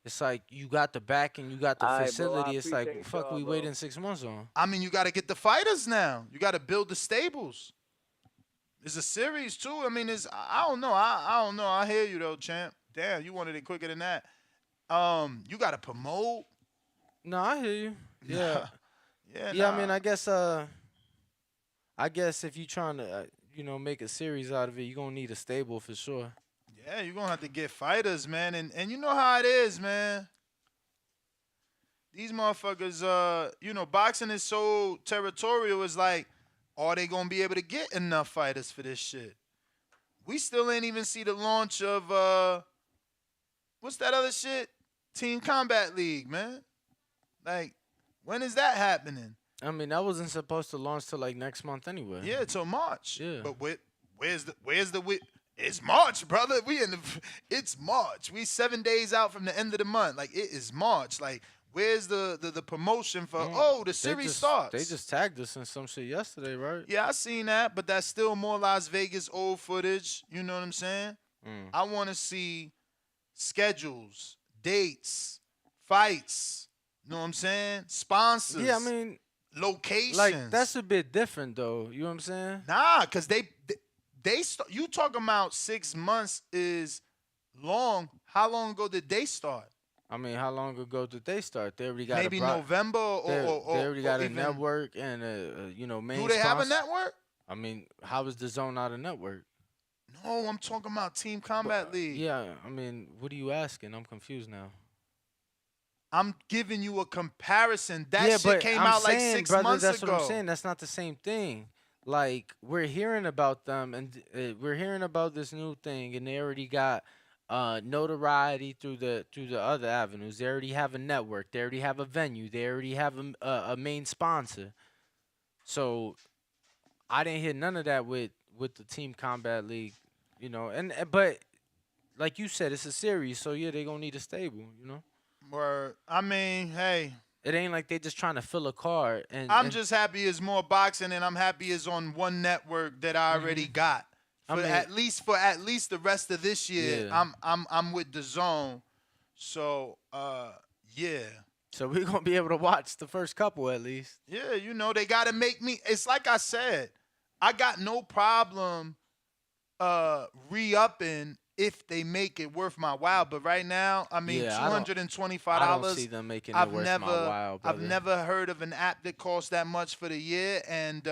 It's like you got the back and you got the facility. Bro, it's like, fuck, we waiting 6 months on. I mean, you got to get the fighters now. You got to build the stables. It's a series, too. I mean, I don't know. I don't know. I hear you, though, champ. Damn, you wanted it quicker than that. You got to promote. No, I hear you. Yeah. Yeah, nah. I mean, I guess if you trying to, make a series out of it, you're going to need a stable for sure. Yeah, Yeah, you're gonna have to get fighters, man, and you know how it is, man. These motherfuckers, boxing is so territorial. It's like, are they gonna be able to get enough fighters for this shit? We still ain't even see the launch of what's that other shit? Team Combat League, man. Like, when is that happening? I mean, that wasn't supposed to launch till like next month anyway. Yeah, till March. Yeah. But where's the it's March, brother. It's March. We 7 days out from the end of the month. Like, it is March. Like, where's the promotion for the series starts? They just tagged us in some shit yesterday, right? Yeah, I seen that, but that's still more Las Vegas old footage. You know what I'm saying? I want to see schedules, dates, fights. You know what I'm saying? Sponsors. Yeah, I mean, locations. like, that's a bit different though. You know what I'm saying? Nah, cause you talking about 6 months is long. How long ago did they start? I mean, how long ago did they start? They already got maybe November or they already got a even, network and main. Do they have a sponsor. network? I mean, how is Dazn not a network? No, I'm talking about Team Combat League. Yeah, I mean, what are you asking? I'm confused now. I'm giving you a comparison. That shit came out like 6 months that's ago. What I'm saying. That's not the same thing. Like, we're hearing about them, and we're hearing about this new thing, and they already got notoriety through the other avenues. They already have a network. They already have a venue. They already have a main sponsor. So I didn't hear none of that with the Team Combat League, but like you said, it's a series, so yeah, they gonna need a stable, Word. I mean, hey. It ain't like they just trying to fill a card. I'm just happy it's more boxing, and I'm happy it's on one network that I already got. At least the rest of this year, yeah. I'm with Dazn. So yeah. So we're gonna be able to watch the first couple at least. Yeah, they gotta make me. It's like I said, I got no problem re-upping if they make it worth my while. But right now, I mean, $225. I don't see them making it worth my while. I've never heard of an app that costs that much for the year, and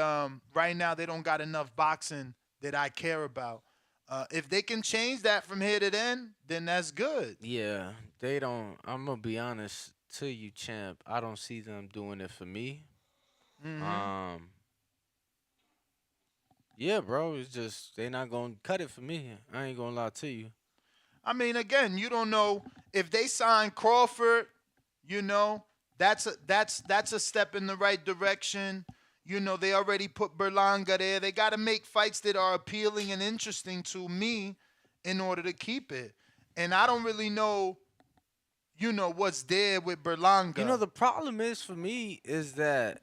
right now they don't got enough boxing that I care about. If they can change that from here to then that's good. Yeah, they don't. I'm gonna be honest to you, champ. I don't see them doing it for me. Yeah, bro, it's just they not gonna cut it for me. I ain't gonna lie to you. I mean, again, you don't know if they sign Crawford. That's a step in the right direction. They already put Berlanga there. They got to make fights that are appealing and interesting to me in order to keep it. And I don't really know, what's there with Berlanga. The problem is for me is that,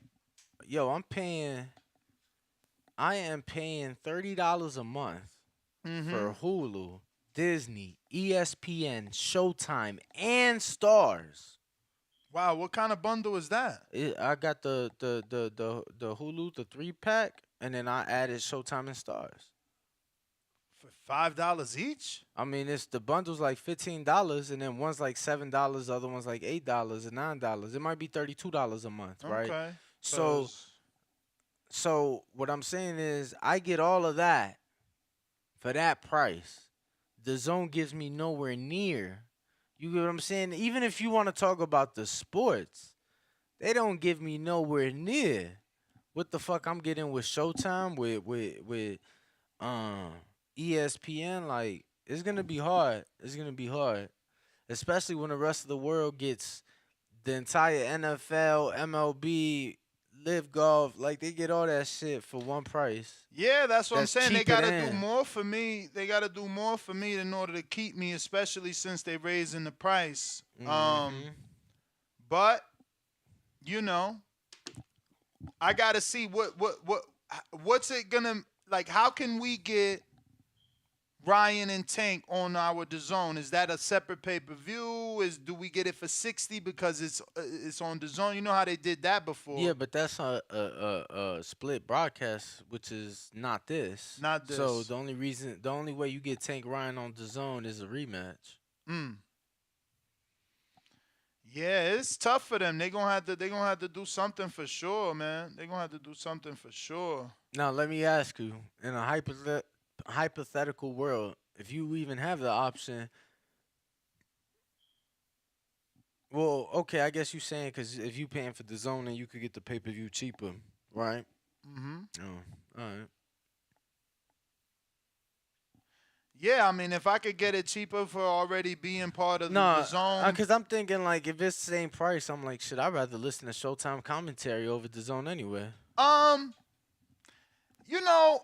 I am paying $30 a month for Hulu, Disney, ESPN, Showtime, and Stars. Wow, what kind of bundle is that? I got the Hulu, the 3-pack, and then I added Showtime and Stars. For $5 each? I mean, it's the bundle's like $15, and then one's like $7, the other one's like $8 and $9. It might be $32 a month, right? Okay. So what I'm saying is I get all of that for that price. Dazn gives me nowhere near. You get what I'm saying? Even if you want to talk about the sports, they don't give me nowhere near what the fuck I'm getting with Showtime, with ESPN. Like, it's gonna be hard. It's gonna be hard, especially when the rest of the world gets the entire NFL, MLB, Live Golf. Like, they get all that shit for one price. Yeah, that's what I'm saying. They gotta do more for me. They gotta do more for me in order to keep me, especially since they raising the price. But I gotta see what's it gonna like. How can we get Ryan and Tank on our DAZN? Is that a separate pay-per-view? Do we get it for $60 because it's on DAZN? You know how they did that before. Yeah, but that's a split broadcast, which is not this. Not this. So the only way you get Tank Ryan on DAZN is a rematch. Yeah, it's tough for them. They gonna have to do something for sure, man. They gonna have to do something for sure. Now let me ask you, in a hypothetical world, if you even have the option, well, okay, I guess you saying because if you paying for the zone, then you could get the pay per view cheaper, right? Mm-hmm. Oh, all right. Yeah, I mean, if I could get it cheaper for already being part of the No, zone. because I'm thinking like if it's the same price, I'm like, shit, I'd rather listen to Showtime commentary over the zone anyway. You know,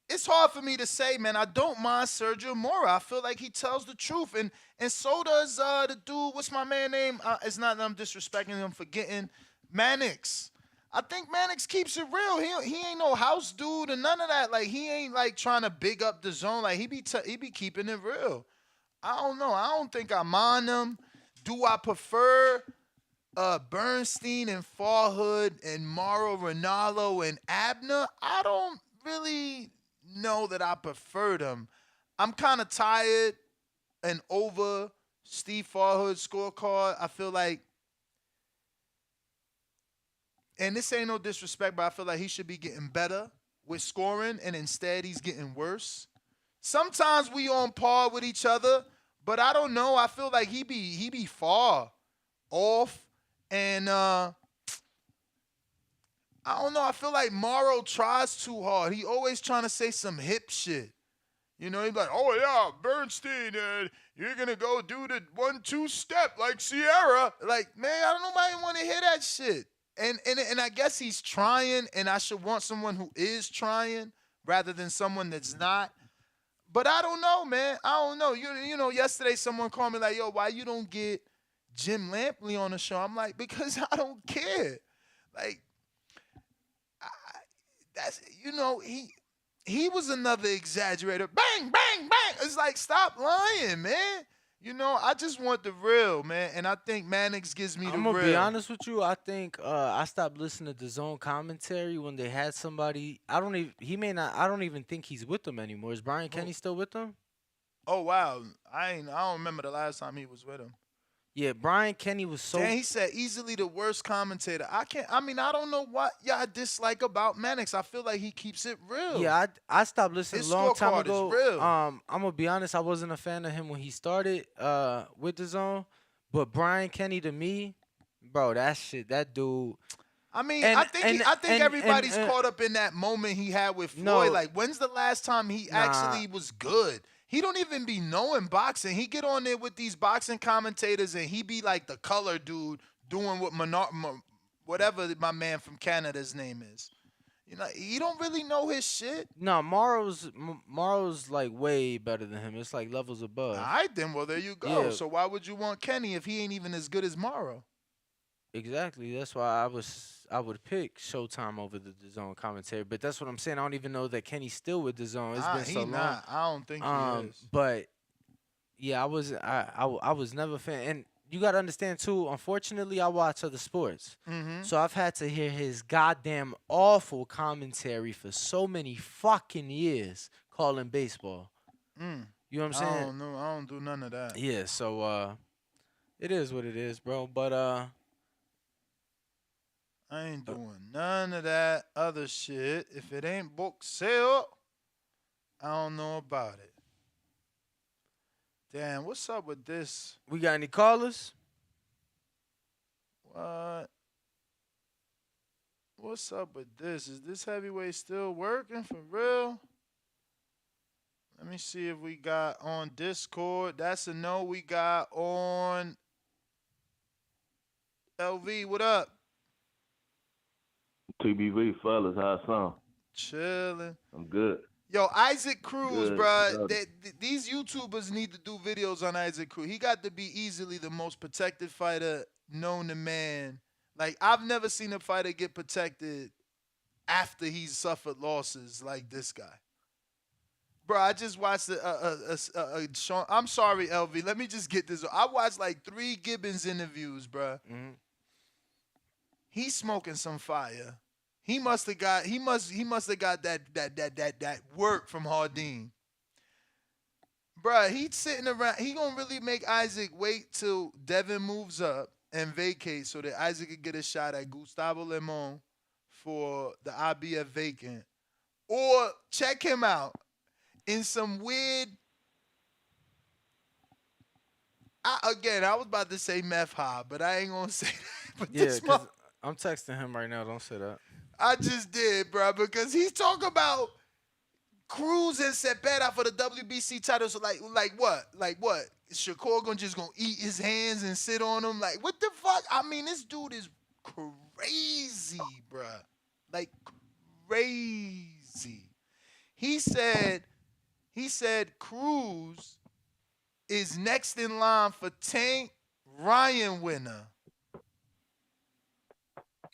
it's hard for me to say, man. I don't mind Sergio Mora. I feel like he tells the truth, and so does the dude. What's my man name? It's not that I'm disrespecting him, forgetting Mannix. I think Mannix keeps it real. He ain't no house dude and none of that. Like he ain't like trying to big up the zone. Like he be keeping it real. I don't know. I don't think I mind him. Do I prefer Bernstein and Farhood and Mauro Ronaldo and Abner? I don't really know that I prefer them. I'm kind of tired and over Steve Farhood's scorecard. I feel like, and this ain't no disrespect, but I feel like he should be getting better with scoring, and instead he's getting worse. Sometimes we on par with each other, but I don't know. I feel like he be far off, and I don't know. I feel like Morrow tries too hard. He always trying to say some hip shit. You know, he's like, oh yeah, Bernstein, you're gonna go do the 1-2 step like Sierra. Like, man, I don't nobody want to hear that shit. And I guess he's trying, and I should want someone who is trying rather than someone that's not. But I don't know, man. I don't know. You know, yesterday someone called me like, yo, why you don't get Jim Lampley on the show? I'm like, because I don't care. Like, that's, you know, he was another exaggerator. Bang, bang, bang. It's like, stop lying, man. You know, I just want the real, man. And I think Mannix gives me the real. I'm gonna be honest with you. I think I stopped listening to the zone commentary when they had somebody. I don't even. He may not. I don't even think he's with them anymore. Is Brian Kenny still with them? Oh wow, I don't remember the last time he was with him. Yeah, Brian Kenny was so. Damn, he said easily the worst commentator. I don't know what y'all dislike about Mannix. I feel like he keeps it real. Yeah, I stopped listening His a long time scorecard is ago. real. I'm gonna be honest. I wasn't a fan of him when he started with the zone, but Brian Kenny to me, bro, that dude. I mean, I think everybody's caught up in that moment he had with Floyd. No. Like, when's the last time he actually was good? He don't even be knowing boxing. He get on there with these boxing commentators, and he be like the color dude doing what whatever my man from Canada's name is. You know, he don't really know his shit. No, Morrow's like way better than him. It's like levels above. All right, then. Well, there you go. Yeah. So why would you want Kenny if he ain't even as good as Morrow? Exactly. That's why I would pick Showtime over the DAZN commentary. But that's what I'm saying. I don't even know that Kenny's still with DAZN. It's been so long. Not. I don't think he is. But yeah, I was never a fan. And you gotta understand too. Unfortunately, I watch other sports, so I've had to hear his goddamn awful commentary for so many fucking years calling baseball. You know what I'm saying? I don't know. I don't do none of that. Yeah. So it is what it is, bro. But I ain't doing none of that other shit. If it ain't book sale, I don't know about it. Damn, what's up with this? We got any callers? What? What's up with this? Is this heavyweight still working for real? Let me see if we got on Discord. That's a no. We got on LV. What up? TBV, fellas, how it sound? Chilling. I'm good. Yo, Isaac Cruz, Good, bro. good. These YouTubers need to do videos on Isaac Cruz. He got to be easily the most protected fighter known to man. Like, I've never seen a fighter get protected after he's suffered losses like this guy. Bro, I just watched a Sean. I'm sorry, LV. Let me just get this. I watched like 3 Gibbons interviews, bro. He's smoking some fire. He must have got that work from Hardin. Bruh, he's sitting around. He gonna really make Isaac wait till Devin moves up and vacates so that Isaac could get a shot at Gustavo Lemon for the IBF vacant. Or check him out in some weird I was about to say meth high, but I ain't gonna say that. But Yeah, this because I'm texting him right now. Don't say that. I just did, bro, because he's talking about Cruz and Cepeda for the WBC title. So like what? Like what? Is Shakur gonna eat his hands and sit on him? Like what the fuck? I mean, this dude is crazy, bro. Like crazy. He said Cruz is next in line for Tank Ryan winner.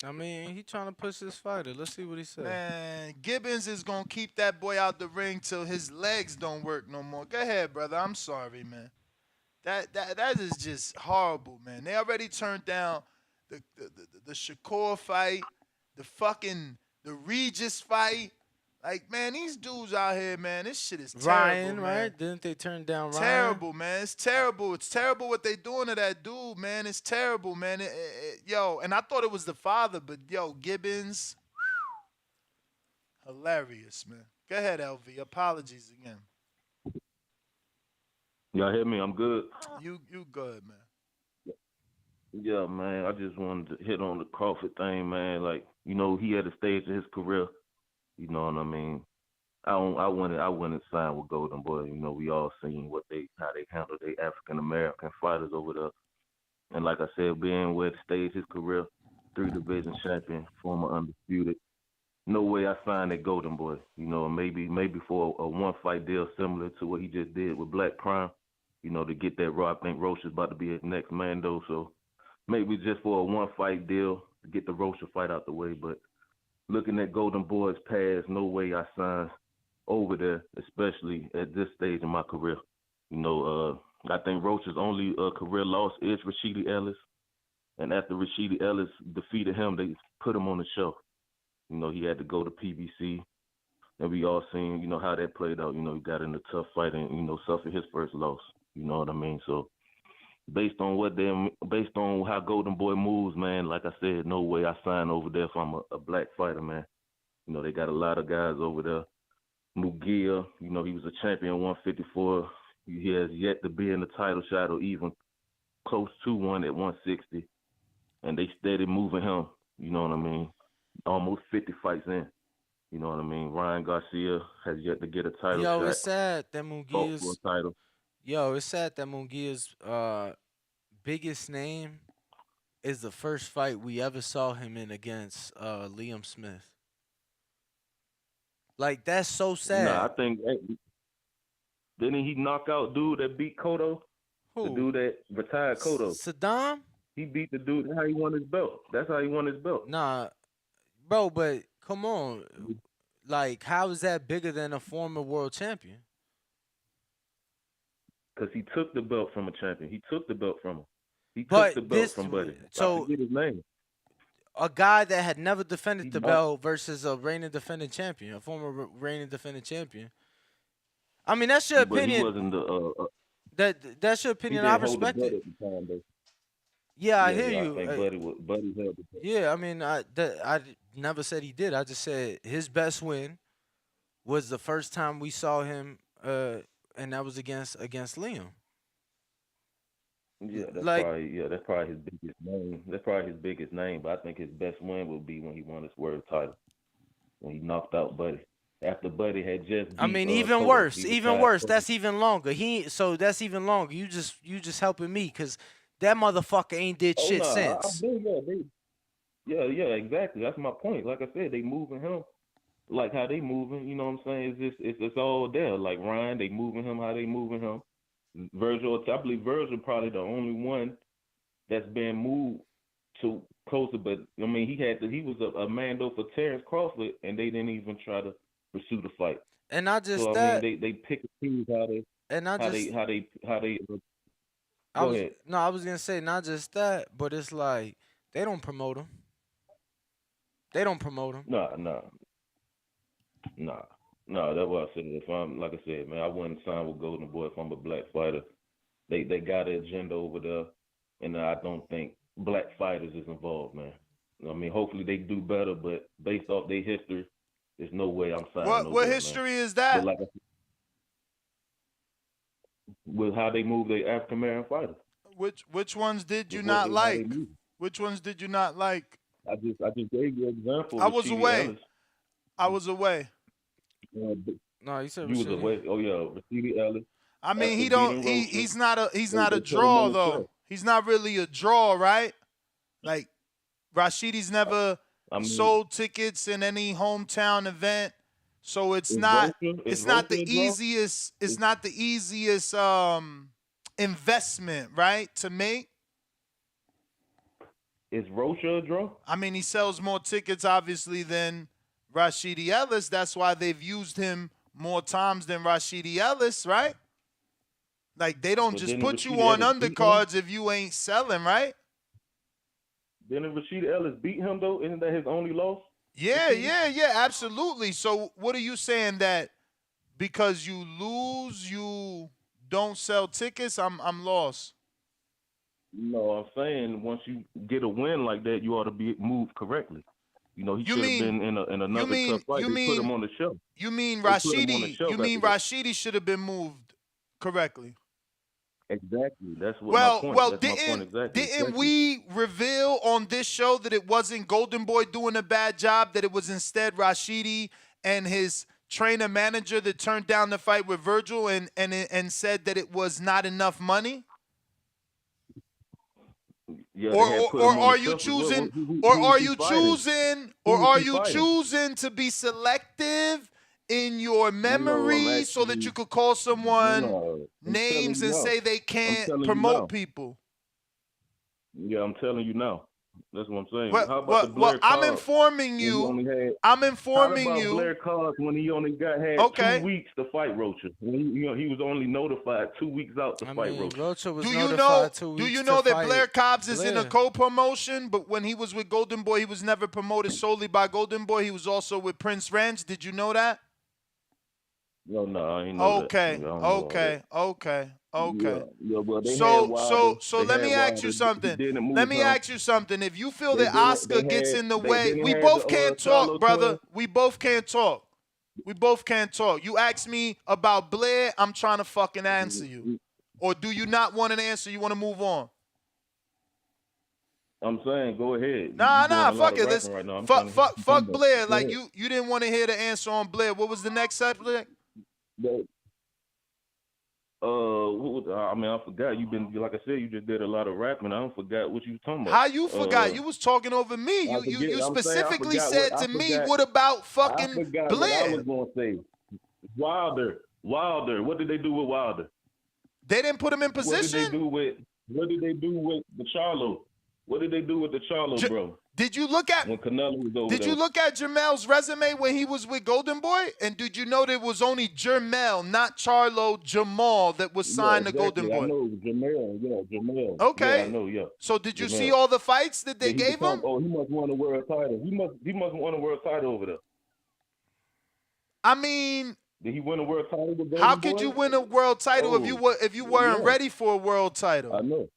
I mean, he trying to push this fighter. Let's see what he said. Man, Gibbons is gonna keep that boy out the ring till his legs don't work no more. Go ahead, brother. I'm sorry, man. That is just horrible, man. They already turned down the Shakur fight, the Regis fight. Like, man, these dudes out here, man, this shit is terrible, Ryan, man. right? Didn't they turn down Ryan? Terrible, man. It's terrible. It's terrible what they doing to that dude, man. It's terrible, man. Yo, and I thought it was the father, but yo, Gibbons, hilarious, man. Go ahead, LV. Apologies again. Y'all hear me? I'm good. You good, man. Yeah, man. I just wanted to hit on the Crawford thing, man. Like, you know, he had a stage in his career. You know what I mean? I wouldn't sign with Golden Boy. You know, we all seen how they handle their African American fighters over there. And like I said, being where the stage his career, 3 division champion, former undisputed. No way I signed that Golden Boy. You know, maybe for a 1-fight deal similar to what he just did with Black Prime. You know, to get that raw. I think Roach is about to be his next Mando, so maybe just for a 1-fight deal to get the Rocha fight out the way. But looking at Golden Boy's past, no way I signed over there, especially at this stage in my career. You know, I think Rocha's only career loss is Rashidi Ellis. And after Rashidi Ellis defeated him, they put him on the shelf. You know, he had to go to PBC. And we all seen, you know, how that played out. You know, he got in a tough fight and, you know, suffered his first loss. You know what I mean? So based on how Golden Boy moves, man, like I said, no way I sign over there if I'm a black fighter, man. You know, they got a lot of guys over there. Mugia, you know, he was a champion 154. He has yet to be in the title shot or even close to one at 160. And they steady moving him, you know what I mean? Almost 50 fights in. You know what I mean? Ryan Garcia has yet to get a title shot. It's sad that Munguia's for a title. it's sad that Munguia's biggest name is the first fight we ever saw him in against Liam Smith. Like, that's so sad. Nah, I think didn't he knock out dude that beat Cotto? Who? The dude that retired Cotto. Saddam? He beat the dude. That's how he won his belt. That's how he won his belt. Nah, bro, but come on. Like, how is that bigger than a former world champion? Because he took the belt from a champion. He took the belt from him. He But took the belt this- from Buddy. so- I forget his name. A guy that had never defended the knocked- belt versus a reigning defending champion, a former reigning defending champion. I mean, that's your But he opinion. wasn't the. That's your He opinion. didn't I hold the respect belt it. at the time, though. Yeah, I Yeah, hear yeah, you. I think Buddy held the belt. Yeah, I mean, I never said he did. I just said his best win was the first time we saw him, and that was against Liam. Yeah, that's Like- probably his biggest name. That's probably his biggest name. But I think his best win would be when he won his world title, when he knocked out Buddy. After Buddy had just I beat, mean, even Cotto. worse, He even retired worse. Cotto. That's even longer. That's even longer. You just helping me because that motherfucker ain't did shit since. Yeah, exactly. That's my point. Like I said, they moving him like how they moving. You know what I'm saying? It's all there. Like Ryan, they moving him how they moving him. Virgil, I believe Virgil probably the only one that's been moved to closer. But I mean, he was a Mando for Terence Crawford, and they didn't even try to pursue the fight. And not just So that. I mean, they pick and choose how they. And not how just. they. I Go was ahead. no, I was gonna say not just that, but it's like they don't promote him. They don't promote him. Nah, that's what I said. If I'm, like I said, man, I wouldn't sign with Golden Boy if I'm a black fighter. They got an agenda over there, and I don't think black fighters is involved, man. I mean, hopefully they do better, but based off their history, there's no way I'm signing. What history is that? But like I said, with how they move their African American fighters. Which ones did you It's not how they like? move. Which ones did you not like? I just gave you an example. I was Rashidi away. Ellis. I was away. No, you said You was Rashidi. away. Oh yeah, Rashidi Ellis. I mean, After he don't. beating He Rocha, he's not a he's they not a put him draw on the though. shelf. He's not really a draw, right? Like Rashidi's never sold tickets in any hometown event, so it's not the easiest. It's not the easiest investment, right, to make. Is Rocha a draw? I mean, he sells more tickets, obviously, than Rashidi Ellis. That's why they've used him more times than Rashidi Ellis, right? Like, they don't just put you on undercards if you ain't selling, right? Didn't Rashidi Ellis beat him, though? Isn't that his only loss? Yeah, absolutely. So what are you saying, that because you lose, you don't sell tickets? I'm lost. No, I'm saying once you get a win like that, you ought to be moved correctly. You know, he should have been in another tough fight. They put him on the shelf. You mean They put him on the Rashidi? shelf You mean after that. Rashidi should have been moved correctly? Exactly. That's what my point. Well, That's my point exactly. didn't we reveal on this show that it wasn't Golden Boy doing a bad job, that it was instead Rashidi and his trainer manager that turned down the fight with Virgil and said that it was not enough money? Yeah, or are you choosing to be selective in your memory so that you could call someone names and say they can't promote people? Yeah, I'm telling you now. That's what I'm saying. Well, How about the Blair I'm Cobb informing you. How about Blair Cobb when he only had 2 weeks to fight Rocha? When he was only notified 2 weeks out to fight Rocha. Rocha was Do notified you know that Blair Cobbs is in a co-promotion, but when he was with Golden Boy, he was never promoted solely by Golden Boy. He was also with Prince Ranch. Did you know that? No, I ain't know that. Okay. Yeah, well, So let me ask you something. If you feel that Oscar gets in the way, we both can't talk, brother. We both can't talk. You ask me about Blair, I'm trying to fucking answer you. Or do you not want an answer? You want to move on? I'm saying, go ahead. Nah, fuck it. Fuck Blair. Like you didn't want to hear the answer on Blair. What was the next subject? I mean, I forgot. Like I said, you just did a lot of rapping. I don't forgot what you was talking about. How you forgot? You was talking over me. You specifically said to me, "What about fucking Blair?" What I was gonna say, Wilder. What did they do with Wilder? They didn't put him in position. What did they do with the Charlo? What did they do with the Charlo, bro? Did you look at when Canelo was over Did you look at Jermel's resume when he was with Golden Boy? And did you know there was only Jermel, not Charlo, Jamal that was signed to Golden Boy? I know Jermel. Okay. Yeah, I know. Yeah. So did you see all the fights that they gave him? Oh, he must won a world title. He must won a world title over there. I mean, did he win a world title with Golden Boy? How could you win a world title if you weren't ready for a world title? I know.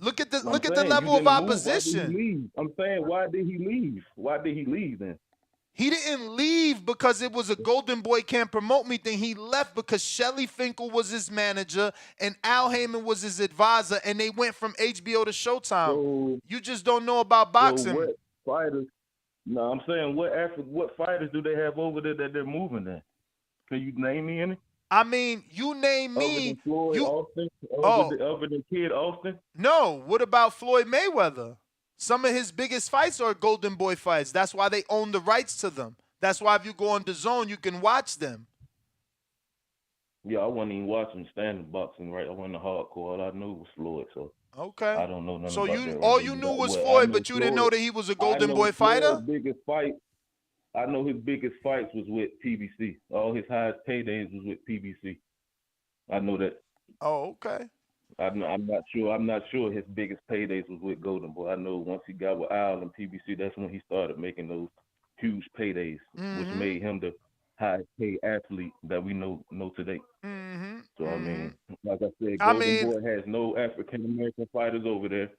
Look at the level of opposition. I'm saying, why did he leave? Why did he leave then? He didn't leave because it was a Golden Boy can't promote me thing. He left because Shelly Finkel was his manager and Al Heyman was his advisor, and they went from HBO to Showtime. You just don't know about boxing. What fighters? No, I'm saying, what fighters do they have over there that they're moving in? Can you name me any? I mean, you name me. Floyd Austin? Other than Kid Austin? No. What about Floyd Mayweather? Some of his biggest fights are Golden Boy fights. That's why they own the rights to them. That's why if you go on Dazn, you can watch them. Yeah, I wasn't even watching standing boxing, right? I wasn't hardcore. All I knew was Floyd, so okay. I don't know nothing so about you that. All you knew was Floyd, but you didn't know that he was a Golden Boy fighter? I know his biggest fights was with PBC. All his highest paydays was with PBC. I know that. Oh, okay. I'm not sure. I'm not sure his biggest paydays was with Golden Boy. I know once he got with Al and PBC, that's when he started making those huge paydays, which made him the highest paid athlete that we know today. I mean, like I said, Golden Boy has no African American fighters over there.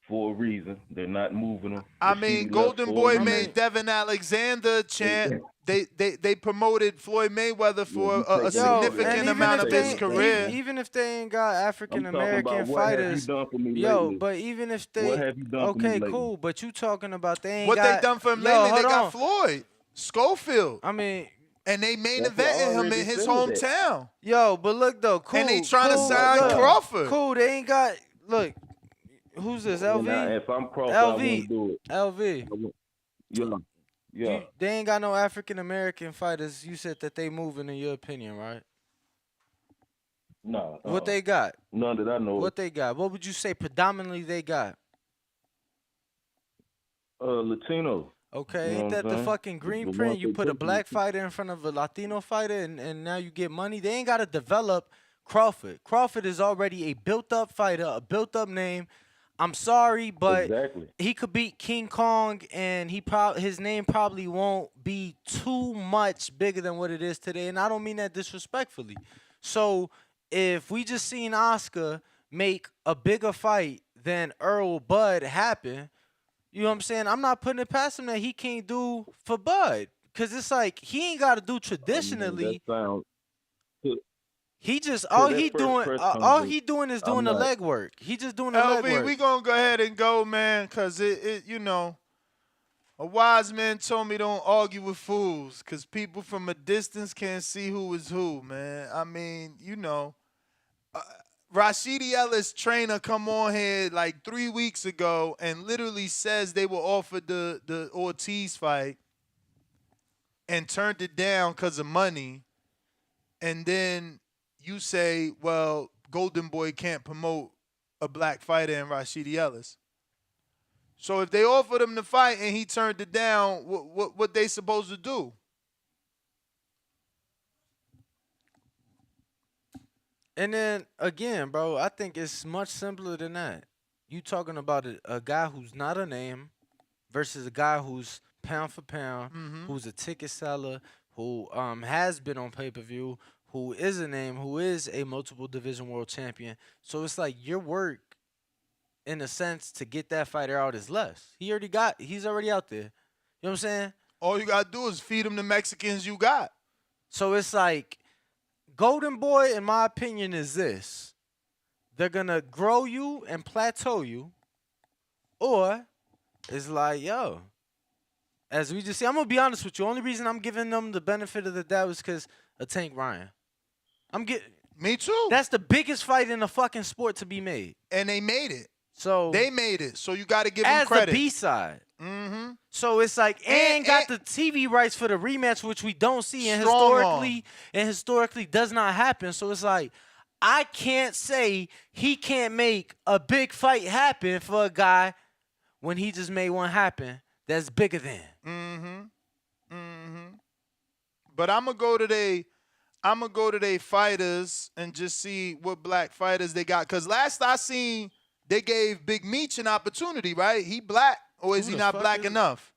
for a reason. They're not moving him. I mean, Rashidi left Golden for a Boy reason. made Devin Alexander chant. They promoted Floyd Mayweather for a significant amount of his career. Even if they ain't got African I'm talking about American what have you fighters, done for me yo, lately? but even if they, What have you done for me okay, lately? cool, but you talking about they ain't What got, they done for him yo, lately? They hold got on. Floyd Schofield. I mean, and they main That's what I evented him already in his said that. hometown. Yo, but look though, cool. And they trying to cool, sign look, Crawford. Cool, they ain't got. Look, who's this? LV. Now, if I'm Crawford, I LV. wouldn't do it. LV. Yeah. They ain't got no African American fighters. You said that they moving in your opinion, right? Nah. What they got? None that I know. What they got? What would you say predominantly they got? Latino. Okay, You know ain't what that I'm the saying? fucking green The print? ones You they put a put black fighter in front of a Latino fighter, and now you get money. They ain't got to develop Crawford. Crawford is already a built-up fighter, a built-up name. I'm sorry, but he could beat King Kong, and his name probably won't be too much bigger than what it is today. And I don't mean that disrespectfully. So if we just seen Oscar make a bigger fight than Earl Bud happen, you know what I'm saying? I'm not putting it past him that he can't do for Bud. Because it's like he ain't got to do traditionally. He just all he doing is doing the leg work. He just doing the leg work. We gonna go ahead and go, man, cause it you know, a wise man told me don't argue with fools, cause people from a distance can't see who is who, man. I mean, you know, Rashidi Ellis trainer come on here like 3 weeks ago and literally says they were offered the Ortiz fight and turned it down cause of money, and then you say, well, Golden Boy can't promote a black fighter in Rashidi Ellis. So if they offered him the fight and he turned it down, what they supposed to do? And then again, bro, I think it's much simpler than that. You talking about a guy who's not a name versus a guy who's pound for pound, who's a ticket seller, who has been on pay-per-view, who is a name, who is a multiple division world champion. So it's like your work, in a sense, to get that fighter out is less. He's already out there. You know what I'm saying? All you gotta do is feed him the Mexicans you got. So it's like, Golden Boy, in my opinion, is this. They're gonna grow you and plateau you, or it's like, yo, as we just see, I'm gonna be honest with you. Only reason I'm giving them the benefit of the doubt is because of Tank Ryan. Me too. That's the biggest fight in the fucking sport to be made. And they made it. So they made it. So you got to give them credit. As the B-side. So it's like, and got the TV rights for the rematch, which we don't see, and historically does not happen. So it's like, I can't say he can't make a big fight happen for a guy when he just made one happen that's bigger than. But I'm gonna go to they fighters and just see what black fighters they got. Cause last I seen, they gave Big Meech an opportunity, right? He black, or is he not black enough?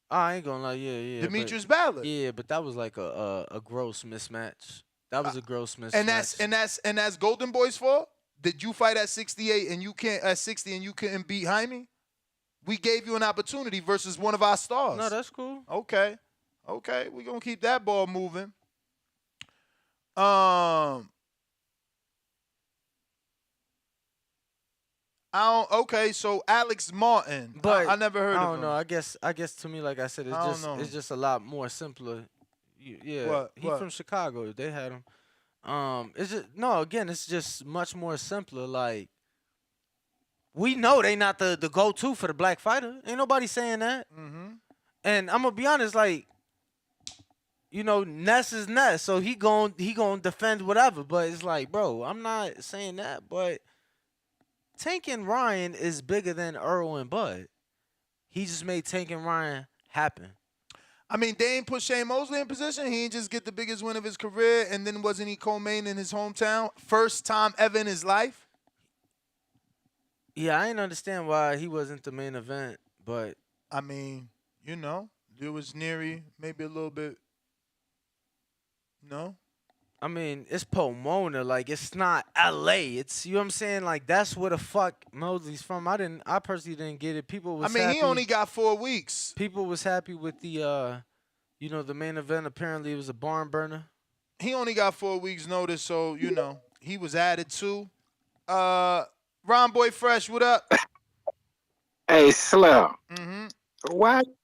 I ain't gonna lie, yeah. Demetrius Ballard. Yeah, but that was like a gross mismatch. That was a gross mismatch. And that's Golden Boy's fault. Did you fight at 68 and you can't at 60 and you couldn't beat Jaime? We gave you an opportunity versus one of our stars. No, that's cool. Okay, we gonna keep that ball moving. Okay, so Alex Martin. But I never heard of him. I don't know. I guess to me, like I said, it's just a lot more simpler. Yeah, he from Chicago. They had him. It's just much more simpler. Like, we know they not the go-to for the black fighter. Ain't nobody saying that. And I'm gonna be honest, like, you know, Ness is Ness, so he gon' defend whatever. But it's like, bro, I'm not saying that, but Tank and Ryan is bigger than Earl and Bud. He just made Tank and Ryan happen. I mean, they ain't put Shane Mosley in position. He ain't just get the biggest win of his career, and then wasn't he co-main in his hometown? First time ever in his life? Yeah, I didn't understand why he wasn't the main event, but I mean, you know, there was Neary, maybe a little bit. No? I mean, it's Pomona. Like, it's not L.A. It's, you know what I'm saying? Like, that's where the fuck Mosley's from. I personally didn't get it. People I was mean, he only happy. got 4 weeks. People was happy with the, the main event. Apparently, it was a barn burner. He only got 4 weeks notice, so, he was added too. Ron Boy Fresh, what up? Hey, Slim. Mm-hmm.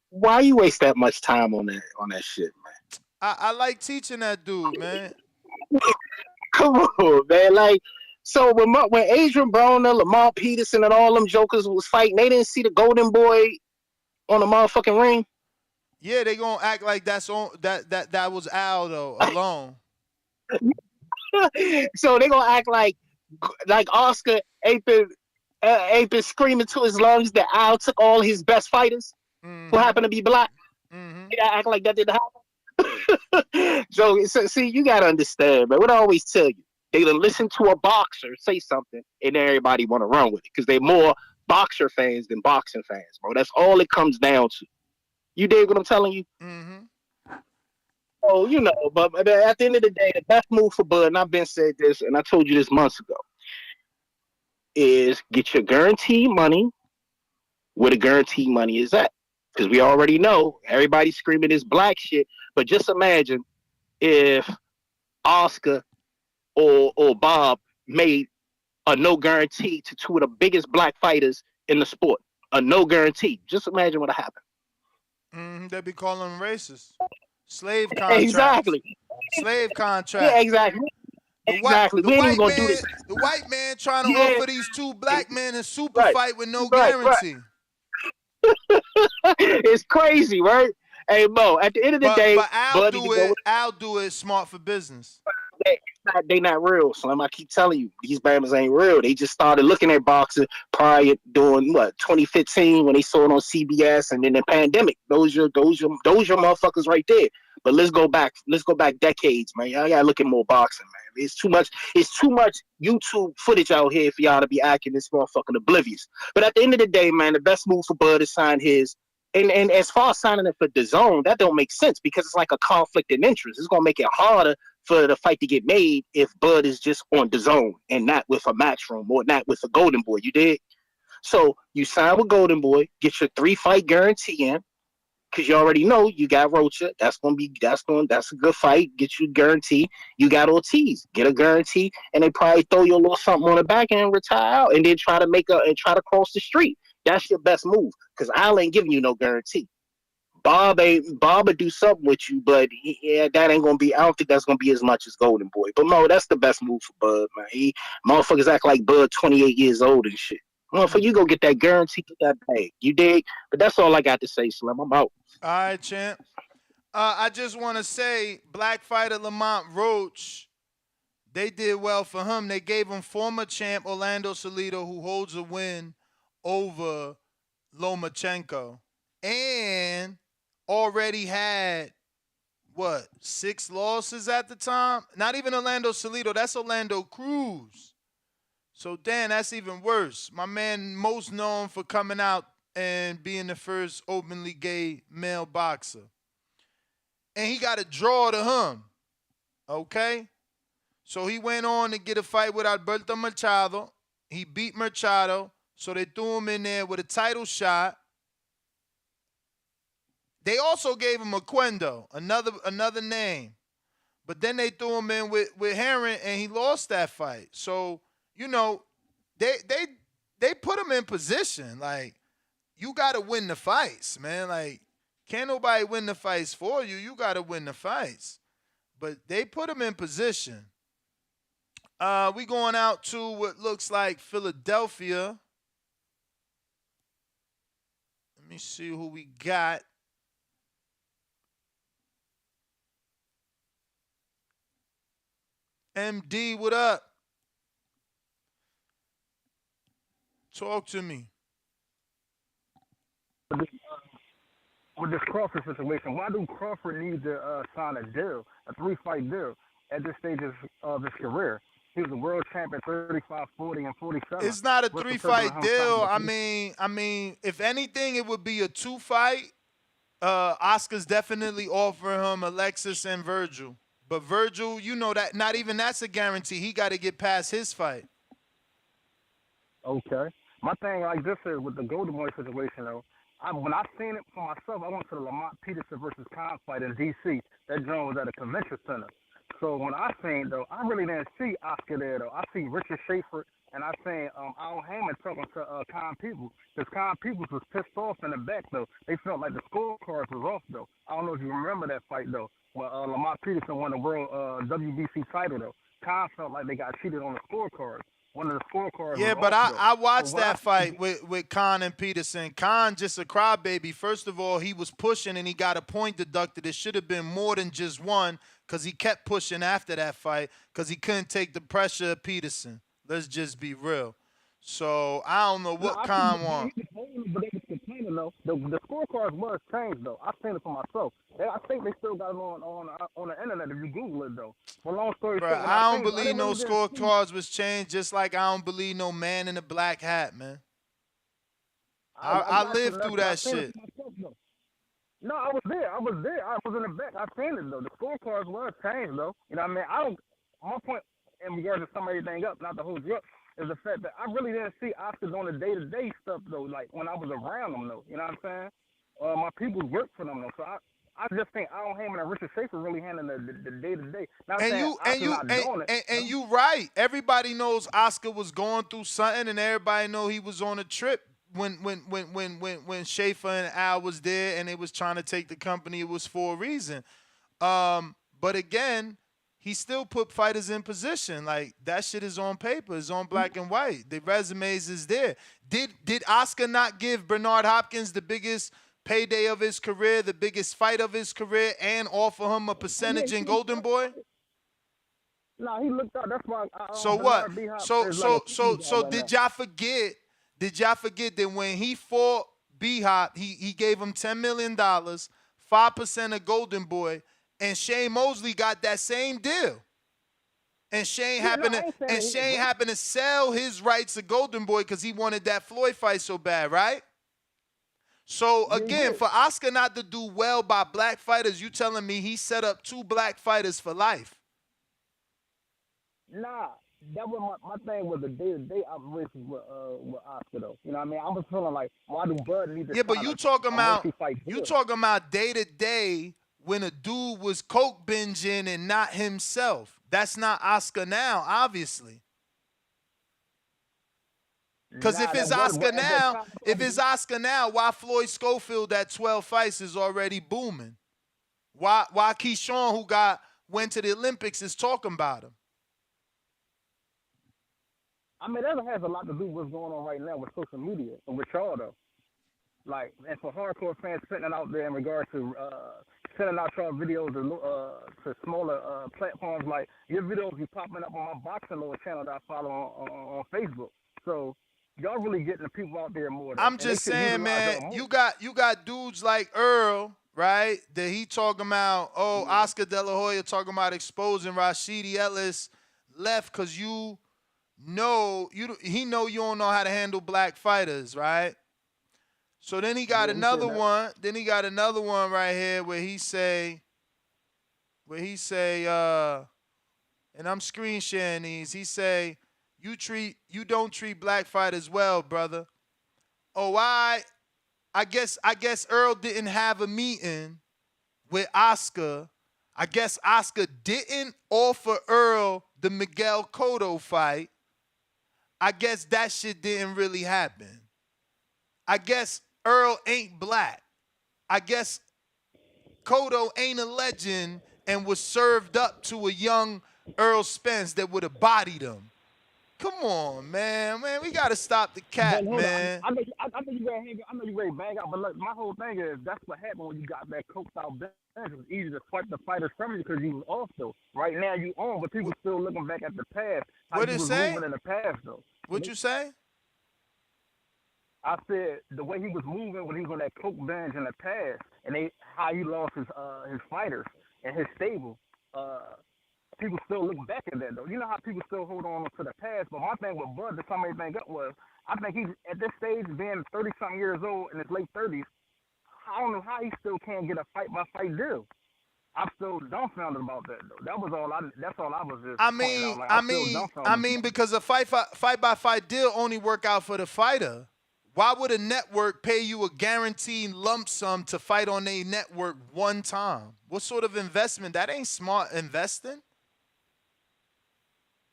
Why you waste that much time on that shit, man? I like teaching that dude, man. Come on, man. Like, so when Adrian Broner, Lamar Peterson, and all them jokers was fighting, they didn't see the Golden Boy on the motherfucking ring. Yeah, they gonna act like that was Al though alone. So they gonna act like Oscar ain't been screaming to his lungs that Al took all his best fighters who happen to be black. They gotta act like that didn't happen. So see, you gotta understand, man. What I always tell you, they listen to a boxer say something, and everybody want to run with it because they're more boxer fans than boxing fans, bro. That's all it comes down to. You dig what I'm telling you? Oh, but at the end of the day, the best move for Bud, and I've been said this, and I told you this months ago, is get your guaranteed money where the guaranteed money is at. Because we already know everybody's screaming this black shit, but just imagine if Oscar or Bob made a no guarantee to two of the biggest black fighters in the sport. A no guarantee. Just imagine what happened. They'd be calling them racist. Slave contracts. Exactly. Slave contract. Yeah, exactly. The white man trying to offer these two black men a super fight with no guarantee. It's crazy, right? Hey, Mo, at the end of the day, but Al do it smart for business. They not real, Slim. I keep telling you, these Bama's ain't real. They just started looking at boxing prior during 2015 when they saw it on CBS, and then the pandemic. Those your motherfuckers right there. But let's go back decades, man. Y'all gotta look at more boxing, man. It's too much YouTube footage out here for y'all to be acting this motherfucking oblivious. But at the end of the day, man, the best move for Bud is sign his. And as far as signing it for DAZN, that don't make sense because it's like a conflict in interest. It's gonna make it harder for the fight to get made if Bud is just on DAZN and not with a Matchroom or not with a Golden Boy. You dig? So you sign with Golden Boy, get your 3-fight guarantee in, because you already know you got Rocha. That's a good fight. Get you a guarantee. You got Ortiz. Get a guarantee, and they probably throw you a little something on the back end and retire out, and then try to cross the street. That's your best move, because Al ain't giving you no guarantee. Bob would do something with you, but that ain't gonna be. I don't think that's gonna be as much as Golden Boy. But Mo, that's the best move for Bud, man. Motherfuckers act like Bud 28 years old and shit. Motherfucker, you go get that guarantee, get that bag. You dig? But that's all I got to say, Slim. I'm out. All right, champ. I just want to say, black fighter Lamont Roach, they did well for him. They gave him former champ Orlando Salido, who holds a win over Lomachenko, and already had 6 losses at the time. Not even Orlando Salido. That's Orlando Cruz. So Dan, that's even worse. My man, most known for coming out and being the first openly gay male boxer, and he got a draw to him. Okay, so he went on to get a fight with Alberto Machado. He beat Machado. So they threw him in there with a title shot. They also gave him a Quendo, another name. But then they threw him in with Herring, and he lost that fight. So, they put him in position. Like, you got to win the fights, man. Like, can't nobody win the fights for you. You got to win the fights. But they put him in position. We going out to what looks like Philadelphia. Let me see who we got. MD, what up? Talk to me. With this Crawford situation, why do Crawford need to sign a deal, a 3-fight deal, at this stage of his career? He was a world champ at 35, 40, and 47. It's not a 3-fight deal. I mean, if anything, it would be a 2-fight. Oscar's definitely offering him Alexis and Virgil. But Virgil, you know that not even that's a guarantee. He got to get past his fight. Okay. My thing like this is with the Golden Boy situation though. When I seen it for myself, I went to the Lamont Peterson versus Khan fight in D.C. That joint was at a convention center. So when I seen though, I really didn't see Oscar there though. I see Richard Schaefer and I seen Al Heyman talking to Khan Peoples. Because Khan Peoples was pissed off in the back though. They felt like the scorecards was off though. I don't know if you remember that fight though. When Lamont Peterson won the world WBC title though. Khan felt like they got cheated on the scorecards. One of the scorecards. Yeah, was but off, I watched so that fight with Khan and Peterson. Khan just a crybaby. First of all, he was pushing and he got a point deducted. It should have been more than just one because he kept pushing after that fight because he couldn't take the pressure of Peterson. Let's just be real. So I don't know what Khan want. But they was complaining though. The scorecards was changed though. I seen it for myself. I think they still got it on the internet if you Google it though. But long story short, I don't believe no scorecards was changed. Just like I don't believe no man in a black hat, man. I lived through that shit. No, I was there. I was in the back. I seen it though. The scorecards was changed though. You know what I mean? My point in regards to sum everything up, not to hold you up, is the fact that I really didn't see Oscar on the day-to-day stuff, though, like when I was around them, though. You know what I'm saying? My people worked for them, though. So I just think Al Heyman and Richard Schaefer really handling the day-to-day. And you right. Everybody knows Oscar was going through something, and everybody know he was on a trip when Schaefer and Al was there, and they was trying to take the company. It was for a reason. But again, he still put fighters in position. Like, that shit is on paper. It's on black and white. The resumes is there. Did Oscar not give Bernard Hopkins the biggest payday of his career, the biggest fight of his career, and offer him a percentage in Golden Boy? No, he looked out. That's why. So what? So did y'all forget? Did y'all forget that when he fought B-Hop, he gave him $10 million, 5% of Golden Boy, and Shane Mosley got that same deal. And Shane happened to sell his rights to Golden Boy because he wanted that Floyd fight so bad, right? So again, for Oscar not to do well by black fighters, you telling me he set up 2 black fighters for life? Nah, that was my thing was the day-to-day operations with Oscar though. You know what I mean? I was feeling like why do Bud need to? Yeah, but you talking about day-to-day when a dude was coke binging and not himself. That's not Oscar now, obviously. Because if it's Oscar now, why Floyd Schofield at 12 fights is already booming? Why Keyshawn, who went to the Olympics, is talking about him? I mean, that has a lot to do with what's going on right now with social media and with y'all though. Like, and for hardcore fans sending out there in regard to sending out y'all videos to smaller platforms, like your videos be popping up on my boxing little channel that I follow on Facebook. So y'all really getting the people out there more. I'm just saying, man, you got dudes like Earl, right? That he talking about, Oscar De La Hoya talking about exposing Rashidi Ellis left because he know you don't know how to handle black fighters, right? So then he got another one. Then he got another one right here where he say, and I'm screen sharing these. He say, you don't treat black fighters well, brother. Oh, I guess Earl didn't have a meeting with Oscar. I guess Oscar didn't offer Earl the Miguel Cotto fight. I guess that shit didn't really happen. I guess Earl ain't black. I guess Cotto ain't a legend and was served up to a young Earl Spence that would have bodied him. Come on, man, we gotta stop the cat, man. I know you ready to bang out, but look, my whole thing is that's what happened when you got that coked out bench. It was easy to swipe the fighters from you because you was off though. Right now you on, but people still looking back at the past. What it say? Moving in the past though. What'd you say? I said the way he was moving when he was on that coke bench in the past, and how he lost his fighters and his stable. People still look back at that though. You know how people still hold on to the past. But my thing with Bud to sum everything up was, I think he's at this stage, being 30-something years old in his late 30s. I don't know how he still can't get a fight-by-fight deal. I'm still dumbfounded about that though. That was all I. That's all I was just I pointing mean, out. Like I I'm still mean, I dumbfounded. mean, because a fight by fight deal only work out for the fighter. Why would a network pay you a guaranteed lump sum to fight on a network one time? What sort of investment? That ain't smart investing.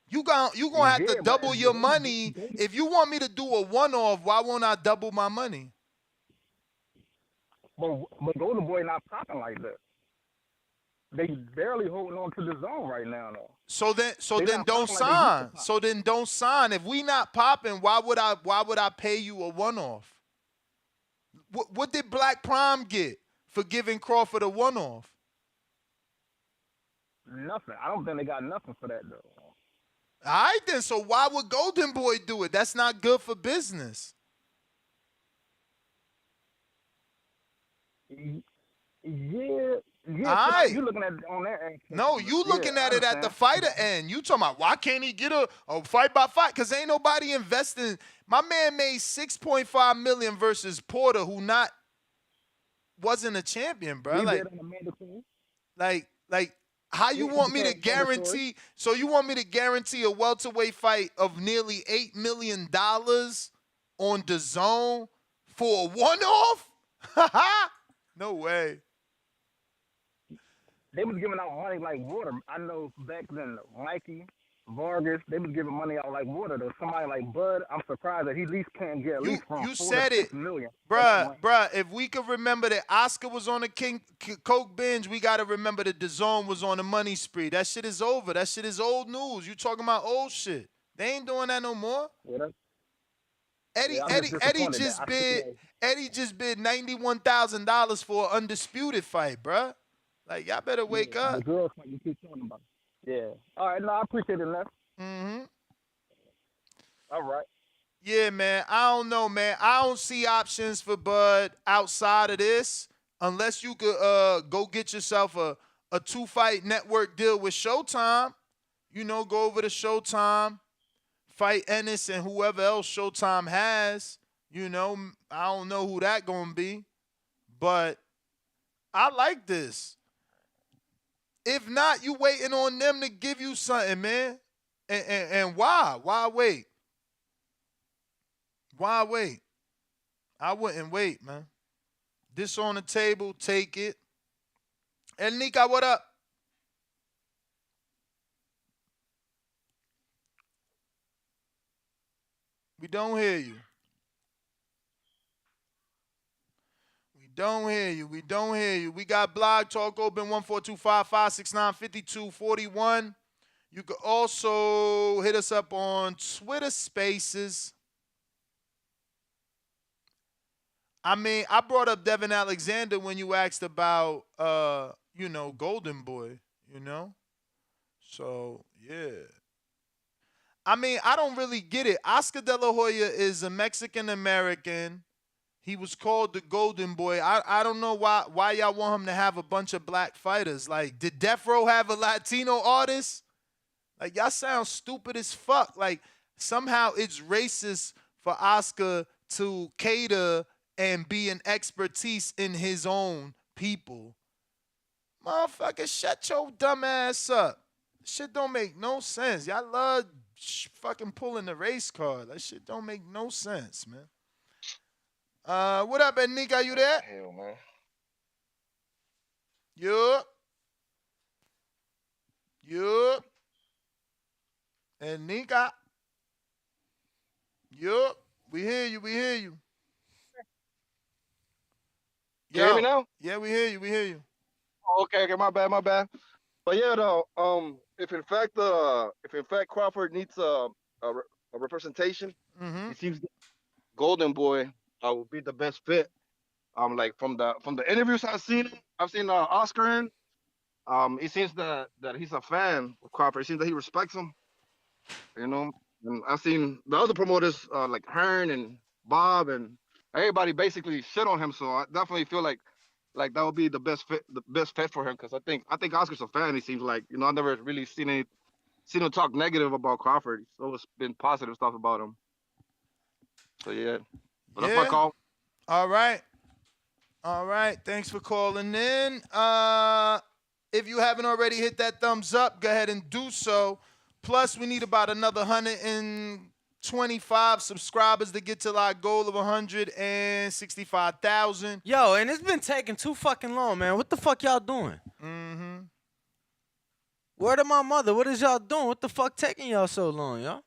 You gonna have to Yeah, but double your money. If you want me to do a one off, why won't I double my money? but Golden Boy not popping like that. They barely holding on to the zone right now though. So They then not don't popping like they used to sign. pop. So then don't sign. If we not popping, why would I pay you a one off? What did Black Prime get for giving Crawford a one off? Nothing. I don't think they got nothing for that though. All right then. So why would Golden Boy do it? That's not good for business. Yeah, All right. you looking at it on that end. No, you Yeah, looking I at it at the understand. fighter end. You talking about why can't he get a fight by fight? Because ain't nobody investing. My man made $6.5 million versus Porter, who wasn't a champion, bro. He did on the mandatory. Like how you want me to guarantee? So you want me to guarantee a welterweight fight of nearly $8 million on DAZN for a one-off? No way. They was giving out money like water. I know back then, Mikey, Vargas, they was giving money out like water. Though somebody like Bud, I'm surprised that he at least can't get at least from You 4 said to 6 it, million. bruh. If we could remember that Oscar was on the Coke binge, we gotta remember that DAZN was on the money spree. That shit is over. That shit is old news. You talking about old shit? They ain't doing that no more. Yeah, Eddie just bid $91,000 for an undisputed fight, bruh. Like y'all better wake up. The girls fight you keep talking about. Yeah. All right. No, I appreciate it, man. Mm-hmm. All right. Yeah, man. I don't know, man. I don't see options for Bud outside of this, unless you could go get yourself a 2-fight network deal with Showtime. You know, go over to Showtime, fight Ennis and whoever else Showtime has. You know, I don't know who that gonna be, but I like this. If not, you waiting on them to give you something, man. And why? Why wait? Why wait? I wouldn't wait, man. This on the table, take it. And Nika, what up? We don't hear you. Don't hear you. We don't hear you. We got Blog Talk open 14255695241. You can also hit us up on Twitter Spaces. I mean, I brought up Devin Alexander when you asked about Golden Boy, So, yeah. I mean, I don't really get it. Oscar De La Hoya is a Mexican American. He was called the Golden Boy. I don't know why y'all want him to have a bunch of black fighters. Like, did Death Row have a Latino artist? Like, y'all sound stupid as fuck. Like, somehow it's racist for Oscar to cater and be an expertise in his own people. Motherfucker, shut your dumb ass up. Shit don't make no sense. Y'all love fucking pulling the race card. That shit don't make no sense, man. What up, Nika? You there? Hell, man. Yup. And Nika. Yup. We hear you. You hear me now? Yeah, we hear you. Oh, okay, my bad. But yeah, though, if in fact Crawford needs a representation, it seems Golden Boy would be the best fit. Like from the interviews I've seen Oscar in. It seems that he's a fan of Crawford. It seems that he respects him. And I've seen the other promoters like Hearn and Bob and everybody basically shit on him. So I definitely feel like that would be the best fit for him, because I think Oscar's a fan. He seems like, I've never really seen him talk negative about Crawford. He's always been positive stuff about him. So yeah, but that's my call. All right. Thanks for calling in. If you haven't already hit that thumbs up, go ahead and do so. Plus, we need about another 125 subscribers to get to our goal of 165,000. Yo, and it's been taking too fucking long, man. What the fuck y'all doing? Mm-hmm. Word of my mother, what is y'all doing? What the fuck taking y'all so long, y'all?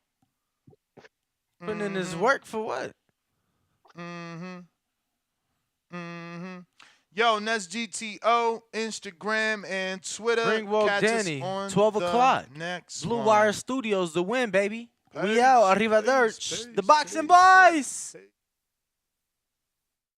Putting in this work for what? Mm-hmm. Mm-hmm. Yo, Nets GTO, Instagram, and Twitter. Ringwalk Catch Danny, us on 12 the o'clock. Next Blue one. Wire Studios, the win, baby. We Peace, out. Arrivederci. The Boxing Boys.